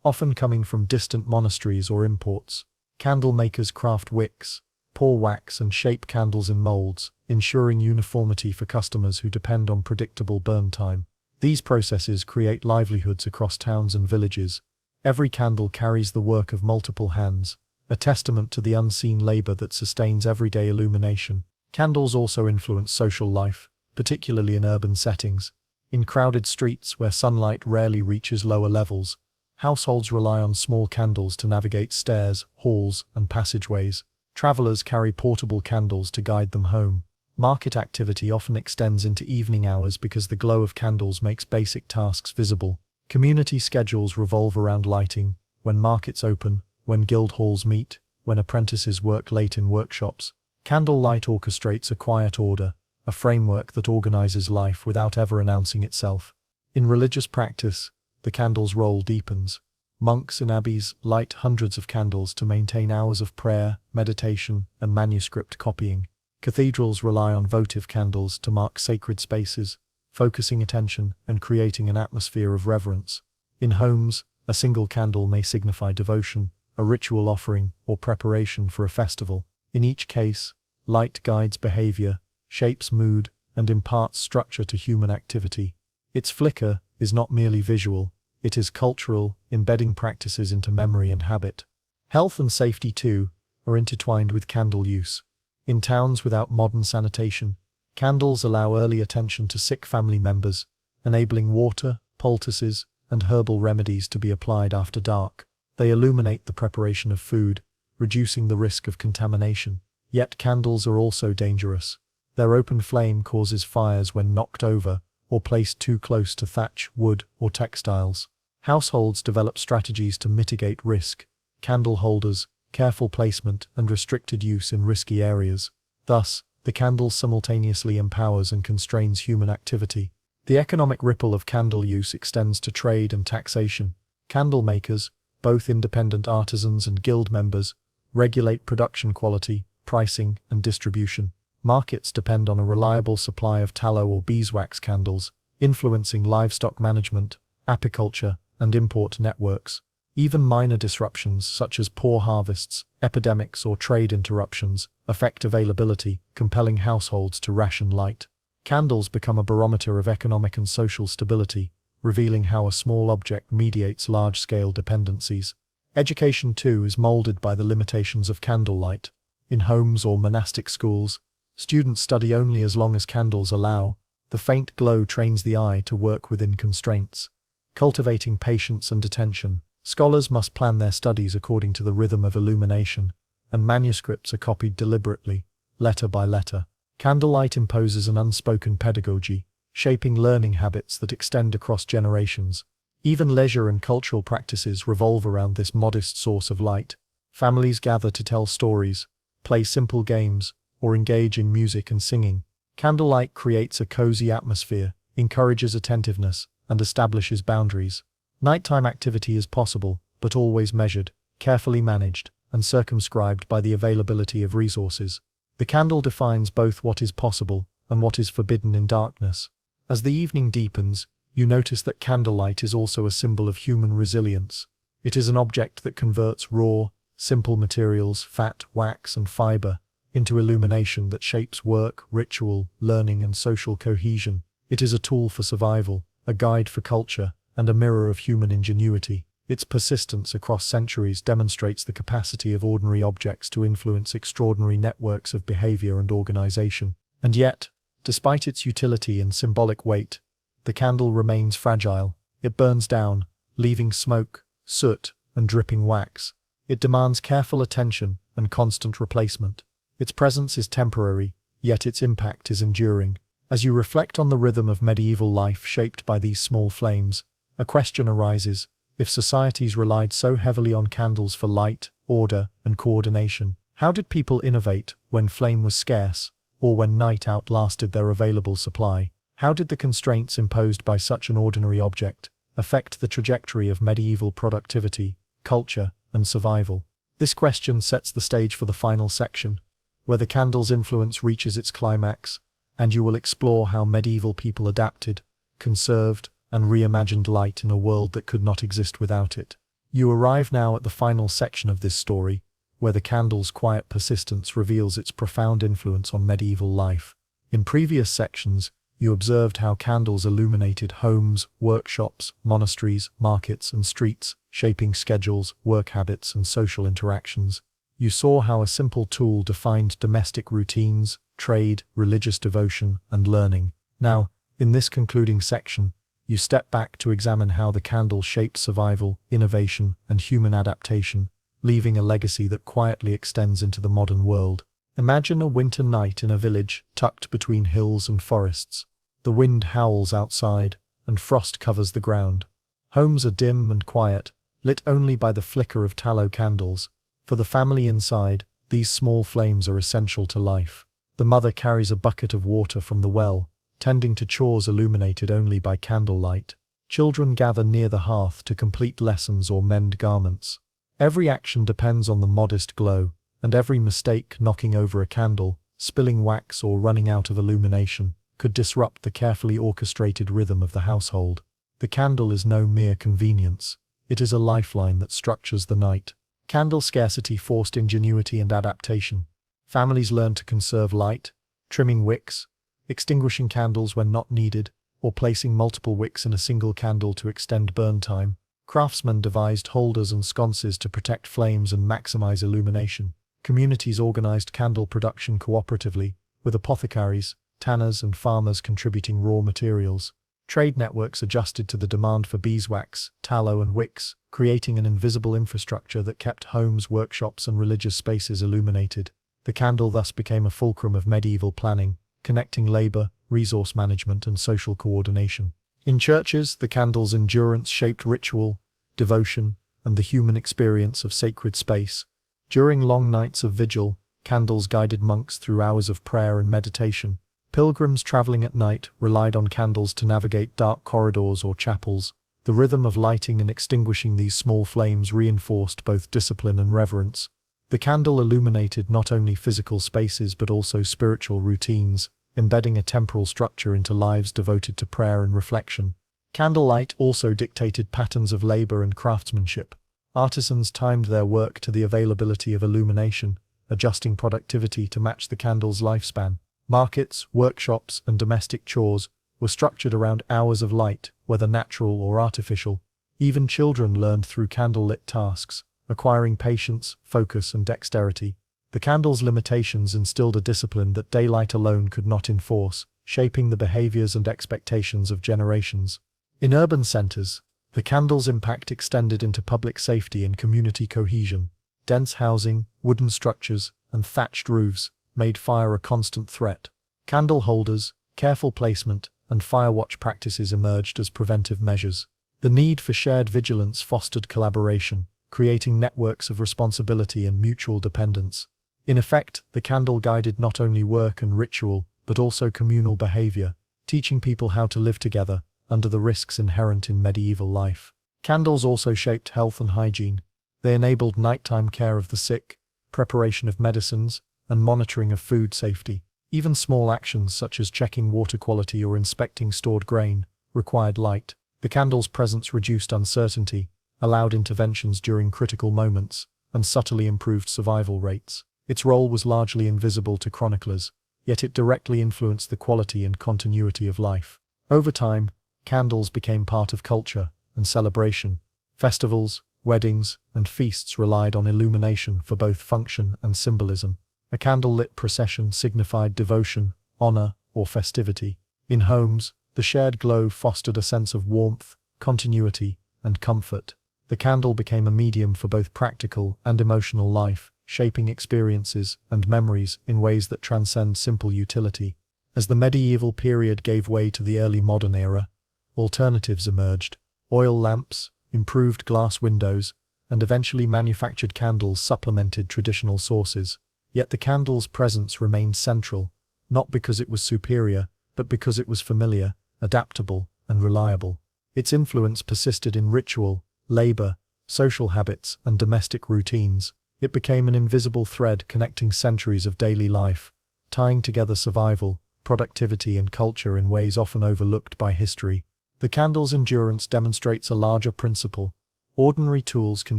often coming from distant monasteries or imports. Candle makers craft wicks, pour wax, and shape candles in molds, ensuring uniformity for customers who depend on predictable burn time. These processes create livelihoods across towns and villages. Every candle carries the work of multiple hands, a testament to the unseen labor that sustains everyday illumination. Candles also influence social life, particularly in urban settings. In crowded streets where sunlight rarely reaches lower levels, households rely on small candles to navigate stairs, halls, and passageways. Travelers carry portable candles to guide them home. Market activity often extends into evening hours because the glow of candles makes basic tasks visible. Community schedules revolve around lighting: when markets open, when guild halls meet, when apprentices work late in workshops. Candlelight orchestrates a quiet order, a framework that organizes life without ever announcing itself. In religious practice, the candle's role deepens. Monks in abbeys light hundreds of candles to maintain hours of prayer, meditation, and manuscript copying. Cathedrals rely on votive candles to mark sacred spaces, focusing attention and creating an atmosphere of reverence. In homes, a single candle may signify devotion, a ritual offering, or preparation for a festival. In each case, light guides behavior, shapes mood, and imparts structure to human activity. Its flicker is not merely visual, it is cultural, embedding practices into memory and habit. Health and safety, too, are intertwined with candle use. In towns without modern sanitation, candles allow early attention to sick family members, enabling water, poultices, and herbal remedies to be applied after dark. They illuminate the preparation of food, reducing the risk of contamination. Yet candles are also dangerous. Their open flame causes fires when knocked over, or placed too close to thatch, wood, or textiles. Households develop strategies to mitigate risk: candle holders, careful placement, and restricted use in risky areas. Thus, the candle simultaneously empowers and constrains human activity. The economic ripple of candle use extends to trade and taxation. Candle makers, both independent artisans and guild members, regulate production quality, pricing, and distribution. Markets depend on a reliable supply of tallow or beeswax candles, influencing livestock management, apiculture, and import networks. Even minor disruptions such as poor harvests, epidemics, or trade interruptions affect availability, compelling households to ration light. Candles become a barometer of economic and social stability, revealing how a small object mediates large-scale dependencies. Education, too, is molded by the limitations of candlelight. In homes or monastic schools, students study only as long as candles allow. The faint glow trains the eye to work within constraints, cultivating patience and attention. Scholars must plan their studies according to the rhythm of illumination, and manuscripts are copied deliberately, letter by letter. Candlelight imposes an unspoken pedagogy, shaping learning habits that extend across generations. Even leisure and cultural practices revolve around this modest source of light. Families gather to tell stories, play simple games, or engage in music and singing. Candlelight creates a cozy atmosphere, encourages attentiveness, and establishes boundaries. Nighttime activity is possible, but always measured, carefully managed, and circumscribed by the availability of resources. The candle defines both what is possible and what is forbidden in darkness. As the evening deepens, you notice that candlelight is also a symbol of human resilience. It is an object that converts raw, simple materials, fat, wax, and fiber, into illumination that shapes work, ritual, learning, and social cohesion. It is a tool for survival, a guide for culture, and a mirror of human ingenuity. Its persistence across centuries demonstrates the capacity of ordinary objects to influence extraordinary networks of behavior and organization. And yet, despite its utility and symbolic weight, the candle remains fragile. It burns down, leaving smoke, soot, and dripping wax. It demands careful attention and constant replacement. Its presence is temporary, yet its impact is enduring. As you reflect on the rhythm of medieval life shaped by these small flames, a question arises: if societies relied so heavily on candles for light, order, and coordination, how did people innovate when flame was scarce, or when night outlasted their available supply? How did the constraints imposed by such an ordinary object affect the trajectory of medieval productivity, culture, and survival? This question sets the stage for the final section, where the candle's influence reaches its climax, and you will explore how medieval people adapted, conserved, and reimagined light in a world that could not exist without it. You arrive now at the final section of this story, where the candle's quiet persistence reveals its profound influence on medieval life. In previous sections, you observed how candles illuminated homes, workshops, monasteries, markets, and streets, shaping schedules, work habits, and social interactions. You saw how a simple tool defined domestic routines, trade, religious devotion, and learning. Now, in this concluding section, you step back to examine how the candle shaped survival, innovation, and human adaptation, leaving a legacy that quietly extends into the modern world. Imagine a winter night in a village tucked between hills and forests. The wind howls outside, and frost covers the ground. Homes are dim and quiet, lit only by the flicker of tallow candles. For the family inside, these small flames are essential to life. The mother carries a bucket of water from the well, tending to chores illuminated only by candlelight. Children gather near the hearth to complete lessons or mend garments. Every action depends on the modest glow, and every mistake, knocking over a candle, spilling wax, or running out of illumination, could disrupt the carefully orchestrated rhythm of the household. The candle is no mere convenience. It is a lifeline that structures the night. Candle scarcity forced ingenuity and adaptation. Families learned to conserve light, trimming wicks, extinguishing candles when not needed, or placing multiple wicks in a single candle to extend burn time. Craftsmen devised holders and sconces to protect flames and maximize illumination. Communities organized candle production cooperatively, with apothecaries, tanners, and farmers contributing raw materials. Trade networks adjusted to the demand for beeswax, tallow, and wicks, creating an invisible infrastructure that kept homes, workshops, and religious spaces illuminated. The candle thus became a fulcrum of medieval planning, connecting labor, resource management, and social coordination. In churches, the candle's endurance shaped ritual, devotion, and the human experience of sacred space. During long nights of vigil, candles guided monks through hours of prayer and meditation. Pilgrims traveling at night relied on candles to navigate dark corridors or chapels. The rhythm of lighting and extinguishing these small flames reinforced both discipline and reverence. The candle illuminated not only physical spaces but also spiritual routines, embedding a temporal structure into lives devoted to prayer and reflection. Candlelight also dictated patterns of labor and craftsmanship. Artisans timed their work to the availability of illumination, adjusting productivity to match the candle's lifespan. Markets, workshops, and domestic chores were structured around hours of light, whether natural or artificial. Even children learned through candlelit tasks, acquiring patience, focus, and dexterity. The candle's limitations instilled a discipline that daylight alone could not enforce, shaping the behaviors and expectations of generations. In urban centers, the candle's impact extended into public safety and community cohesion. Dense housing, wooden structures, and thatched roofs made fire a constant threat. Candle holders, careful placement, and firewatch practices emerged as preventive measures. The need for shared vigilance fostered collaboration, creating networks of responsibility and mutual dependence. In effect, the candle guided not only work and ritual, but also communal behavior, teaching people how to live together, under the risks inherent in medieval life. Candles also shaped health and hygiene. They enabled nighttime care of the sick, preparation of medicines, and monitoring of food safety. Even small actions such as checking water quality or inspecting stored grain required light. The candle's presence reduced uncertainty, allowed interventions during critical moments, and subtly improved survival rates. Its role was largely invisible to chroniclers, yet it directly influenced the quality and continuity of life. Over time, candles became part of culture and celebration. Festivals, weddings, and feasts relied on illumination for both function and symbolism. A candle-lit procession signified devotion, honor, or festivity. In homes, the shared glow fostered a sense of warmth, continuity, and comfort. The candle became a medium for both practical and emotional life, shaping experiences and memories in ways that transcend simple utility. As the medieval period gave way to the early modern era, alternatives emerged. Oil lamps, improved glass windows, and eventually manufactured candles supplemented traditional sources. Yet the candle's presence remained central, not because it was superior, but because it was familiar, adaptable, and reliable. Its influence persisted in ritual, labor, social habits, and domestic routines. It became an invisible thread connecting centuries of daily life, tying together survival, productivity, and culture in ways often overlooked by history. The candle's endurance demonstrates a larger principle. Ordinary tools can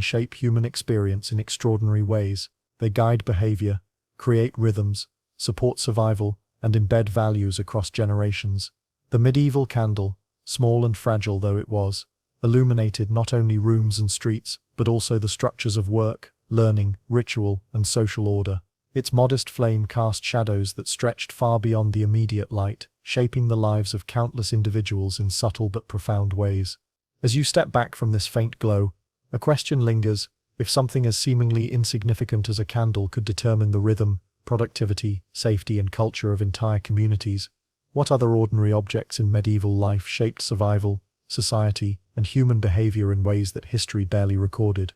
shape human experience in extraordinary ways. They guide behavior, create rhythms, support survival, and embed values across generations. The medieval candle, small and fragile though it was, illuminated not only rooms and streets, but also the structures of work, learning, ritual, and social order. Its modest flame cast shadows that stretched far beyond the immediate light, shaping the lives of countless individuals in subtle but profound ways. As you step back from this faint glow, a question lingers: if something as seemingly insignificant as a candle could determine the rhythm, productivity, safety, and culture of entire communities, what other ordinary objects in medieval life shaped survival, society, and human behavior in ways that history barely recorded?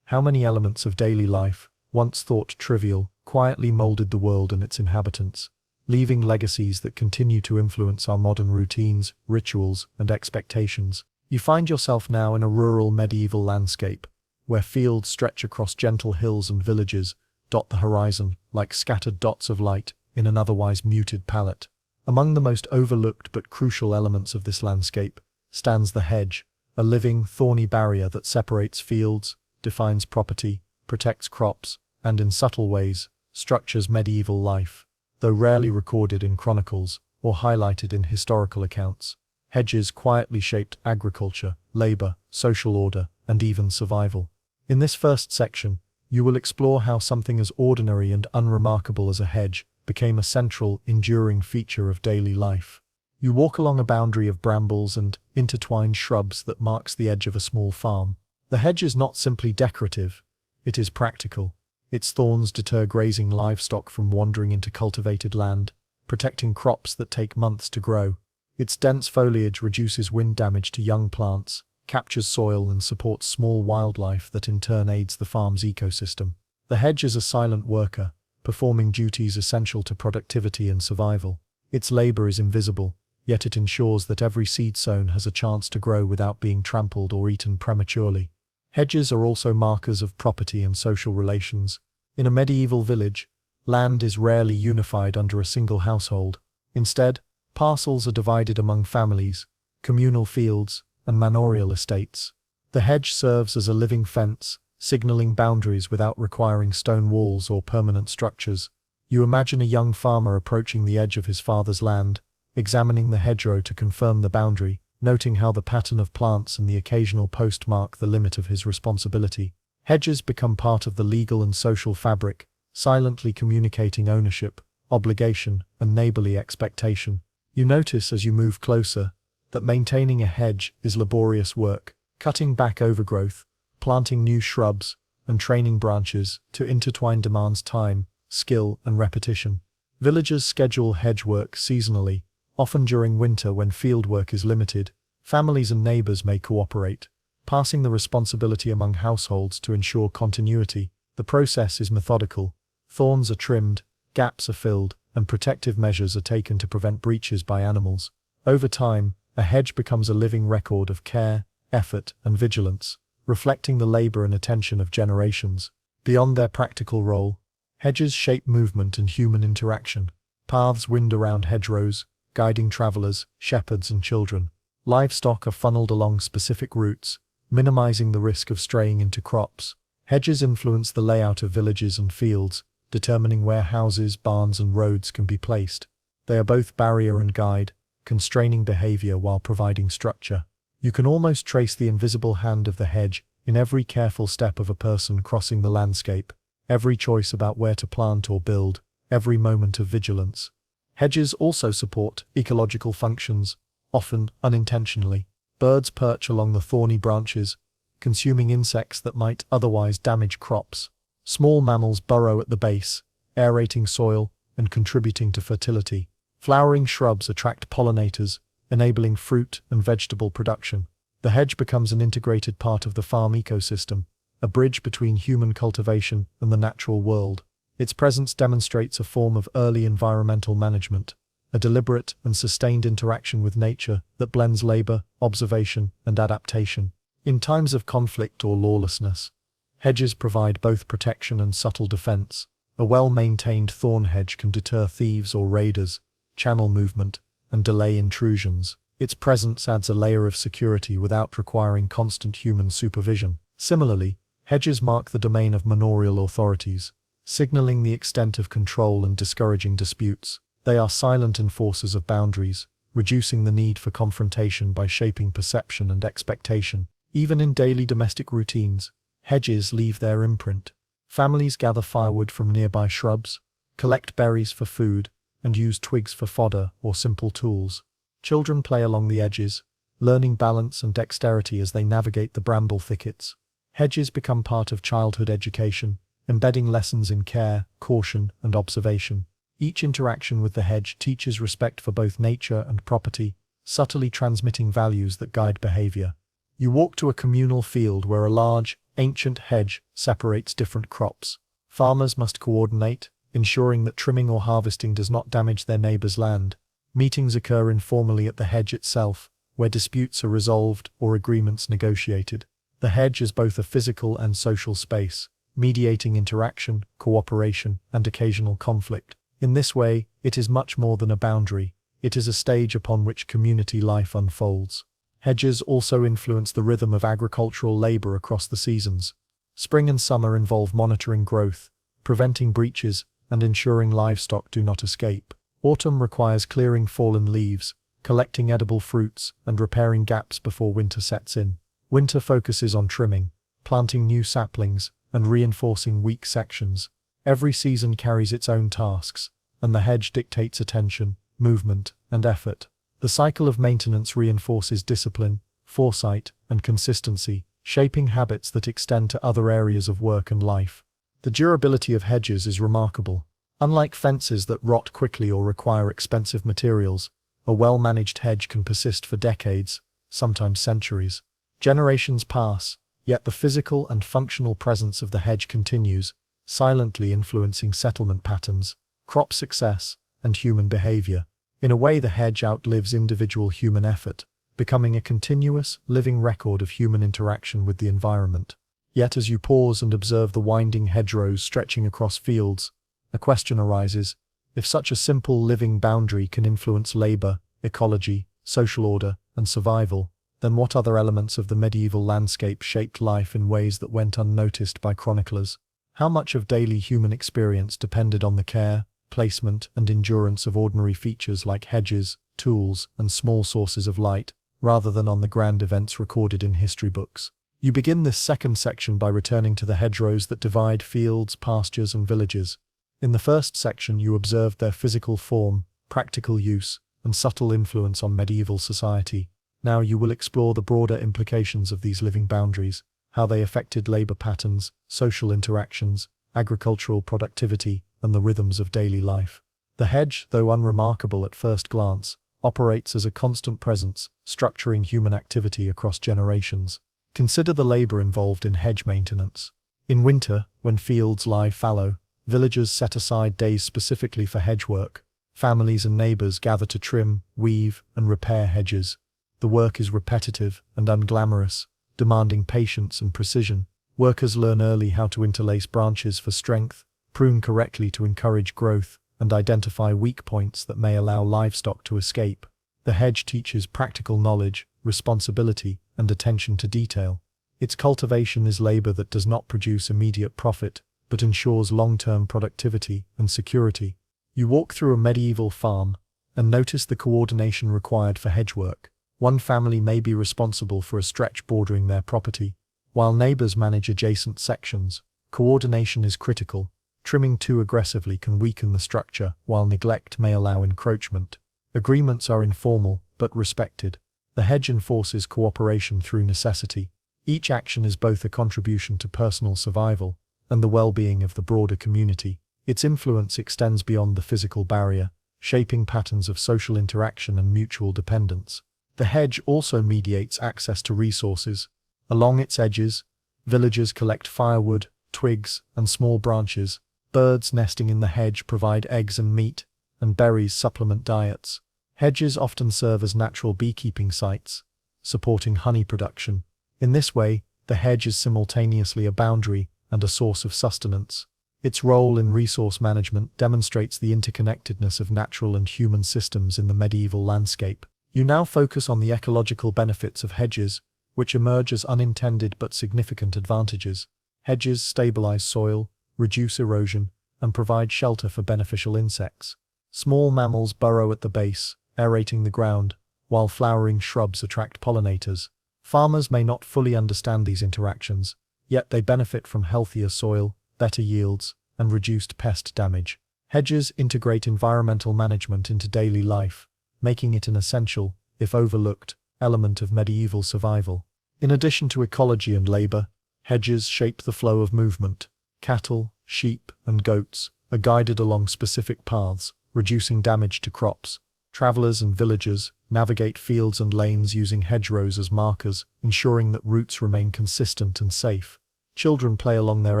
How many elements of daily life, once thought trivial, quietly molded the world and its inhabitants, leaving legacies that continue to influence our modern routines, rituals, and expectations? You find yourself now in a rural medieval landscape, where fields stretch across gentle hills and villages dot the horizon like scattered dots of light in an otherwise muted palette. Among the most overlooked but crucial elements of this landscape stands the hedge, a living, thorny barrier that separates fields, defines property, protects crops, and in subtle ways, structures medieval life. Though rarely recorded in chronicles or highlighted in historical accounts, hedges quietly shaped agriculture, labor, social order, and even survival. In this first section, you will explore how something as ordinary and unremarkable as a hedge became a central, enduring feature of daily life. You walk along a boundary of brambles and intertwined shrubs that marks the edge of a small farm. The hedge is not simply decorative, it is practical. Its thorns deter grazing livestock from wandering into cultivated land, protecting crops that take months to grow. Its dense foliage reduces wind damage to young plants, captures soil, and supports small wildlife that in turn aids the farm's ecosystem. The hedge is a silent worker, performing duties essential to productivity and survival. Its labor is invisible, yet it ensures that every seed sown has a chance to grow without being trampled or eaten prematurely. Hedges are also markers of property and social relations. In a medieval village, land is rarely unified under a single household. Instead, parcels are divided among families, communal fields, and manorial estates. The hedge serves as a living fence, signaling boundaries without requiring stone walls or permanent structures. You imagine a young farmer approaching the edge of his father's land, examining the hedgerow to confirm the boundary, noting how the pattern of plants and the occasional post mark the limit of his responsibility. Hedges become part of the legal and social fabric, silently communicating ownership, obligation, and neighborly expectation. You notice as you move closer that maintaining a hedge is laborious work, cutting back overgrowth, planting new shrubs, and training branches to intertwine demands time, skill, and repetition. Villagers schedule hedge work seasonally, often during winter when field work is limited. Families and neighbors may cooperate, passing the responsibility among households to ensure continuity. The process is methodical. Thorns are trimmed, gaps are filled, and protective measures are taken to prevent breaches by animals. Over time, a hedge becomes a living record of care, effort, and vigilance, reflecting the labor and attention of generations. Beyond their practical role, hedges shape movement and human interaction. Paths wind around hedgerows, guiding travelers, shepherds, and children. Livestock are funneled along specific routes, minimizing the risk of straying into crops. Hedges influence the layout of villages and fields, determining where houses, barns, and roads can be placed. They are both barrier and guide, constraining behavior while providing structure. You can almost trace the invisible hand of the hedge in every careful step of a person crossing the landscape, every choice about where to plant or build, every moment of vigilance. Hedges also support ecological functions, often unintentionally. Birds perch along the thorny branches, consuming insects that might otherwise damage crops. Small mammals burrow at the base, aerating soil and contributing to fertility. Flowering shrubs attract pollinators, enabling fruit and vegetable production. The hedge becomes an integrated part of the farm ecosystem, a bridge between human cultivation and the natural world. Its presence demonstrates a form of early environmental management, a deliberate and sustained interaction with nature that blends labor, observation, and adaptation. In times of conflict or lawlessness, hedges provide both protection and subtle defense. A well-maintained thorn hedge can deter thieves or raiders, channel movement, and delay intrusions. Its presence adds a layer of security without requiring constant human supervision. Similarly, hedges mark the domain of manorial authorities, signaling the extent of control and discouraging disputes. They are silent enforcers of boundaries, reducing the need for confrontation by shaping perception and expectation. Even in daily domestic routines, hedges leave their imprint. Families gather firewood from nearby shrubs, collect berries for food, and use twigs for fodder or simple tools. Children play along the edges, learning balance and dexterity as they navigate the bramble thickets. Hedges become part of childhood education, embedding lessons in care, caution, and observation. Each interaction with the hedge teaches respect for both nature and property, subtly transmitting values that guide behavior. You walk to a communal field where a large, ancient hedge separates different crops. Farmers must coordinate, ensuring that trimming or harvesting does not damage their neighbor's land. Meetings occur informally at the hedge itself, where disputes are resolved or agreements negotiated. The hedge is both a physical and social space, mediating interaction, cooperation, and occasional conflict. In this way, it is much more than a boundary. It is a stage upon which community life unfolds. Hedges also influence the rhythm of agricultural labor across the seasons. Spring and summer involve monitoring growth, preventing breaches, and ensuring livestock do not escape. Autumn requires clearing fallen leaves, collecting edible fruits, and repairing gaps before winter sets in. Winter focuses on trimming, planting new saplings, and reinforcing weak sections. Every season carries its own tasks, and the hedge dictates attention, movement, and effort. The cycle of maintenance reinforces discipline, foresight, and consistency, shaping habits that extend to other areas of work and life. The durability of hedges is remarkable. Unlike fences that rot quickly or require expensive materials, a well-managed hedge can persist for decades, sometimes centuries. Generations pass, yet the physical and functional presence of the hedge continues, silently influencing settlement patterns, crop success, and human behavior. In a way, the hedge outlives individual human effort, becoming a continuous, living record of human interaction with the environment. Yet as you pause and observe the winding hedgerows stretching across fields, a question arises: if such a simple living boundary can influence labor, ecology, social order, and survival, then what other elements of the medieval landscape shaped life in ways that went unnoticed by chroniclers? How much of daily human experience depended on the care, placement, and endurance of ordinary features like hedges, tools, and small sources of light, rather than on the grand events recorded in history books? You begin this second section by returning to the hedgerows that divide fields, pastures, and villages. In the first section, you observed their physical form, practical use, and subtle influence on medieval society. Now you will explore the broader implications of these living boundaries, how they affected labor patterns, social interactions, agricultural productivity, and the rhythms of daily life. The hedge, though unremarkable at first glance, operates as a constant presence, structuring human activity across generations. Consider the labor involved in hedge maintenance. In winter, when fields lie fallow, villagers set aside days specifically for hedge work. Families and neighbors gather to trim, weave, and repair hedges. The work is repetitive and unglamorous, demanding patience and precision. Workers learn early how to interlace branches for strength, prune correctly to encourage growth, and identify weak points that may allow livestock to escape. The hedge teaches practical knowledge, responsibility, and attention to detail. Its cultivation is labor that does not produce immediate profit, but ensures long-term productivity and security. You walk through a medieval farm and notice the coordination required for hedge work. One family may be responsible for a stretch bordering their property, while neighbors manage adjacent sections. Coordination is critical. Trimming too aggressively can weaken the structure, while neglect may allow encroachment. Agreements are informal, but respected. The hedge enforces cooperation through necessity. Each action is both a contribution to personal survival and the well-being of the broader community. Its influence extends beyond the physical barrier, shaping patterns of social interaction and mutual dependence. The hedge also mediates access to resources. Along its edges, villagers collect firewood, twigs, and small branches. Birds nesting in the hedge provide eggs and meat, and berries supplement diets. Hedges often serve as natural beekeeping sites, supporting honey production. In this way, the hedge is simultaneously a boundary and a source of sustenance. Its role in resource management demonstrates the interconnectedness of natural and human systems in the medieval landscape. You now focus on the ecological benefits of hedges, which emerge as unintended but significant advantages. Hedges stabilize soil, reduce erosion, and provide shelter for beneficial insects. Small mammals burrow at the base, aerating the ground, while flowering shrubs attract pollinators. Farmers may not fully understand these interactions, yet they benefit from healthier soil, better yields, and reduced pest damage. Hedges integrate environmental management into daily life, making it an essential, if overlooked, element of medieval survival. In addition to ecology and labor, hedges shape the flow of movement. Cattle, sheep, and goats are guided along specific paths, reducing damage to crops. Travelers and villagers navigate fields and lanes using hedgerows as markers, ensuring that routes remain consistent and safe. Children play along their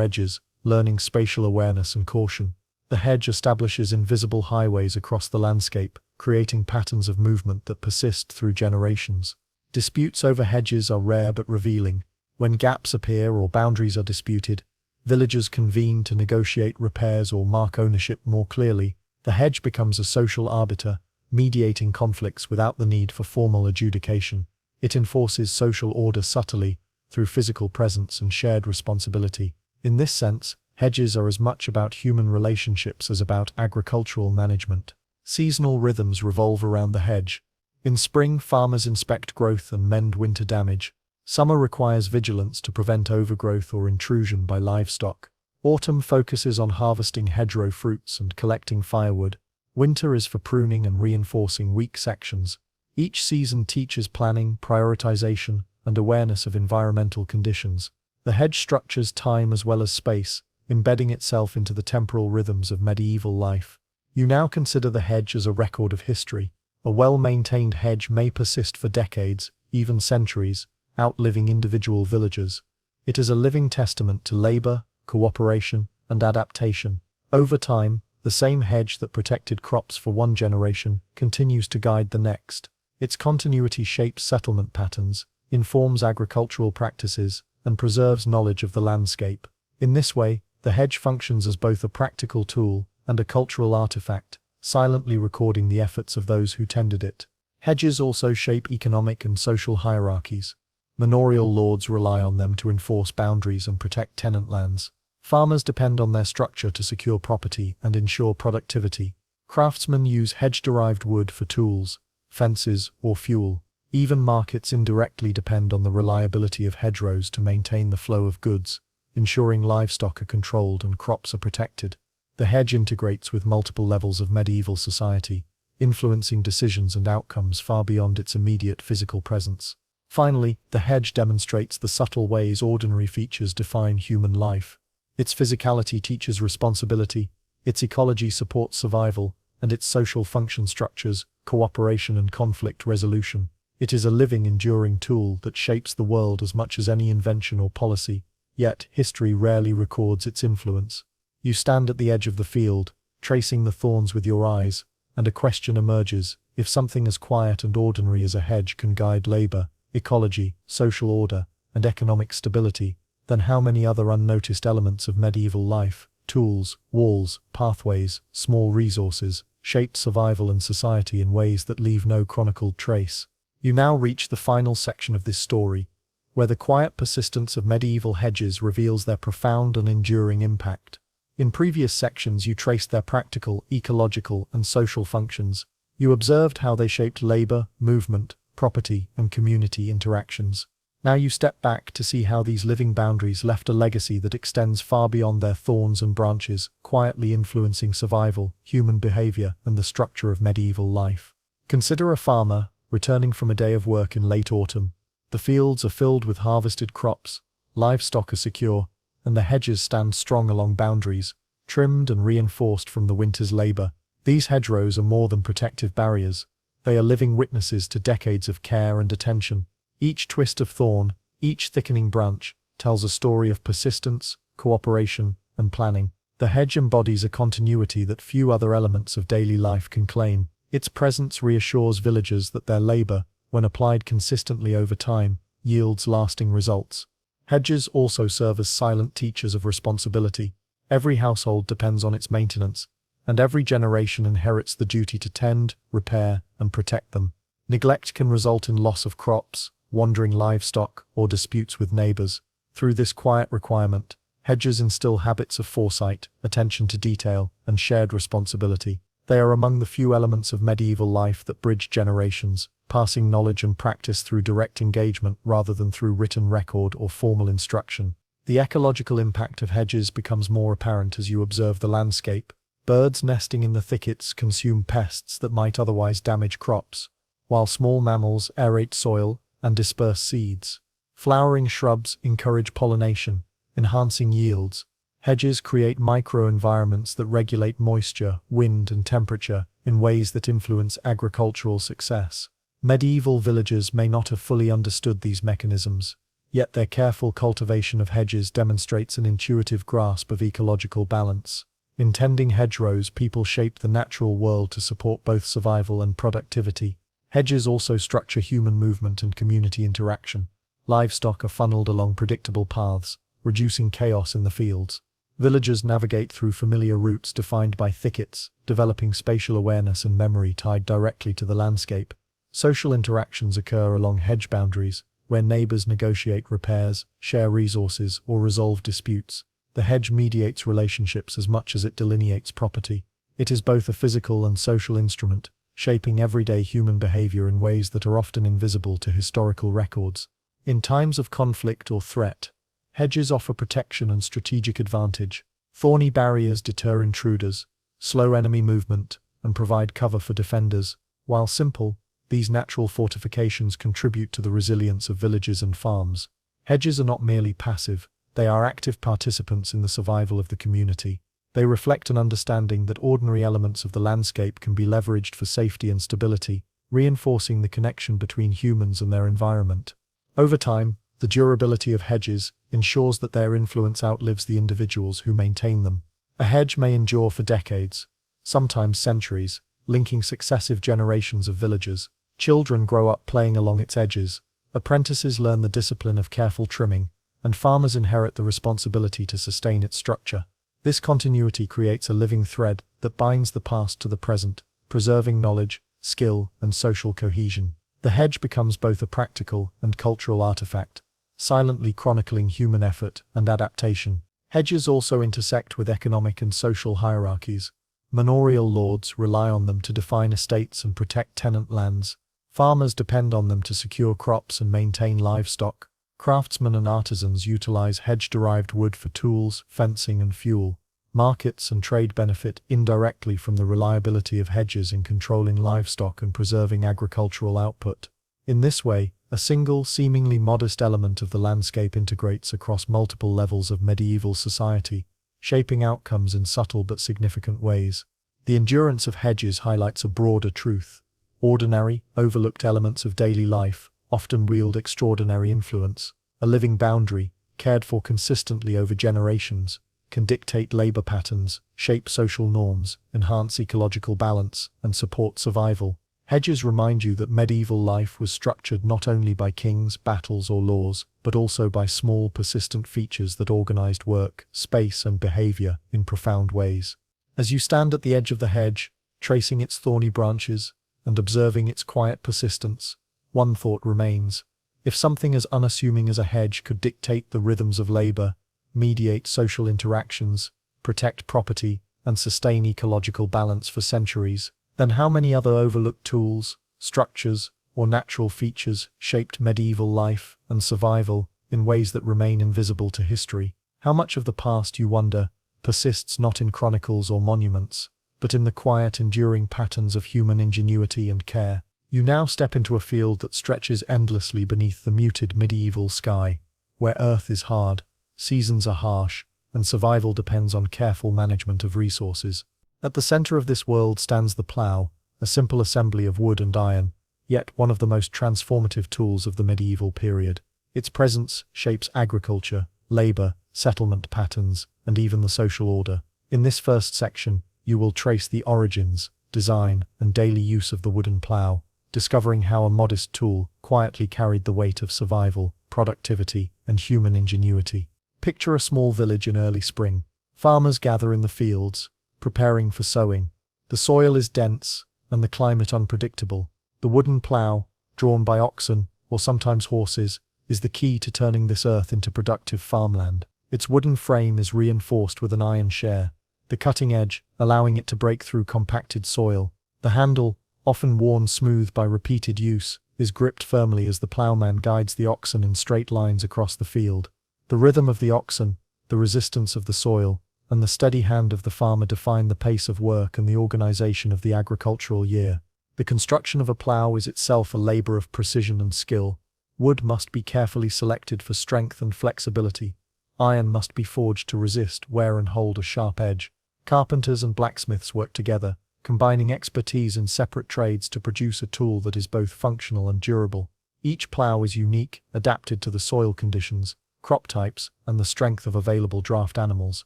edges, learning spatial awareness and caution. The hedge establishes invisible highways across the landscape, creating patterns of movement that persist through generations. Disputes over hedges are rare but revealing. When gaps appear or boundaries are disputed, villagers convene to negotiate repairs or mark ownership more clearly. The hedge becomes a social arbiter, mediating conflicts without the need for formal adjudication. It enforces social order subtly, through physical presence and shared responsibility. In this sense, hedges are as much about human relationships as about agricultural management. Seasonal rhythms revolve around the hedge. In spring, farmers inspect growth and mend winter damage. Summer requires vigilance to prevent overgrowth or intrusion by livestock. Autumn focuses on harvesting hedgerow fruits and collecting firewood. Winter is for pruning and reinforcing weak sections. Each season teaches planning, prioritization, and awareness of environmental conditions. The hedge structures time as well as space, embedding itself into the temporal rhythms of medieval life. You now consider the hedge as a record of history. A well-maintained hedge may persist for decades, even centuries, outliving individual villagers. It is a living testament to labor, cooperation, and adaptation. Over time, the same hedge that protected crops for one generation continues to guide the next. Its continuity shapes settlement patterns, informs agricultural practices, and preserves knowledge of the landscape. In this way, the hedge functions as both a practical tool and a cultural artifact, silently recording the efforts of those who tended it. Hedges also shape economic and social hierarchies. Manorial lords rely on them to enforce boundaries and protect tenant lands. Farmers depend on their structure to secure property and ensure productivity. Craftsmen use hedge-derived wood for tools, fences, or fuel. Even markets indirectly depend on the reliability of hedgerows to maintain the flow of goods, ensuring livestock are controlled and crops are protected. The hedge integrates with multiple levels of medieval society, influencing decisions and outcomes far beyond its immediate physical presence. Finally, the hedge demonstrates the subtle ways ordinary features define human life. Its physicality teaches responsibility, its ecology supports survival, and its social function structures cooperation and conflict resolution. It is a living, enduring tool that shapes the world as much as any invention or policy, yet history rarely records its influence. You stand at the edge of the field, tracing the thorns with your eyes, and a question emerges: if something as quiet and ordinary as a hedge can guide labor, ecology, social order, and economic stability, then how many other unnoticed elements of medieval life, tools, walls, pathways, small resources, shaped survival and society in ways that leave no chronicled trace? You now reach the final section of this story, where the quiet persistence of medieval hedges reveals their profound and enduring impact. In previous sections you traced their practical, ecological, and social functions. You observed how they shaped labor, movement, property, and community interactions. Now you step back to see how these living boundaries left a legacy that extends far beyond their thorns and branches, quietly influencing survival, human behavior, and the structure of medieval life. Consider a farmer, returning from a day of work in late autumn. The fields are filled with harvested crops, livestock are secure, and the hedges stand strong along boundaries, trimmed and reinforced from the winter's labor. These hedgerows are more than protective barriers. They are living witnesses to decades of care and attention. Each twist of thorn, each thickening branch, tells a story of persistence, cooperation, and planning. The hedge embodies a continuity that few other elements of daily life can claim. Its presence reassures villagers that their labor, when applied consistently over time, yields lasting results. Hedges also serve as silent teachers of responsibility. Every household depends on its maintenance, and every generation inherits the duty to tend, repair, and protect them. Neglect can result in loss of crops, wandering livestock, or disputes with neighbors. Through this quiet requirement, hedges instill habits of foresight, attention to detail, and shared responsibility. They are among the few elements of medieval life that bridge generations, passing knowledge and practice through direct engagement rather than through written record or formal instruction. The ecological impact of hedges becomes more apparent as you observe the landscape. Birds nesting in the thickets consume pests that might otherwise damage crops, while small mammals aerate soil and disperse seeds. Flowering shrubs encourage pollination, enhancing yields. Hedges create microenvironments that regulate moisture, wind, and temperature in ways that influence agricultural success. Medieval villagers may not have fully understood these mechanisms, yet their careful cultivation of hedges demonstrates an intuitive grasp of ecological balance. In tending hedgerows, people shaped the natural world to support both survival and productivity. Hedges also structure human movement and community interaction. Livestock are funneled along predictable paths, reducing chaos in the fields. Villagers navigate through familiar routes defined by thickets, developing spatial awareness and memory tied directly to the landscape. Social interactions occur along hedge boundaries, where neighbors negotiate repairs, share resources, or resolve disputes. The hedge mediates relationships as much as it delineates property. It is both a physical and social instrument, shaping everyday human behavior in ways that are often invisible to historical records. In times of conflict or threat, hedges offer protection and strategic advantage. Thorny barriers deter intruders, slow enemy movement, and provide cover for defenders. While simple, these natural fortifications contribute to the resilience of villages and farms. Hedges are not merely passive, they are active participants in the survival of the community. They reflect an understanding that ordinary elements of the landscape can be leveraged for safety and stability, reinforcing the connection between humans and their environment. Over time, the durability of hedges ensures that their influence outlives the individuals who maintain them. A hedge may endure for decades, sometimes centuries, linking successive generations of villagers. Children grow up playing along its edges, apprentices learn the discipline of careful trimming, and farmers inherit the responsibility to sustain its structure. This continuity creates a living thread that binds the past to the present, preserving knowledge, skill, and social cohesion. The hedge becomes both a practical and cultural artifact, silently chronicling human effort and adaptation. Hedges also intersect with economic and social hierarchies. Manorial lords rely on them to define estates and protect tenant lands. Farmers depend on them to secure crops and maintain livestock. Craftsmen and artisans utilize hedge-derived wood for tools, fencing, and fuel. Markets and trade benefit indirectly from the reliability of hedges in controlling livestock and preserving agricultural output. In this way, a single, seemingly modest element of the landscape integrates across multiple levels of medieval society, shaping outcomes in subtle but significant ways. The endurance of hedges highlights a broader truth. Ordinary, overlooked elements of daily life often wield extraordinary influence. A living boundary, cared for consistently over generations, can dictate labor patterns, shape social norms, enhance ecological balance, and support survival. Hedges remind you that medieval life was structured not only by kings, battles, or laws, but also by small, persistent features that organized work, space, and behavior in profound ways. As you stand at the edge of the hedge, tracing its thorny branches, and observing its quiet persistence, one thought remains. If something as unassuming as a hedge could dictate the rhythms of labor, mediate social interactions, protect property, and sustain ecological balance for centuries, then how many other overlooked tools, structures, or natural features shaped medieval life and survival in ways that remain invisible to history? How much of the past, you wonder, persists not in chronicles or monuments, but in the quiet, enduring patterns of human ingenuity and care? You now step into a field that stretches endlessly beneath the muted medieval sky, where earth is hard, seasons are harsh, and survival depends on careful management of resources. At the center of this world stands the plow, a simple assembly of wood and iron, yet one of the most transformative tools of the medieval period. Its presence shapes agriculture, labor, settlement patterns, and even the social order. In this first section, you will trace the origins, design, and daily use of the wooden plow, discovering how a modest tool quietly carried the weight of survival, productivity, and human ingenuity. Picture a small village in early spring. Farmers gather in the fields, preparing for sowing. The soil is dense, and the climate unpredictable. The wooden plow, drawn by oxen, or sometimes horses, is the key to turning this earth into productive farmland. Its wooden frame is reinforced with an iron share, the cutting edge allowing it to break through compacted soil. The handle, often worn smooth by repeated use, is gripped firmly as the plowman guides the oxen in straight lines across the field. The rhythm of the oxen, the resistance of the soil, and the steady hand of the farmer define the pace of work and the organization of the agricultural year. The construction of a plow is itself a labor of precision and skill. Wood must be carefully selected for strength and flexibility. Iron must be forged to resist wear and hold a sharp edge. Carpenters and blacksmiths work together, combining expertise in separate trades to produce a tool that is both functional and durable. Each plow is unique, adapted to the soil conditions, crop types, and the strength of available draft animals.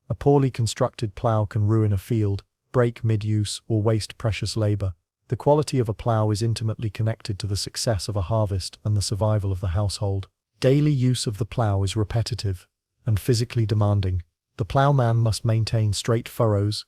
A poorly constructed plow can ruin a field, break mid-use, or waste precious labor. The quality of a plow is intimately connected to the success of a harvest and the survival of the household. Daily use of the plow is repetitive and physically demanding. The plowman must maintain straight furrows,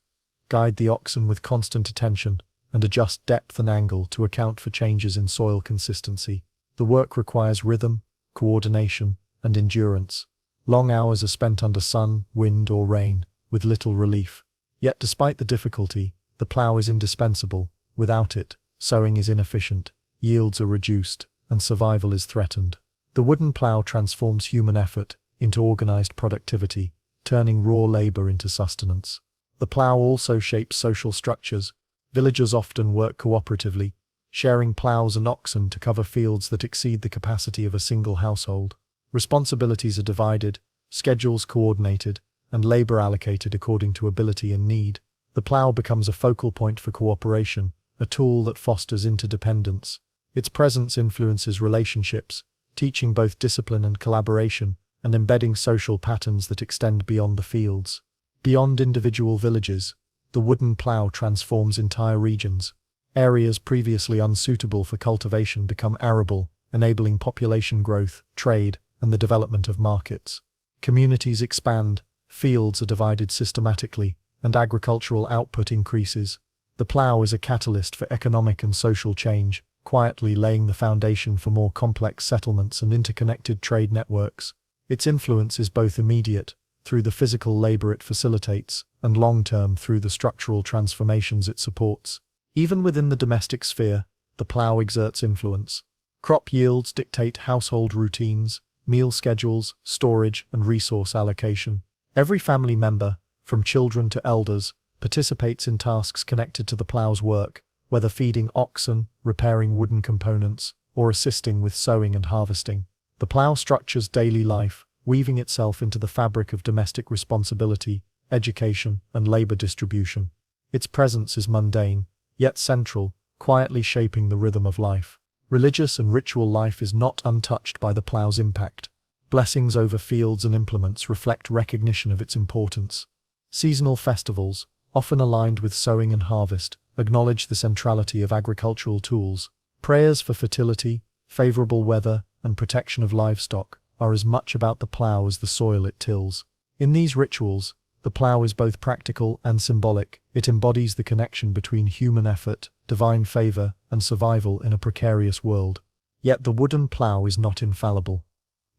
guide the oxen with constant attention, and adjust depth and angle to account for changes in soil consistency. The work requires rhythm, coordination, and endurance. Long hours are spent under sun, wind, or rain, with little relief. Yet despite the difficulty, the plow is indispensable. Without it, sowing is inefficient, yields are reduced, and survival is threatened. The wooden plow transforms human effort into organized productivity, turning raw labor into sustenance. The plow also shapes social structures. Villagers often work cooperatively, sharing plows and oxen to cover fields that exceed the capacity of a single household. Responsibilities are divided, schedules coordinated, and labor allocated according to ability and need. The plow becomes a focal point for cooperation, a tool that fosters interdependence. Its presence influences relationships, teaching both discipline and collaboration, and embedding social patterns that extend beyond the fields. Beyond individual villages, the wooden plow transforms entire regions. Areas previously unsuitable for cultivation become arable, enabling population growth, trade, and the development of markets. Communities expand, fields are divided systematically, and agricultural output increases. The plow is a catalyst for economic and social change, quietly laying the foundation for more complex settlements and interconnected trade networks. Its influence is both immediate, through the physical labor it facilitates, and long-term through the structural transformations it supports. Even within the domestic sphere, the plow exerts influence. Crop yields dictate household routines, meal schedules, storage, and resource allocation. Every family member, from children to elders, participates in tasks connected to the plow's work, whether feeding oxen, repairing wooden components, or assisting with sowing and harvesting. The plow structures daily life, weaving itself into the fabric of domestic responsibility, education, and labor distribution. Its presence is mundane, yet central, quietly shaping the rhythm of life. Religious and ritual life is not untouched by the plow's impact. Blessings over fields and implements reflect recognition of its importance. Seasonal festivals, often aligned with sowing and harvest, acknowledge the centrality of agricultural tools. Prayers for fertility, favorable weather, and protection of livestock are as much about the plow as the soil it tills. In these rituals, the plow is both practical and symbolic. It embodies the connection between human effort, divine favor, and survival in a precarious world. Yet the wooden plow is not infallible.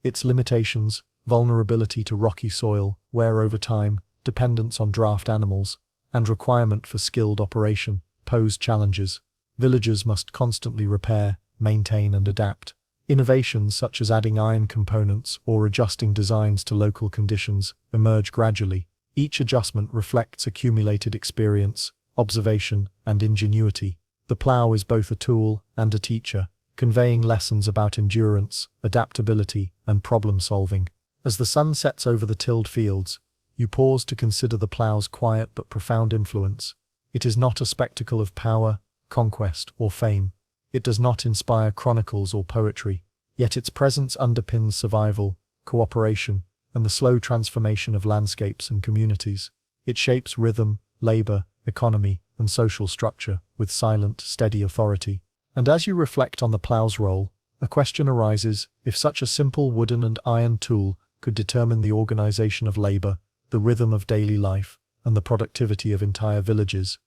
Its limitations, vulnerability to rocky soil, wear over time, dependence on draft animals, and requirement for skilled operation, pose challenges. Villagers must constantly repair, maintain and adapt. Innovations such as adding iron components or adjusting designs to local conditions emerge gradually. Each adjustment reflects accumulated experience, observation, and ingenuity. The plow is both a tool and a teacher, conveying lessons about endurance, adaptability, and problem-solving. As the sun sets over the tilled fields, you pause to consider the plow's quiet but profound influence. It is not a spectacle of power, conquest, or fame. It does not inspire chronicles or poetry, yet its presence underpins survival, cooperation, and the slow transformation of landscapes and communities. It shapes rhythm, labor, economy, and social structure with silent, steady authority. And as you reflect on the plow's role, a question arises: if such a simple wooden and iron tool could determine the organization of labor, the rhythm of daily life, and the productivity of entire villages,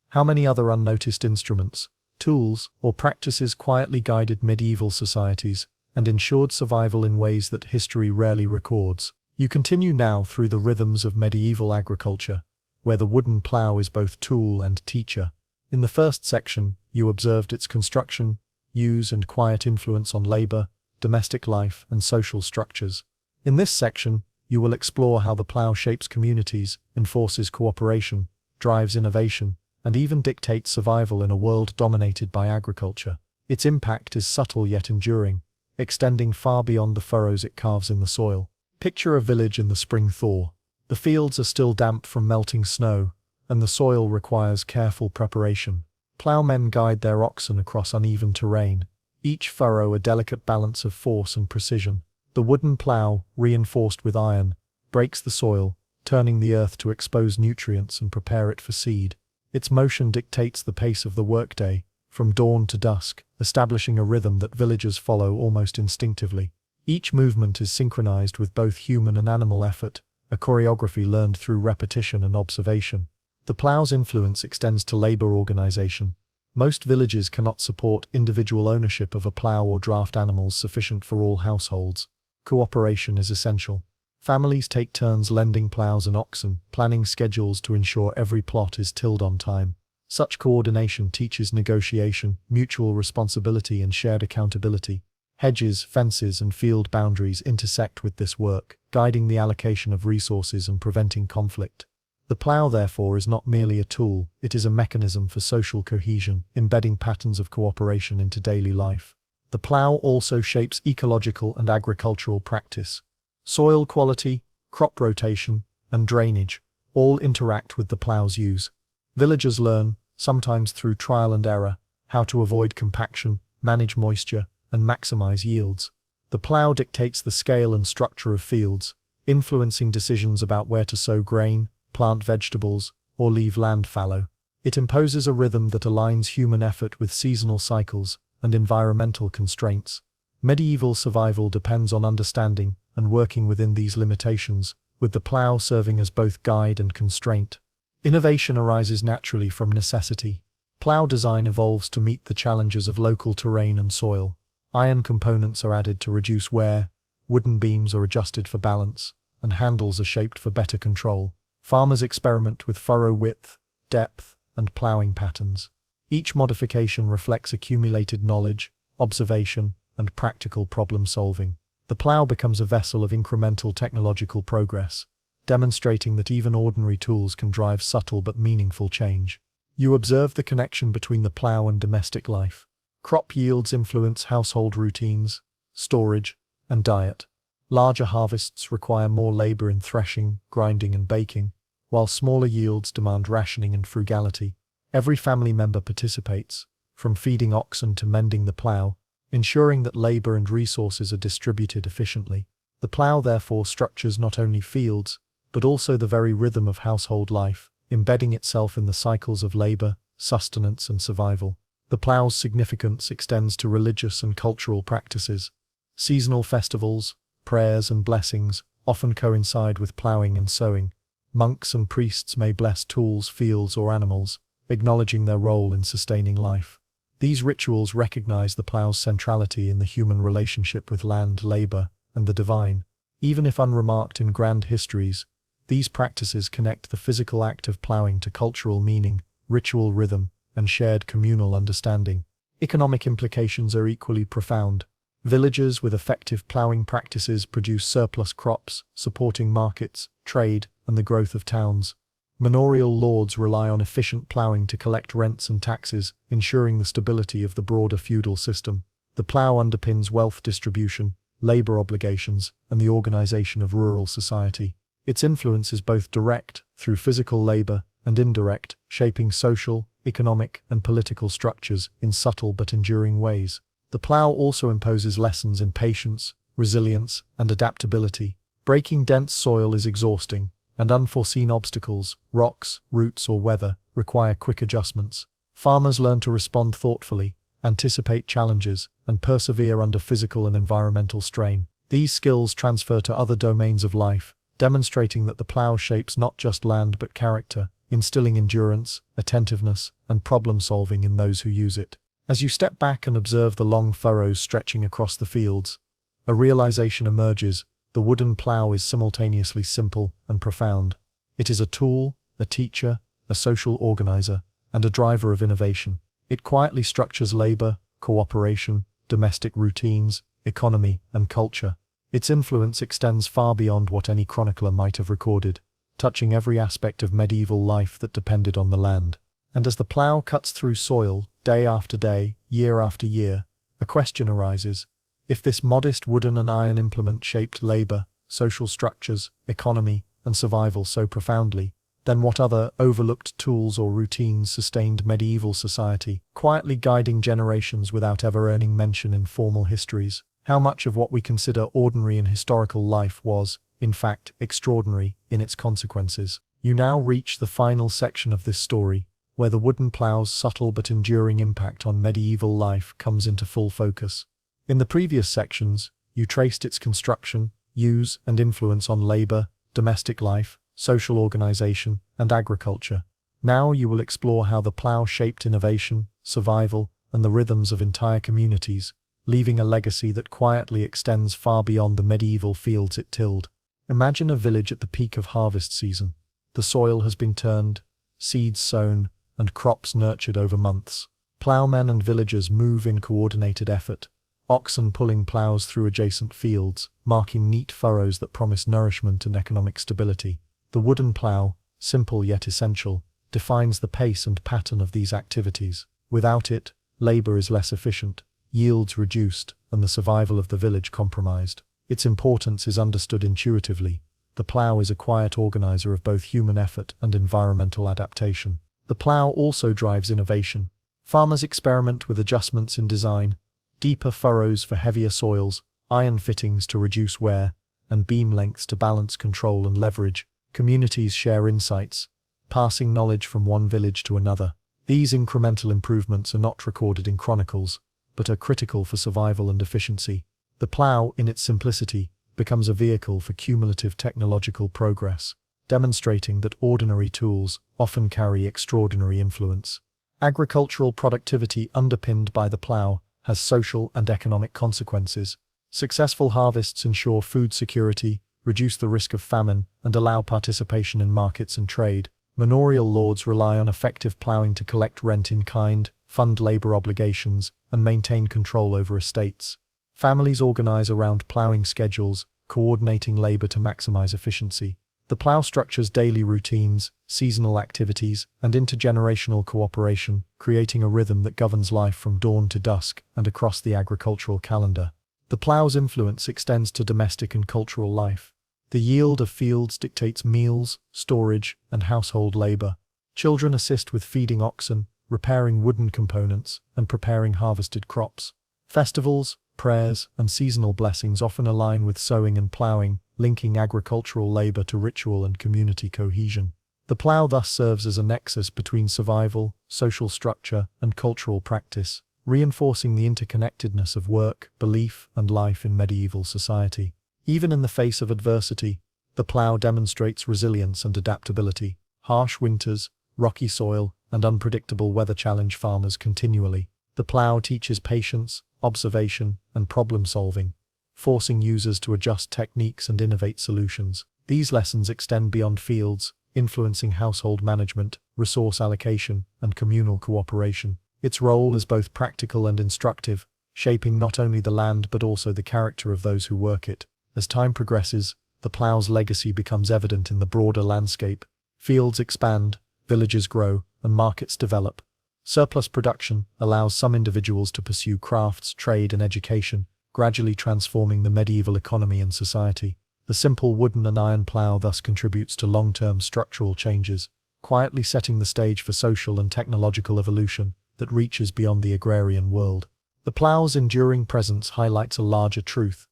how many other unnoticed instruments, tools, or practices quietly guided medieval societies and ensured survival in ways that history rarely records? You continue now through the rhythms of medieval agriculture, where the wooden plow is both tool and teacher. In the first section, you observed its construction, use and quiet influence on labor, domestic life, and social structures. In this section, you will explore how the plow shapes communities, enforces cooperation, drives innovation, and even dictates survival in a world dominated by agriculture. Its impact is subtle yet enduring, extending far beyond the furrows it carves in the soil. Picture a village in the spring thaw. The fields are still damp from melting snow, and the soil requires careful preparation. Plowmen guide their oxen across uneven terrain, each furrow a delicate balance of force and precision. The wooden plow, reinforced with iron, breaks the soil, turning the earth to expose nutrients and prepare it for seed. Its motion dictates the pace of the workday, from dawn to dusk, establishing a rhythm that villagers follow almost instinctively. Each movement is synchronized with both human and animal effort, a choreography learned through repetition and observation. The plow's influence extends to labor organization. Most villages cannot support individual ownership of a plow or draft animals sufficient for all households. Cooperation is essential. Families take turns lending plows and oxen, planning schedules to ensure every plot is tilled on time. Such coordination teaches negotiation, mutual responsibility, and shared accountability. Hedges, fences, and field boundaries intersect with this work, guiding the allocation of resources and preventing conflict. The plow, therefore, is not merely a tool, it is a mechanism for social cohesion, embedding patterns of cooperation into daily life. The plow also shapes ecological and agricultural practice. Soil quality, crop rotation, and drainage all interact with the plow's use. Villagers learn, sometimes through trial and error, how to avoid compaction, manage moisture, and maximize yields. The plow dictates the scale and structure of fields, influencing decisions about where to sow grain, plant vegetables, or leave land fallow. It imposes a rhythm that aligns human effort with seasonal cycles and environmental constraints. Medieval survival depends on understanding and working within these limitations, with the plow serving as both guide and constraint. Innovation arises naturally from necessity. Plow design evolves to meet the challenges of local terrain and soil. Iron components are added to reduce wear, wooden beams are adjusted for balance, and handles are shaped for better control. Farmers experiment with furrow width, depth, and plowing patterns. Each modification reflects accumulated knowledge, observation, and practical problem-solving. The plow becomes a vessel of incremental technological progress, demonstrating that even ordinary tools can drive subtle but meaningful change. You observe the connection between the plow and domestic life. Crop yields influence household routines, storage, and diet. Larger harvests require more labor in threshing, grinding, and baking, while smaller yields demand rationing and frugality. Every family member participates, from feeding oxen to mending the plow, ensuring that labor and resources are distributed efficiently. The plow therefore structures not only fields, but also the very rhythm of household life, embedding itself in the cycles of labor, sustenance, and survival. The plow's significance extends to religious and cultural practices. Seasonal festivals, prayers, and blessings often coincide with plowing and sowing. Monks and priests may bless tools, fields, or animals, acknowledging their role in sustaining life. These rituals recognize the plow's centrality in the human relationship with land, labor, and the divine. Even if unremarked in grand histories, these practices connect the physical act of plowing to cultural meaning, ritual rhythm, and shared communal understanding. Economic implications are equally profound. Villages with effective plowing practices produce surplus crops, supporting markets, trade, and the growth of towns. Manorial lords rely on efficient plowing to collect rents and taxes, ensuring the stability of the broader feudal system. The plow underpins wealth distribution, labor obligations, and the organization of rural society. Its influence is both direct, through physical labor, and indirect, shaping social, economic, and political structures in subtle but enduring ways. The plow also imposes lessons in patience, resilience, and adaptability. Breaking dense soil is exhausting, and unforeseen obstacles, rocks, roots, or weather, require quick adjustments. Farmers learn to respond thoughtfully, anticipate challenges, and persevere under physical and environmental strain. These skills transfer to other domains of life, demonstrating that the plow shapes not just land but character, instilling endurance, attentiveness, and problem-solving in those who use it. As you step back and observe the long furrows stretching across the fields, a realization emerges: the wooden plow is simultaneously simple and profound. It is a tool, a teacher, a social organizer, and a driver of innovation. It quietly structures labor, cooperation, domestic routines, economy, and culture. Its influence extends far beyond what any chronicler might have recorded, touching every aspect of medieval life that depended on the land. And as the plow cuts through soil, day after day, year after year, a question arises: if this modest wooden and iron implement shaped labor, social structures, economy, and survival so profoundly, then what other overlooked tools or routines sustained medieval society, quietly guiding generations without ever earning mention in formal histories? How much of what we consider ordinary in historical life was, in fact, extraordinary in its consequences? You now reach the final section of this story, where the wooden plow's subtle but enduring impact on medieval life comes into full focus. In the previous sections, you traced its construction, use, and influence on labor, domestic life, social organization, and agriculture. Now you will explore how the plow shaped innovation, survival, and the rhythms of entire communities, leaving a legacy that quietly extends far beyond the medieval fields it tilled. Imagine a village at the peak of harvest season. The soil has been turned, seeds sown, and crops nurtured over months. Plowmen and villagers move in coordinated effort, oxen pulling plows through adjacent fields, marking neat furrows that promise nourishment and economic stability. The wooden plow, simple yet essential, defines the pace and pattern of these activities. Without it, labor is less efficient, yields reduced, and the survival of the village compromised. Its importance is understood intuitively. The plow is a quiet organizer of both human effort and environmental adaptation. The plow also drives innovation. Farmers experiment with adjustments in design: deeper furrows for heavier soils, iron fittings to reduce wear, and beam lengths to balance control and leverage. Communities share insights, passing knowledge from one village to another. These incremental improvements are not recorded in chronicles, but are critical for survival and efficiency. The plow, in its simplicity, becomes a vehicle for cumulative technological progress, demonstrating that ordinary tools often carry extraordinary influence. Agricultural productivity underpinned by the plow has social and economic consequences. Successful harvests ensure food security, reduce the risk of famine, and allow participation in markets and trade. Manorial lords rely on effective plowing to collect rent in kind, fund labor obligations, and maintain control over estates. Families organize around plowing schedules, coordinating labor to maximize efficiency. The plow structures daily routines, seasonal activities, and intergenerational cooperation, creating a rhythm that governs life from dawn to dusk and across the agricultural calendar. The plow's influence extends to domestic and cultural life. The yield of fields dictates meals, storage, and household labor. Children assist with feeding oxen, repairing wooden components, and preparing harvested crops. Festivals, prayers, and seasonal blessings often align with sowing and plowing, linking agricultural labor to ritual and community cohesion. The plow thus serves as a nexus between survival, social structure, and cultural practice, reinforcing the interconnectedness of work, belief, and life in medieval society. Even in the face of adversity, the plow demonstrates resilience and adaptability. Harsh winters, rocky soil, and unpredictable weather challenge farmers continually. The plow teaches patience, observation, and problem-solving, forcing users to adjust techniques and innovate solutions. These lessons extend beyond fields, influencing household management, resource allocation, and communal cooperation. Its role is both practical and instructive, shaping not only the land but also the character of those who work it. As time progresses, the plow's legacy becomes evident in the broader landscape. Fields expand, villages grow, and markets develop. Surplus production allows some individuals to pursue crafts, trade, and education, gradually transforming the medieval economy and society. The simple wooden and iron plow thus contributes to long-term structural changes, quietly setting the stage for social and technological evolution that reaches beyond the agrarian world. The plow's enduring presence highlights a larger truth.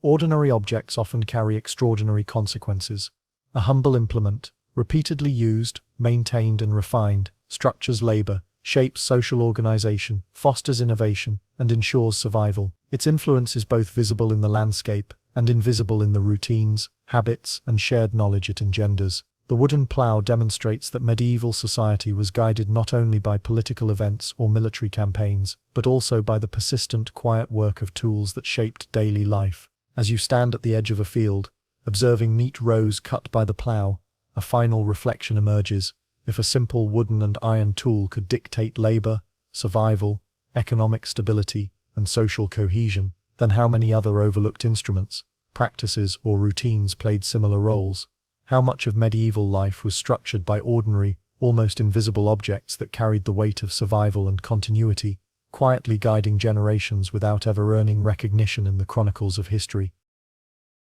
Ordinary objects often carry extraordinary consequences. A humble implement, repeatedly used, maintained, and refined, structures labor, shapes social organization, fosters innovation, and ensures survival. Its influence is both visible in the landscape and invisible in the routines, habits, and shared knowledge it engenders. The wooden plow demonstrates that medieval society was guided not only by political events or military campaigns, but also by the persistent, quiet work of tools that shaped daily life. As you stand at the edge of a field, observing neat rows cut by the plow, a final reflection emerges. If a simple wooden and iron tool could dictate labor, survival, economic stability, and social cohesion, then how many other overlooked instruments, practices, or routines played similar roles? How much of medieval life was structured by ordinary, almost invisible objects that carried the weight of survival and continuity, quietly guiding generations without ever earning recognition in the chronicles of history?